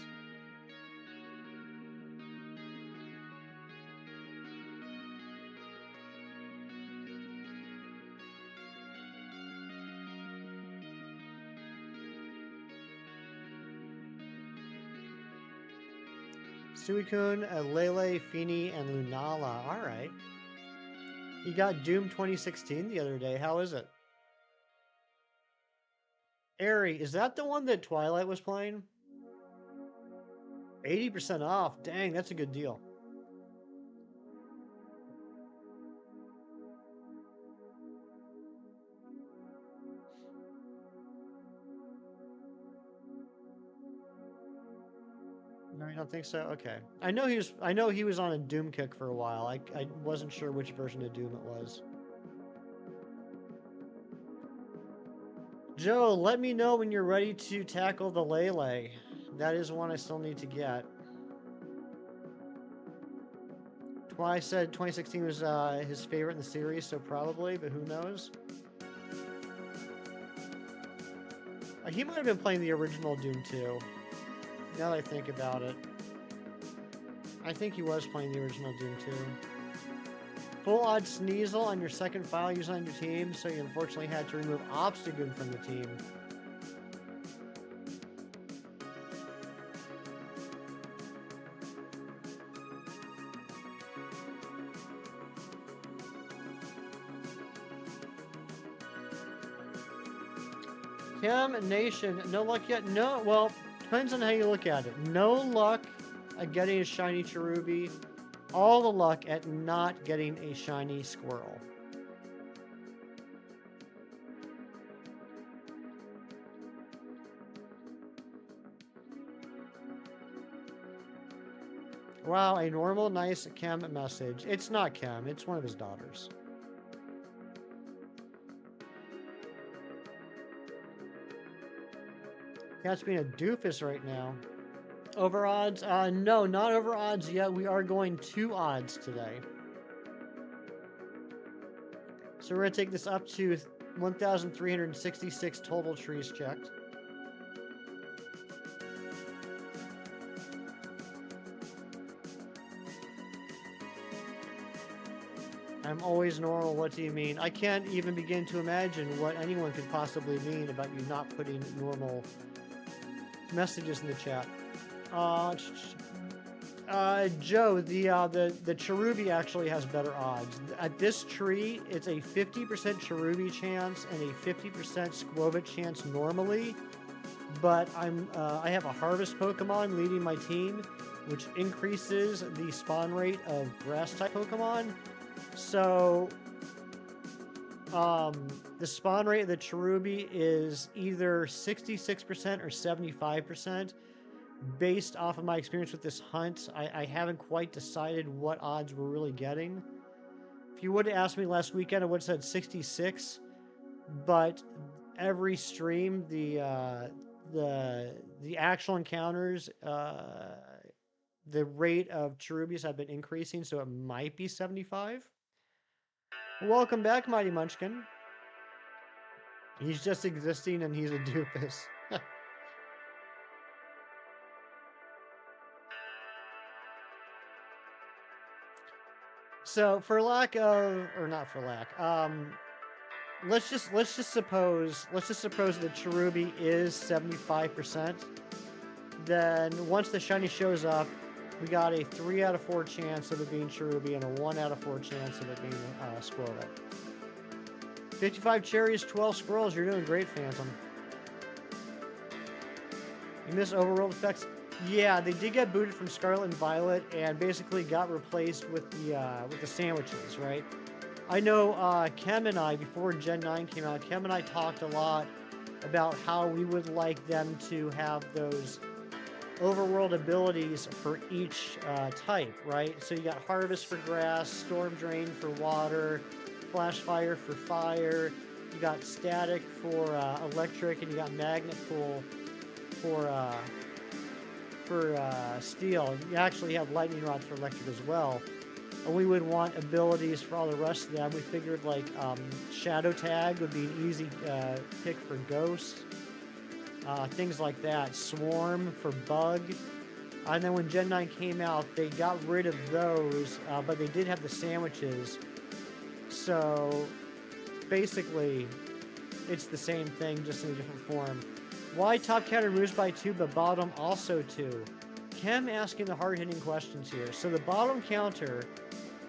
Suicune, Lele, Feeny, and Lunala. Alright. You got Doom 2016 the other day. How is it? Airy, is that the one that Twilight was playing? 80% off. Dang, that's a good deal. I don't think so. Okay. I know he was on a Doom kick for a while. I wasn't sure which version of Doom it was. Joe, let me know when you're ready to tackle the Lele. That is one I still need to get. Why I said 2016 was his favorite in the series, so probably, but who knows? He might have been playing the original Doom too. Now that I think about it. I think he was playing the original Doom too. Full odd Sneasel on your second file used on your team, so you unfortunately had to remove Obstagoon from the team. Cam Nation, no luck yet? No, well, depends on how you look at it. No luck at getting a shiny Cherubi. All the luck at not getting a shiny Squirrel. Wow, a normal, nice Chem message. It's not Chem, it's one of his daughters. Cat's being a doofus right now. Over odds? No, not over odds yet. We are going 2 odds today. So we're going to take this up to 1,366 total trees checked. I'm always normal. What do you mean? I can't even begin to imagine what anyone could possibly mean about you not putting normal messages in the chat. Joe, the Cherubi actually has better odds. At this tree, it's a 50% Cherubi chance and a 50% Squovit chance normally. But I have a Harvest Pokemon leading my team, which increases the spawn rate of Grass-type Pokemon. So, the spawn rate of the Cherubi is either 66% or 75%. Based off of my experience with this hunt, I haven't quite decided what odds we're really getting. If you would have asked me last weekend, I would have said 66. But every stream, the actual encounters, the rate of Cherubis have been increasing, so it might be 75. Welcome back, Mighty Munchkin. He's just existing and he's a doofus. So for lack of, or not for lack, let's just suppose that Cherubi is 75%. Then once the shiny shows up, we got a 3 out of 4 chance of it being Cherubi and a 1 out of 4 chance of it being Squirrel. 55 cherries, 12 squirrels. You're doing great, Phantom. You miss overworld effects. Yeah, they did get booted from Scarlet and Violet and basically got replaced with the sandwiches, right? I know Chem and I, before Gen 9 came out, Chem and I talked a lot about how we would like them to have those overworld abilities for each type, right? So you got Harvest for grass, Storm Drain for water, Flash Fire for fire, you got Static for electric, and you got Magnet Pool for steel. You actually have Lightning Rod for electric as well. And we would want abilities for all the rest of them. We figured like Shadow Tag would be an easy pick for Ghost. Things like that. Swarm for Bug. And then when Gen 9 came out, they got rid of those, but they did have the sandwiches. So basically, it's the same thing, just in a different form. Why top counter moves by 2, but bottom also 2? Chem asking the hard-hitting questions here. So the bottom counter,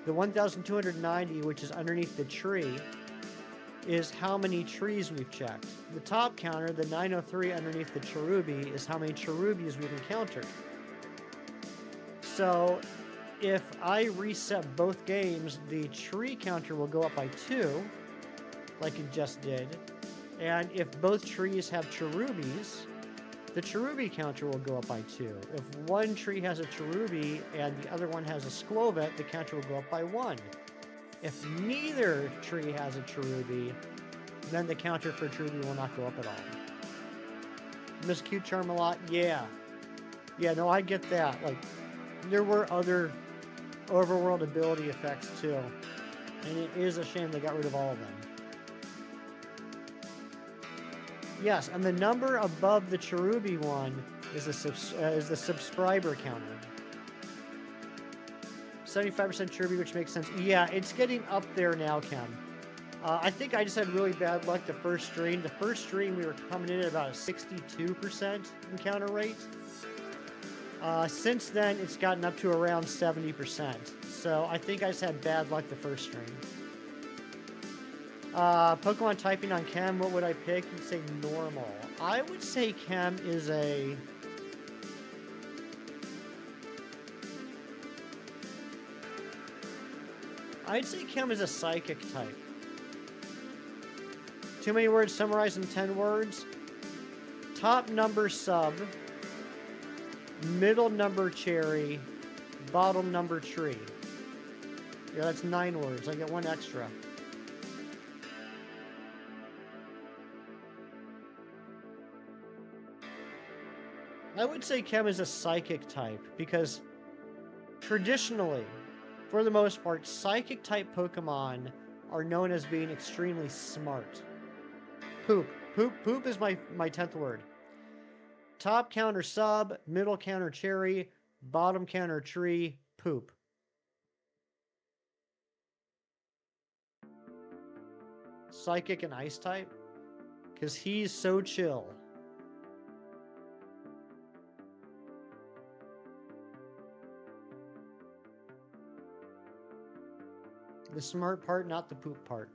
the 1,290, which is underneath the tree, is how many trees we've checked. The top counter, the 903 underneath the Cherubi, is how many Cherubis we've encountered. So if I reset both games, the tree counter will go up by 2, like it just did. And if both trees have Cherubis, the Cherubi counter will go up by 2. If one tree has a Cherubi and the other one has a Squovet, the counter will go up by 1. If neither tree has a Cherubi, then the counter for Cherubi will not go up at all. Miss Cute Charm-a-Lot, yeah. Yeah, no, I get that. Like, there were other overworld ability effects too. And it is a shame they got rid of all of them. Yes, and the number above the Cherubi one is the subscriber counter. 75% Cherubi, which makes sense. Yeah, it's getting up there now, Ken. I think I just had really bad luck the first stream. The first stream, we were coming in at about a 62% encounter rate. Since then, it's gotten up to around 70%. So I think I just had bad luck the first stream. Pokemon typing on Chem, what would I pick? You'd say normal. I would say Chem is a... I'd say Chem is a psychic type. Too many words summarized in 10 words. Top number sub. Middle number cherry. Bottom number tree. Yeah, that's 9 words. I get 1 extra. I would say Chem is a psychic type because traditionally, for the most part, psychic type Pokemon are known as being extremely smart. Poop. Poop is my 10th word. Top counter sub, middle counter cherry, bottom counter tree, poop. Psychic and ice type? Because he's so chill. The smart part, not the poop part.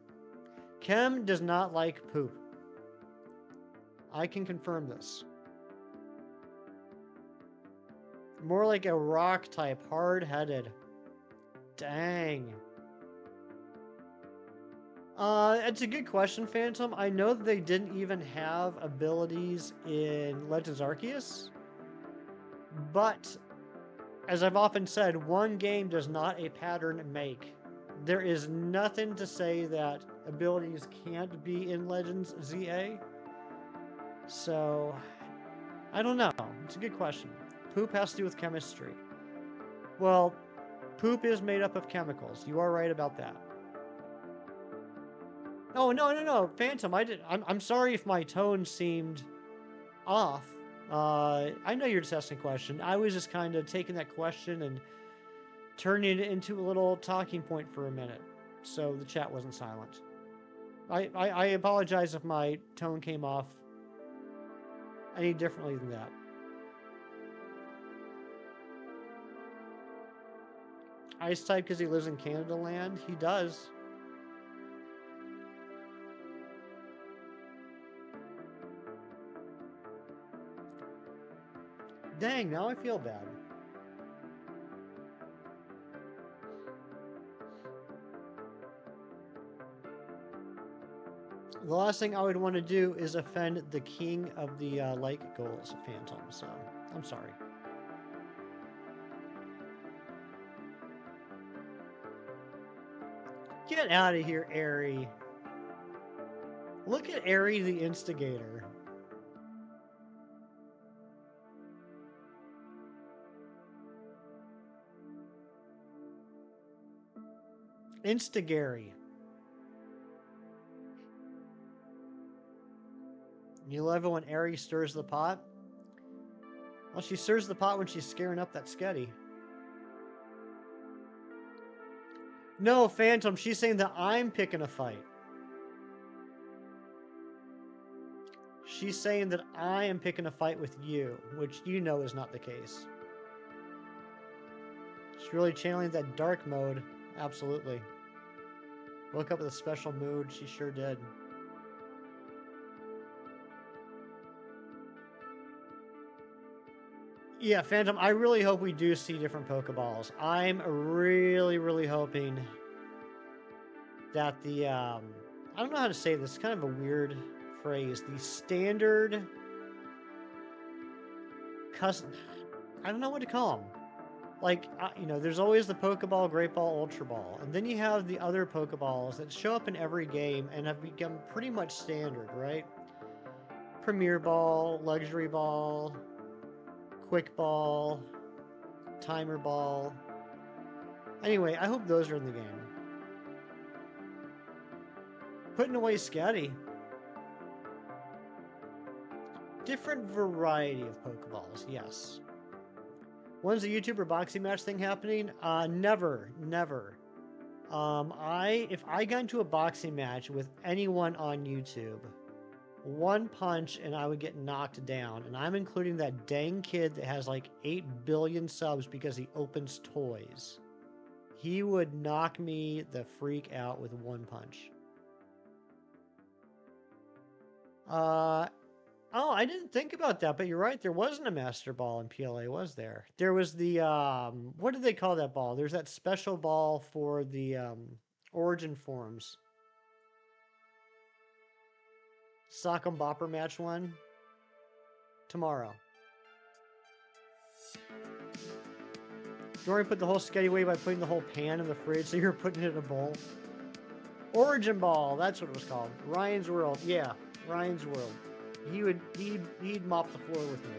Chem does not like poop. I can confirm this. More like a rock type, hard-headed. Dang. It's a good question, Phantom. I know that they didn't even have abilities in Legends Arceus. But, as I've often said, one game does not a pattern make. There is nothing to say that abilities can't be in Legends ZA. So, I don't know. It's a good question. Poop has to do with chemistry. Well, poop is made up of chemicals. You are right about that. Oh, no. Phantom, I'm sorry if my tone seemed off. I know you're just asking a question. I was just kind of taking that question and turning it into a little talking point for a minute, so the chat wasn't silent. I apologize if my tone came off any differently than that. Ice type because he lives in Canada land? He does. Dang, now I feel bad. The last thing I would want to do is offend the king of the like goals, Phantom, so I'm sorry. Get out of here, Airy. Look at Airy the Instigator. Instagary. You love it when Airy stirs the pot? Well, she stirs the pot when she's scaring up that Sketty. No, Phantom, she's saying that I'm picking a fight. She's saying that I am picking a fight with you, which you know is not the case. She's really channeling that dark mode. Absolutely. Woke up with a special mood. She sure did. Yeah, Phantom, I really hope we do see different Pokeballs. I'm really hoping that the, I don't know how to say this, it's kind of a weird phrase. The standard I don't know what to call them. Like, you know, there's always the Pokeball, Great Ball, Ultra Ball, and then you have the other Pokeballs that show up in every game and have become pretty much standard, right? Premier Ball, Luxury Ball, Quick Ball, Timer Ball. Anyway, I hope those are in the game. Putting away Scatty. Different variety of Pokeballs, yes. When's the YouTuber boxing match thing happening? Never. If I got into a boxing match with anyone on YouTube, one punch and I would get knocked down. And I'm including that dang kid that has like 8 billion subs because he opens toys. He would knock me the freak out with one punch. Oh, I didn't think about that, but you're right. There wasn't a Master Ball in PLA, was there? There was the, what did they call that ball? There's that special ball for the Origin forms. Sock'em Bopper match one. Tomorrow. You already put the whole sketty away by putting the whole pan in the fridge, so you're putting it in a bowl. Origin Ball, that's what it was called. Ryan's World, yeah, Ryan's World. He'd mop the floor with me.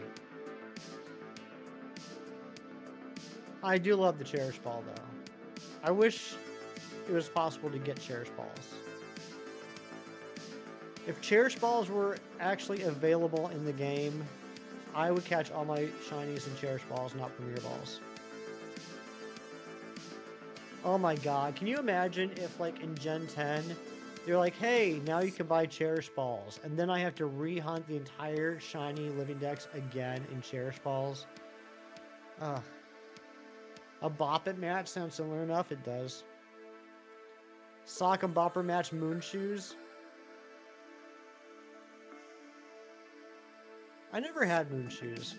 I do love the Cherish Ball, though. I wish it was possible to get Cherish Balls. If Cherish Balls were actually available in the game, I would catch all my shinies and Cherish Balls, not Premier Balls. Oh my god, can you imagine if, like, in Gen 10, they're like, hey, now you can buy Cherish Balls, and then I have to re-hunt the entire shiny living dex again in Cherish Balls? Ugh. A Bop It match sounds similar enough, it does. Sock'em Bopper match Moon Shoes. I never had Moon Shoes.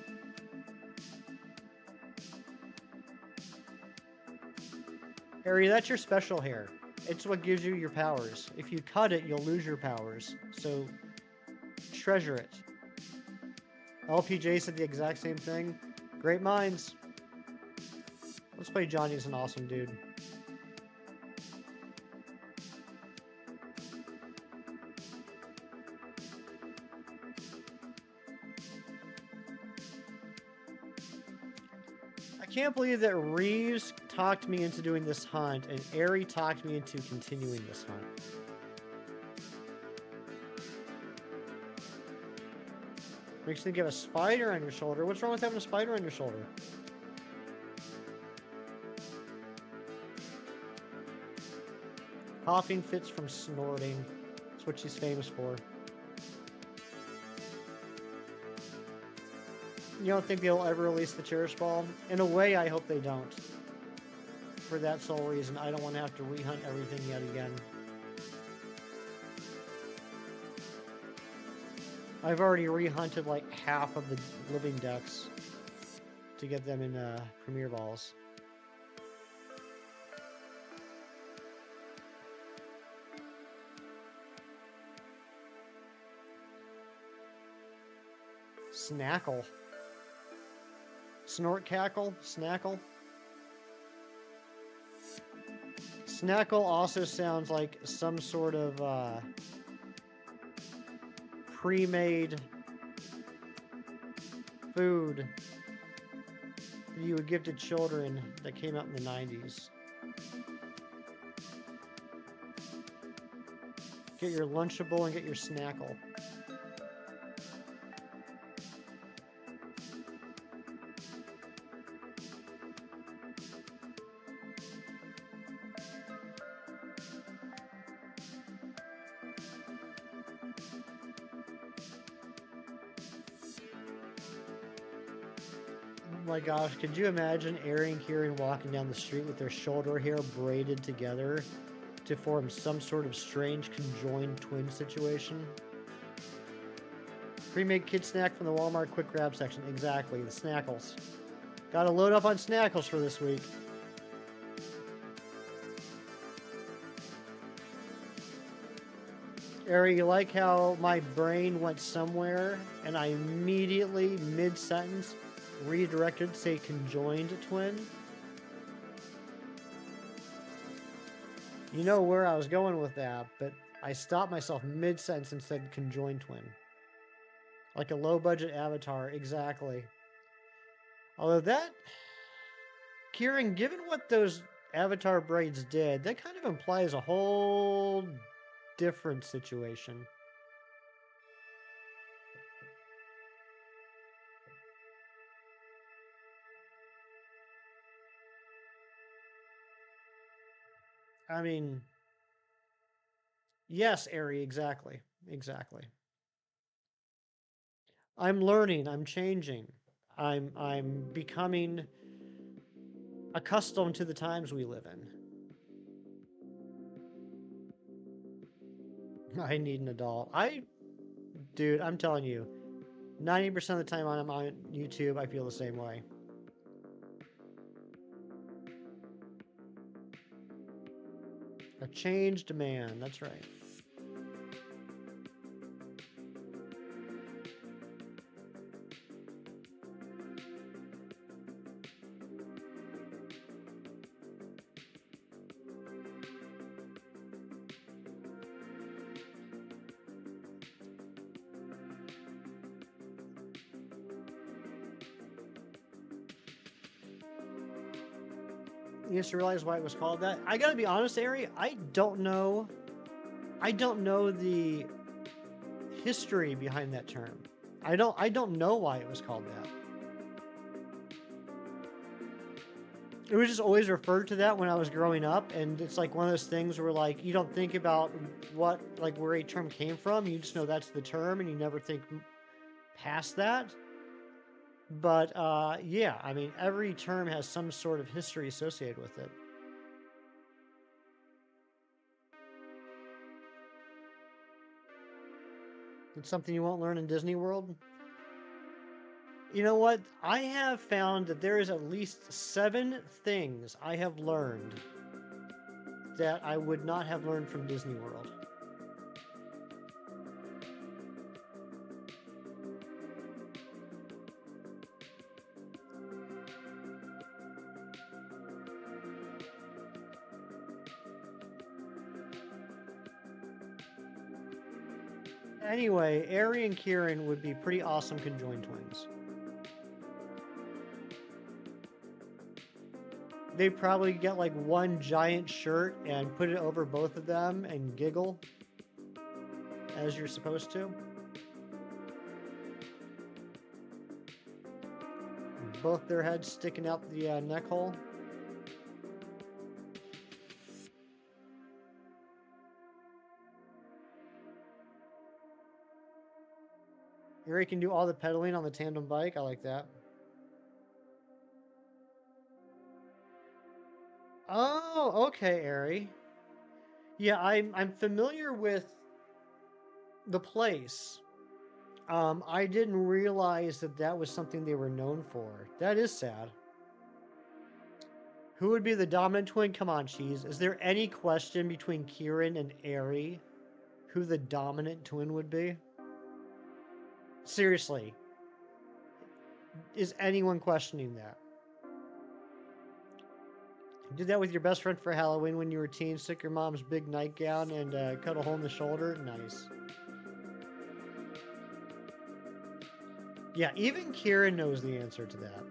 Harry, that's your special hair. It's what gives you your powers. If you cut it, you'll lose your powers. So, treasure it. LPJ said the exact same thing. Great minds. Let's play Johnny as an awesome dude. I can't believe that Reeves talked me into doing this hunt, and Ari talked me into continuing this hunt. Makes you think you have a spider on your shoulder. What's wrong with having a spider on your shoulder? Coughing fits from snorting. That's what she's famous for. You don't think they'll ever release the Cherish Ball? In a way, I hope they don't. For that sole reason, I don't want to have to rehunt everything yet again. I've already rehunted like half of the living decks to get them in Premier Balls. Snackle. Snort Cackle? Snackle? Snackle also sounds like some sort of pre-made food that you would give to children that came out in the 90s. Get your Lunchable and get your Snackle. Oh my gosh, could you imagine Ari and Kieran walking down the street with their shoulder hair braided together to form some sort of strange conjoined twin situation? Pre-made kid snack from the Walmart quick grab section. Exactly, the Snackles. Gotta load up on Snackles for this week. Ari, you like how my brain went somewhere and I immediately, mid-sentence, redirected to say conjoined twin. You know where I was going with that, but I stopped myself mid-sentence and said conjoined twin. Like a low-budget avatar, exactly. Although that... Kieran, given what those avatar braids did, that kind of implies a whole different situation. I mean... Yes, Ari, exactly. Exactly. I'm learning, I'm changing. I'm becoming accustomed to the times we live in. I need an adult. Dude, I'm telling you, 90% of the time I'm on YouTube, I feel the same way. A changed man, that's right. You used to realize why it was called that? I gotta be honest, Ari, I don't know the history behind that term. I don't know why it was called that. It was just always referred to that when I was growing up, and it's like one of those things where like you don't think about where a term came from. You just know that's the term, and you never think past that. But yeah, I mean, every term has some sort of history associated with it. It's something you won't learn in Disney World. You know what? I have found that there is at least 7 things I have learned that I would not have learned from Disney World. Anyway, Ari and Kieran would be pretty awesome conjoined twins. They probably get like one giant shirt and put it over both of them and giggle as you're supposed to. Both their heads sticking out the neck hole. Ari can do all the pedaling on the tandem bike. I like that. Oh, okay, Ari. Yeah, I'm familiar with the place. I didn't realize that that was something they were known for. That is sad. Who would be the dominant twin? Come on, Cheese. Is there any question between Kieran and Ari who the dominant twin would be? Seriously. Is anyone questioning that? You did that with your best friend for Halloween when you were a teen, stick your mom's big nightgown and cut a hole in the shoulder? Nice. Yeah, even Kieran knows the answer to that.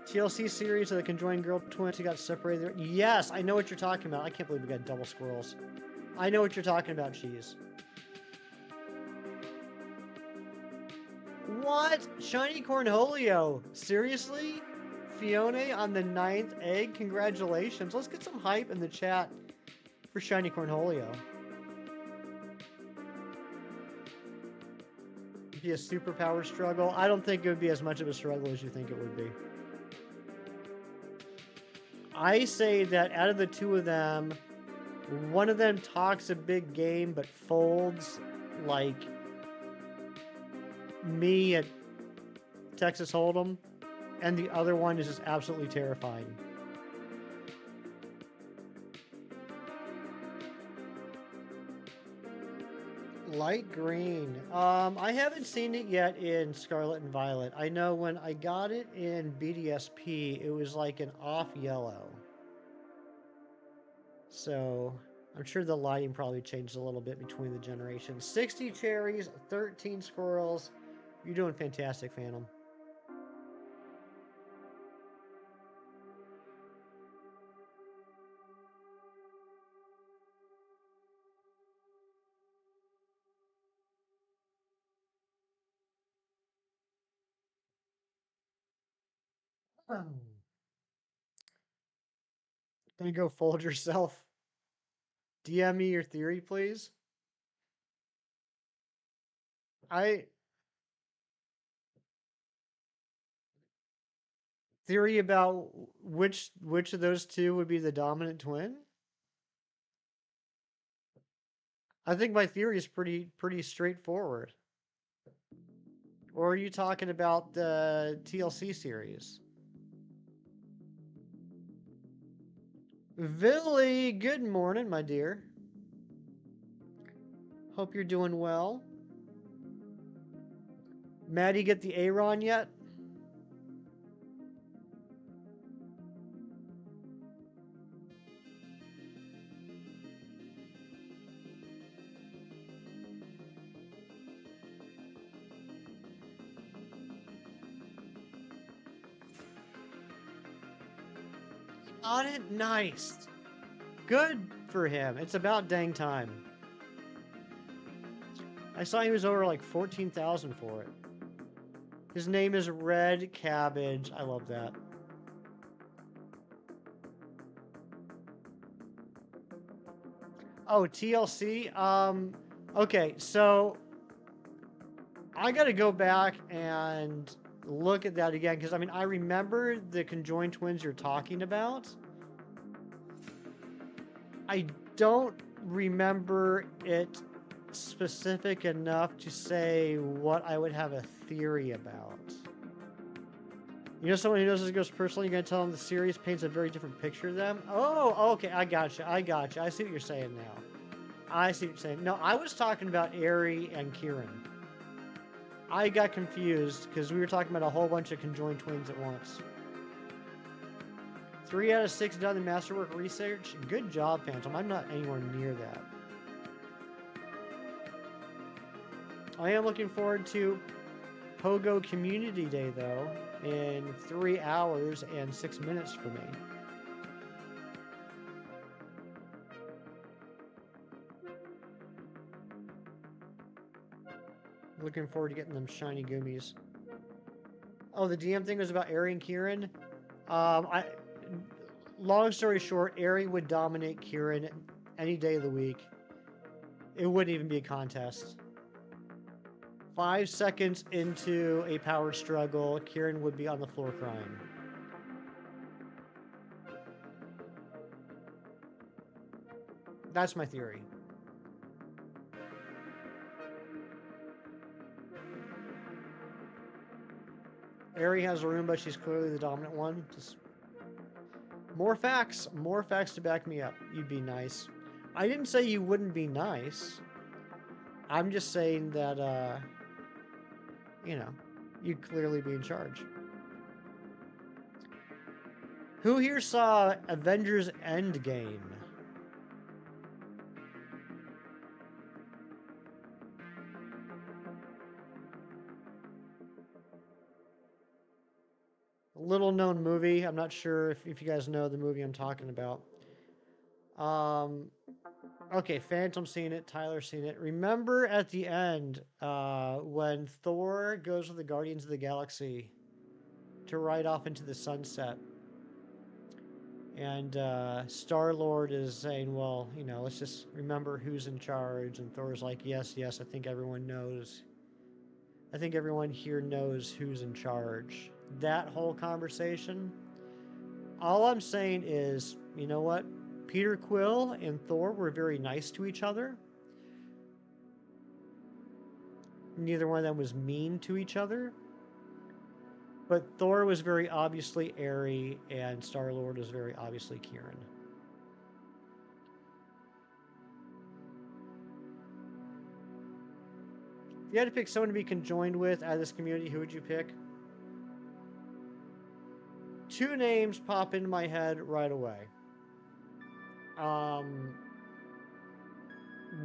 TLC series of the conjoined girl twins who got separated. Yes, I know what you're talking about. I can't believe we got double squirrels. I know what you're talking about, Cheese. What? Shiny Cornholio? Seriously? Fiona on the 9th egg? Congratulations. Let's get some hype in the chat for Shiny Cornholio. It'd be a superpower struggle. I don't think it would be as much of a struggle as you think it would be. I say that out of the two of them, one of them talks a big game but folds like me at Texas Hold'em, and the other one is just absolutely terrifying. Light green. I haven't seen it yet in Scarlet and Violet. I know when I got it in BDSP, it was like an off yellow. So I'm sure the lighting probably changed a little bit between the generations. 60 cherries, 13 squirrels. You're doing fantastic, Phantom. Gonna go fold yourself. DM me your theory, please. I theory about which of those two would be the dominant twin? I think my theory is pretty straightforward. Or are you talking about the TLC series? Villy, good morning, my dear. Hope you're doing well. Maddie, get the Aaron yet? On it, nice. Good for him. It's about dang time. I saw he was over like 14,000 for it. His name is Red Cabbage. I love that. Oh, TLC. Okay, so I got to go back and look at that again because I mean I remember the conjoined twins you're talking about. I don't remember it specific enough to say what I would have a theory about. You know, someone who knows this goes personally, you're gonna tell them the series paints a very different picture of them. Oh, okay, I gotcha. I see what you're saying now. I see what you're saying. No, I was talking about Ari and Kieran. I got confused because we were talking about a whole bunch of conjoined twins at once. 3 out of 6 done in masterwork research. Good job, Phantom. I'm not anywhere near that. I am looking forward to Pogo Community Day, though, in 3 hours and 6 minutes for me. Looking forward to getting them shiny gummies. Oh, the DM thing was about Ari and Kieran. Long story short, Ari would dominate Kieran any day of the week. It wouldn't even be a contest. 5 seconds into a power struggle, Kieran would be on the floor crying. That's my theory. Ari has a Roomba. She's clearly the dominant one. Just more facts to back me up. You'd be nice. I didn't say you wouldn't be nice. I'm just saying that, you know, you'd clearly be in charge. Who here saw Avengers Endgame? Little known movie. I'm not sure if you guys know the movie I'm talking about. Okay, Phantom seen it, Tyler seen it. Remember at the end when Thor goes with the Guardians of the Galaxy to ride off into the sunset, and Star-Lord is saying, well, you know, let's just remember who's in charge, and Thor's like, yes, I think everyone knows. I think everyone here knows who's in charge. That whole conversation, all I'm saying is, you know what? Peter Quill and Thor were very nice to each other. Neither one of them was mean to each other. But Thor was very obviously Aerie, and Star-Lord was very obviously Kieran. If you had to pick someone to be conjoined with out of this community, who would you pick? Two names pop into my head right away.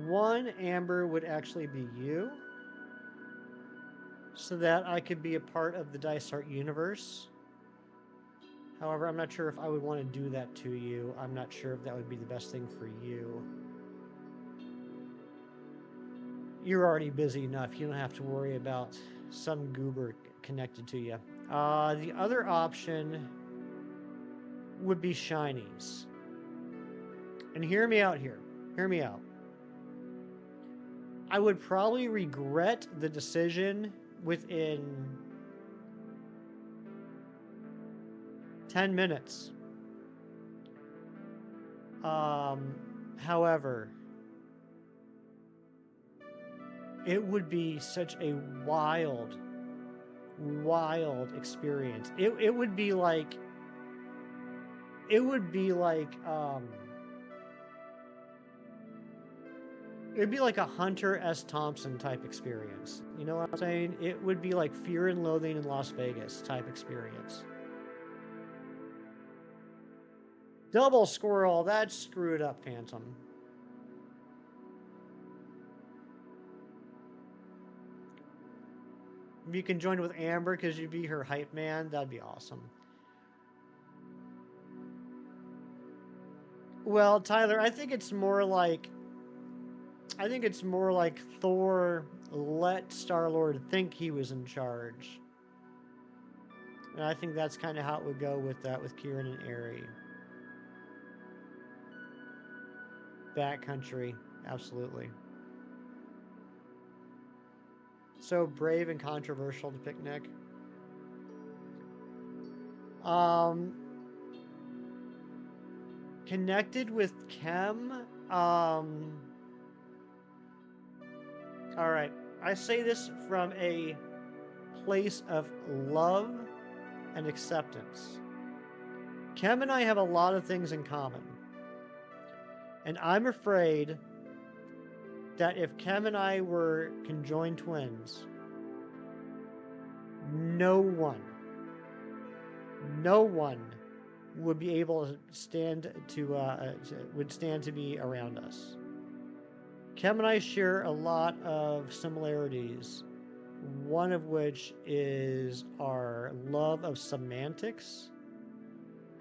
One, Amber, would actually be you, so that I could be a part of the Dice Art universe. However, I'm not sure if I would want to do that to you. I'm not sure if that would be the best thing for you. You're already busy enough. You don't have to worry about some goober connected to you. The other option would be shinies. And hear me out here. Hear me out. I would probably regret the decision within 10 minutes. However, it would be such a wild experience. It would be like it would be like a Hunter S. Thompson type experience. You know what I'm saying? It would be like Fear and Loathing in Las Vegas type experience. Double squirrel, that's screwed up, Phantom. If you can join with Amber because you'd be her hype man, that'd be awesome. Well, Tyler, I think it's more like Thor let Star-Lord think he was in charge. And I think that's kind of how it would go with that with Kieran and Aerie. Backcountry, absolutely. So brave and controversial to pick Nick. Connected with Kem. All right. I say this from a place of love and acceptance. Kem and I have a lot of things in common. And I'm afraid that if Kem and I were conjoined twins, no one would be able to stand to be around us. Kem and I share a lot of similarities, one of which is our love of semantics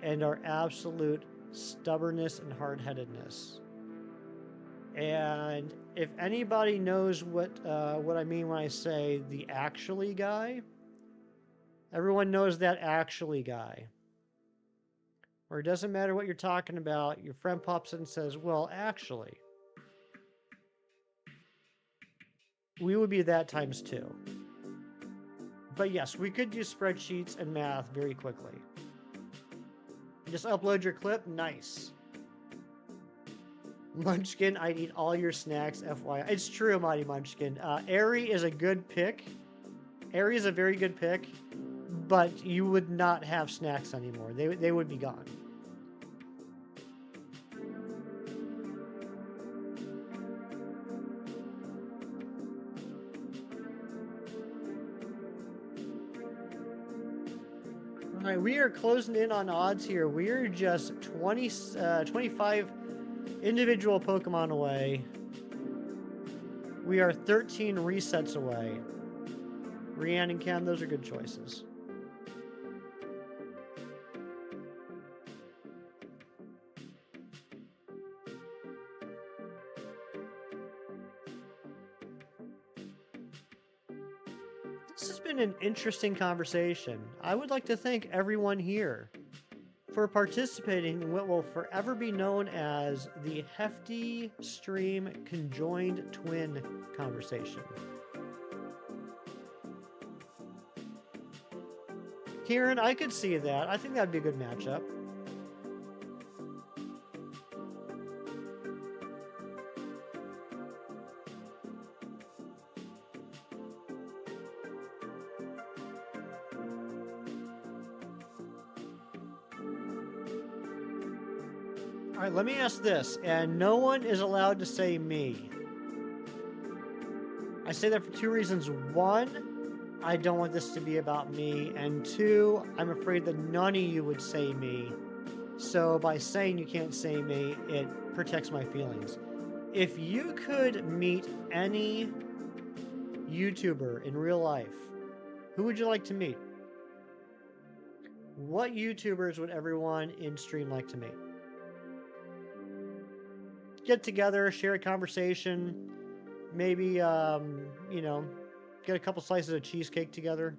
and our absolute stubbornness and hard-headedness. And if anybody knows what I mean when I say the actually guy, everyone knows that actually guy. Or it doesn't matter what you're talking about, your friend pops in and says, well, actually, we would be that times two. But yes, we could do spreadsheets and math very quickly. Just upload your clip, nice. Munchkin, I'd eat all your snacks, FYI. It's true, Mighty Munchkin. Aerie is a good pick. Aerie is a very good pick, but you would not have snacks anymore. They would be gone. All right, we are closing in on odds here. We are just 25 individual Pokemon away. We are 13 resets away. Rianne and Ken, those are good choices. This has been an interesting conversation. I would like to thank everyone here for participating in what will forever be known as the Hefty Stream Conjoined Twin conversation. Kieran, I could see that. I think that'd be a good matchup. All right, let me ask this, and no one is allowed to say me. I say that for two reasons. One, I don't want this to be about me. And two, I'm afraid that none of you would say me. So by saying you can't say me, it protects my feelings. If you could meet any YouTuber in real life, who would you like to meet? What YouTubers would everyone in stream like to meet? Get together, share a conversation, maybe, you know, get a couple slices of cheesecake together.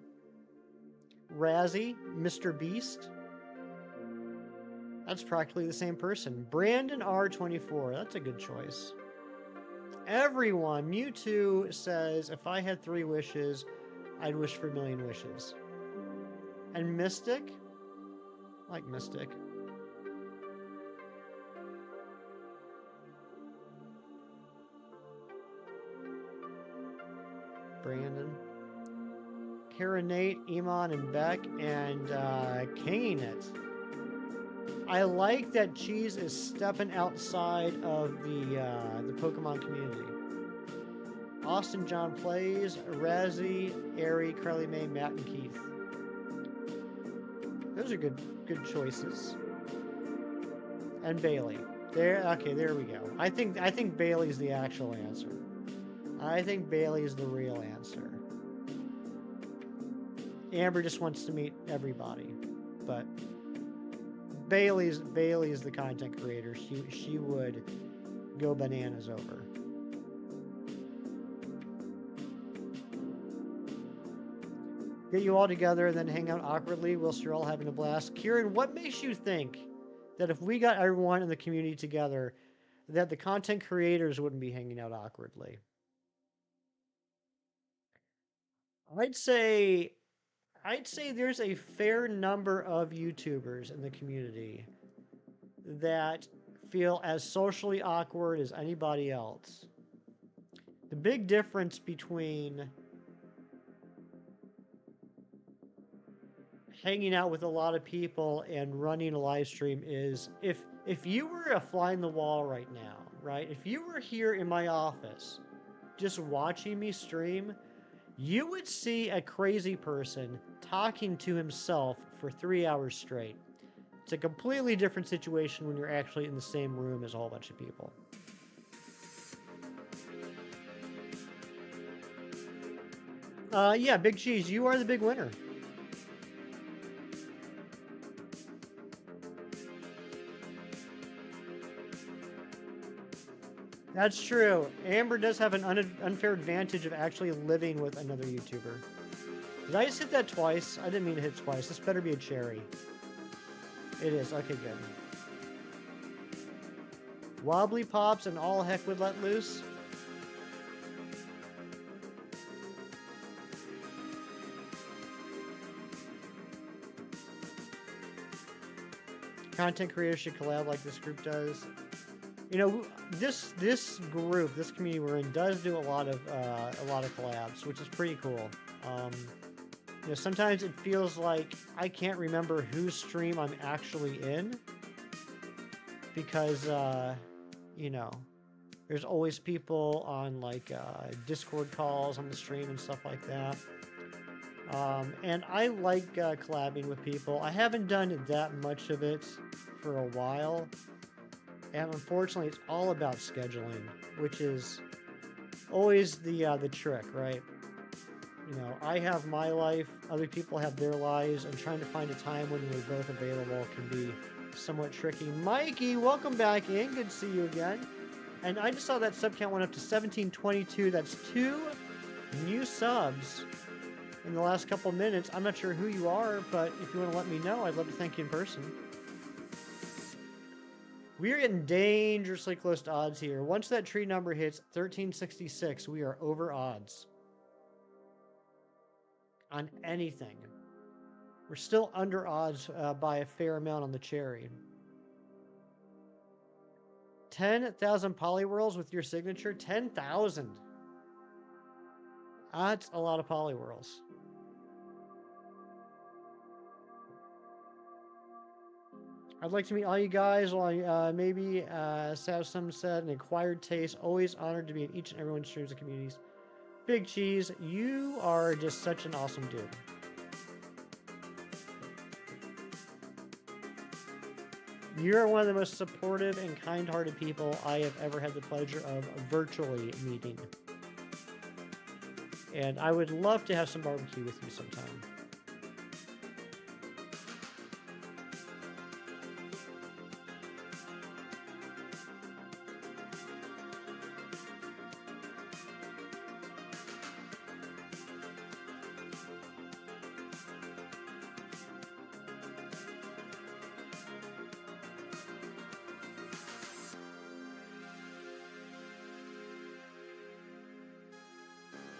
Razzie, Mr. Beast. That's practically the same person. Brandon R24, that's a good choice. Everyone, Mewtwo says, if I had 3 wishes, I'd wish for 1,000,000 wishes. And Mystic? I like Mystic. Brandon. Kara, Nate, Iman, and Beck, and Kinging It. I like that Cheese is stepping outside of the Pokemon community. Austin John Plays, Razzie, Airy, Carly May, Matt, and Keith. Those are good choices. And Bailey. There we go. I think Bailey's the actual answer. I think Bailey's the real answer. Amber just wants to meet everybody, but Bailey's the content creator. She would go bananas over. Get you all together and then hang out awkwardly whilst you're all having a blast. Kieran, what makes you think that if we got everyone in the community together, that the content creators wouldn't be hanging out awkwardly? I'd say there's a fair number of YouTubers in the community that feel as socially awkward as anybody else. The big difference between hanging out with a lot of people and running a live stream is if you were a fly in the wall right now, right? If you were here in my office just watching me stream, you would see a crazy person talking to himself for 3 hours straight. It's a completely different situation when you're actually in the same room as a whole bunch of people. Yeah, Big Cheese, you are the big winner. That's true. Amber does have an unfair advantage of actually living with another YouTuber. Did I just hit that twice? I didn't mean to hit twice. This better be a cherry. It is. Okay, good. Wobbly Pops and all heck would let loose. Content creators should collab like this group does. You know, this group, this community we're in, does do a lot of collabs, which is pretty cool. You know, sometimes it feels like I can't remember whose stream I'm actually in because, you know, there's always people on like Discord calls on the stream and stuff like that. And I like collabing with people. I haven't done that much of it for a while. And unfortunately, it's all about scheduling, which is always the trick, right? You know, I have my life, other people have their lives, and trying to find a time when we're both available can be somewhat tricky. Mikey, welcome back in. Good to see you again. And I just saw that sub count went up to 1722. That's 2 new subs in the last couple minutes. I'm not sure who you are, but if you want to let me know, I'd love to thank you in person. We're getting dangerously close to odds here. Once that tree number hits 1366, we are over odds. On anything. We're still under odds by a fair amount on the cherry. 10,000 Poliwhirls with your signature? 10,000. That's a lot of Poliwhirls. I'd like to meet all you guys. While maybe, some said, an acquired taste. Always honored to be in each and everyone's streams and communities. Big Cheese, you are just such an awesome dude. You're one of the most supportive and kind-hearted people I have ever had the pleasure of virtually meeting. And I would love to have some barbecue with you sometime.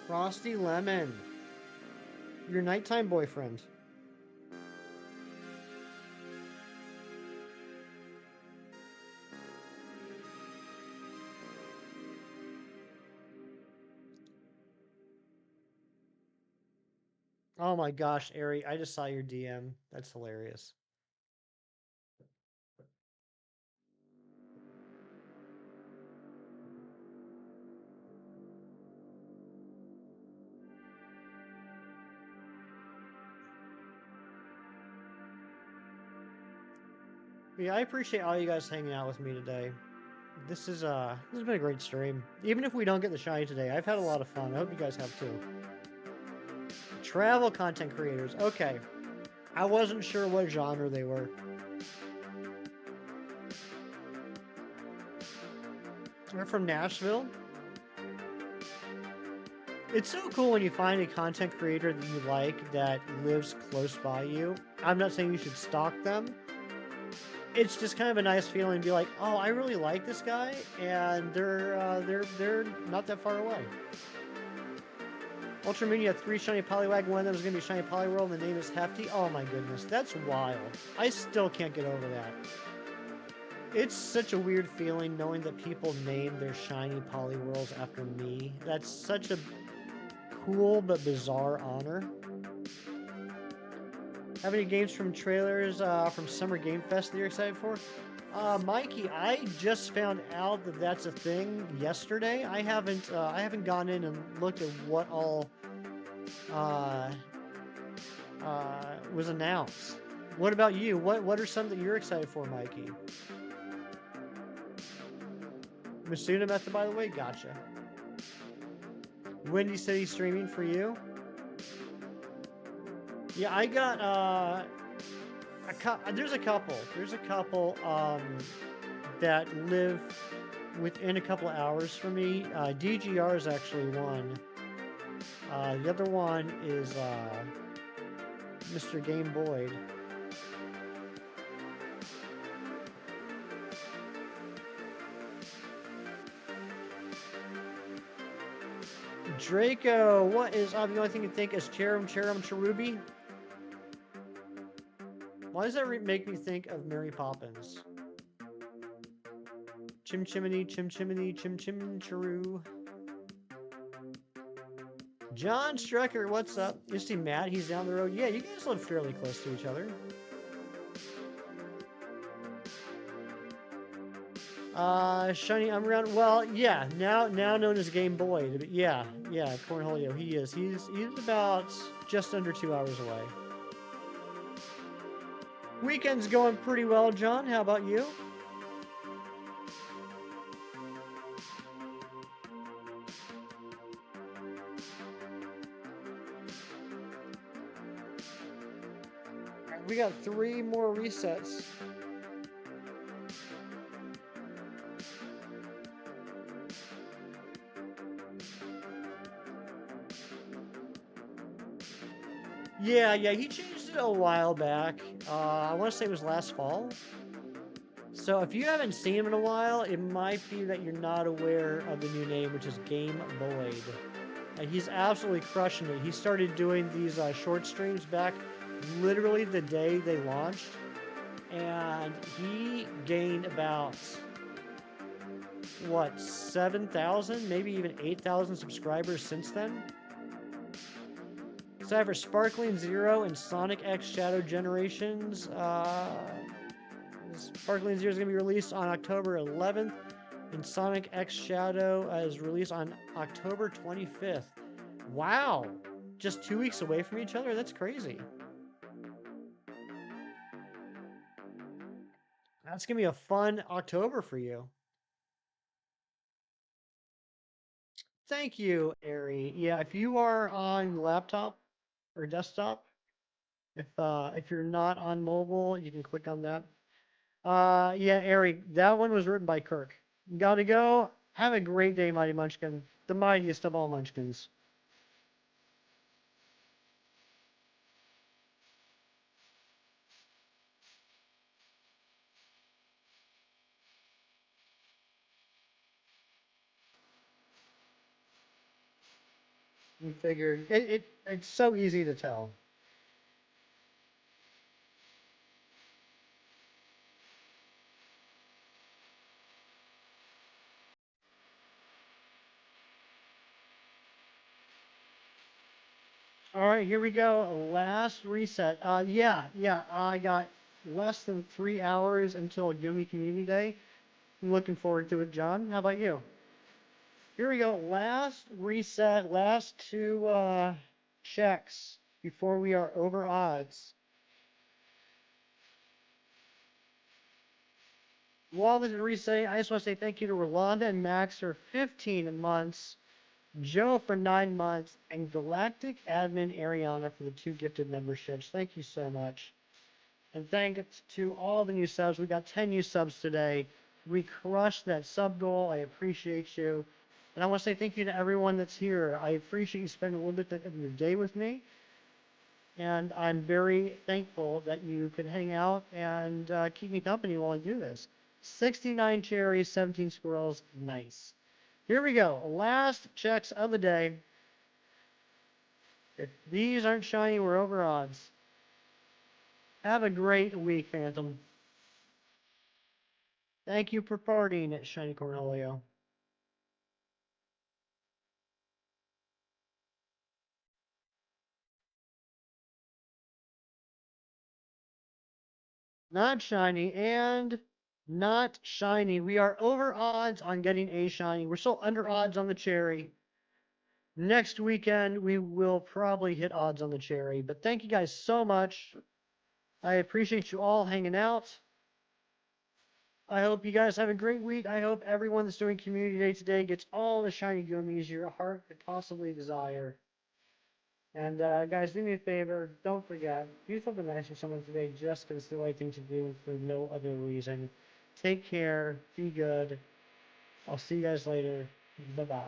Frosty Lemon. Your nighttime boyfriend. Oh my gosh, Ari, I just saw your DM. That's hilarious. Yeah, I appreciate all you guys hanging out with me today. This has been a great stream. Even if we don't get the shiny today, I've had a lot of fun. I hope you guys have too. Travel content creators. Okay. I wasn't sure what genre they were. They're from Nashville. It's so cool when you find a content creator that you like that lives close by you. I'm not saying you should stalk them. It's just kind of a nice feeling to be like, oh, I really like this guy, and they're not that far away. Ultra Moon, you have 3 shiny Poliwag. One of them is going to be shiny Poliwhirl, and the name is Hefty. Oh my goodness, that's wild. I still can't get over that. It's such a weird feeling knowing that people name their shiny Poliwhirls after me. That's such a cool but bizarre honor. Have any games from trailers from Summer Game Fest that you're excited for? Mikey, I just found out that that's a thing yesterday. I haven't gone in and looked at what all was announced. What about you? What are some that you're excited for, Mikey? Masuna method, by the way, gotcha. Windy City streaming for you? Yeah, I got there's a couple that live within a couple of hours from me. DGR is actually one. The other one is Mr. Game Boyd. Draco, what is the only thing you think is Cherubi? Why does that make me think of Mary Poppins? Chim chimney, chim chimney, chim chim cheru. John Strecker, what's up? You see Matt, he's down the road. Yeah, you guys live fairly close to each other. Shiny Umbreon. Well, yeah, now known as Game Boy. But yeah, Cornholio, he is. He's about just under 2 hours away. Weekend's going pretty well, John. How about you? We got 3 more resets. Yeah, he changed it a while back. I want to say it was last fall. So if you haven't seen him in a while, it might be that you're not aware of the new name, which is Game Boyd. And he's absolutely crushing it. He started doing these short streams back literally the day they launched. And he gained about, 7,000, maybe even 8,000 subscribers since then. So I have Sparkling Zero and Sonic X Shadow Generations. Sparkling Zero is going to be released on October 11th, and Sonic X Shadow is released on October 25th. Wow. Just 2 weeks away from each other? That's crazy. That's gonna be a fun October for you. Thank you, Ari. Yeah, if you are on laptop or desktop, if you're not on mobile, you can click on that. Yeah, Ari, that one was written by Kirk. Gotta go. Have a great day, Mighty Munchkin. The mightiest of all Munchkins. You figured it's so easy to tell. All right, here we go. Last reset. Yeah. I got less than 3 hours until Yumi Community Day. I'm looking forward to it, John. How about you? Here we go. Last reset. Last two checks before we are over odds. While this is resetting, I just want to say thank you to Rolanda and Max for 15 months, Joe for 9 months, and Galactic Admin Ariana for the 2 gifted memberships. Thank you so much. And thanks to all the new subs. We got 10 new subs today. We crushed that sub goal. I appreciate you. And I want to say thank you to everyone that's here. I appreciate you spending a little bit of your day with me. And I'm very thankful that you could hang out and keep me company while I do this. 69 cherries, 17 squirrels. Nice. Here we go. Last checks of the day. If these aren't shiny, we're over odds. Have a great week, Phantom. Thank you for partying at Shiny Cornelio. Not shiny and not shiny. We are over odds on getting a shiny. We're still under odds on the cherry. Next weekend, we will probably hit odds on the cherry. But thank you guys so much. I appreciate you all hanging out. I hope you guys have a great week. I hope everyone that's doing Community Day today gets all the shiny gummies your heart could possibly desire. And guys, do me a favor. Don't forget, do something nice for someone today just because it's the right thing to do for no other reason. Take care. Be good. I'll see you guys later. Bye-bye.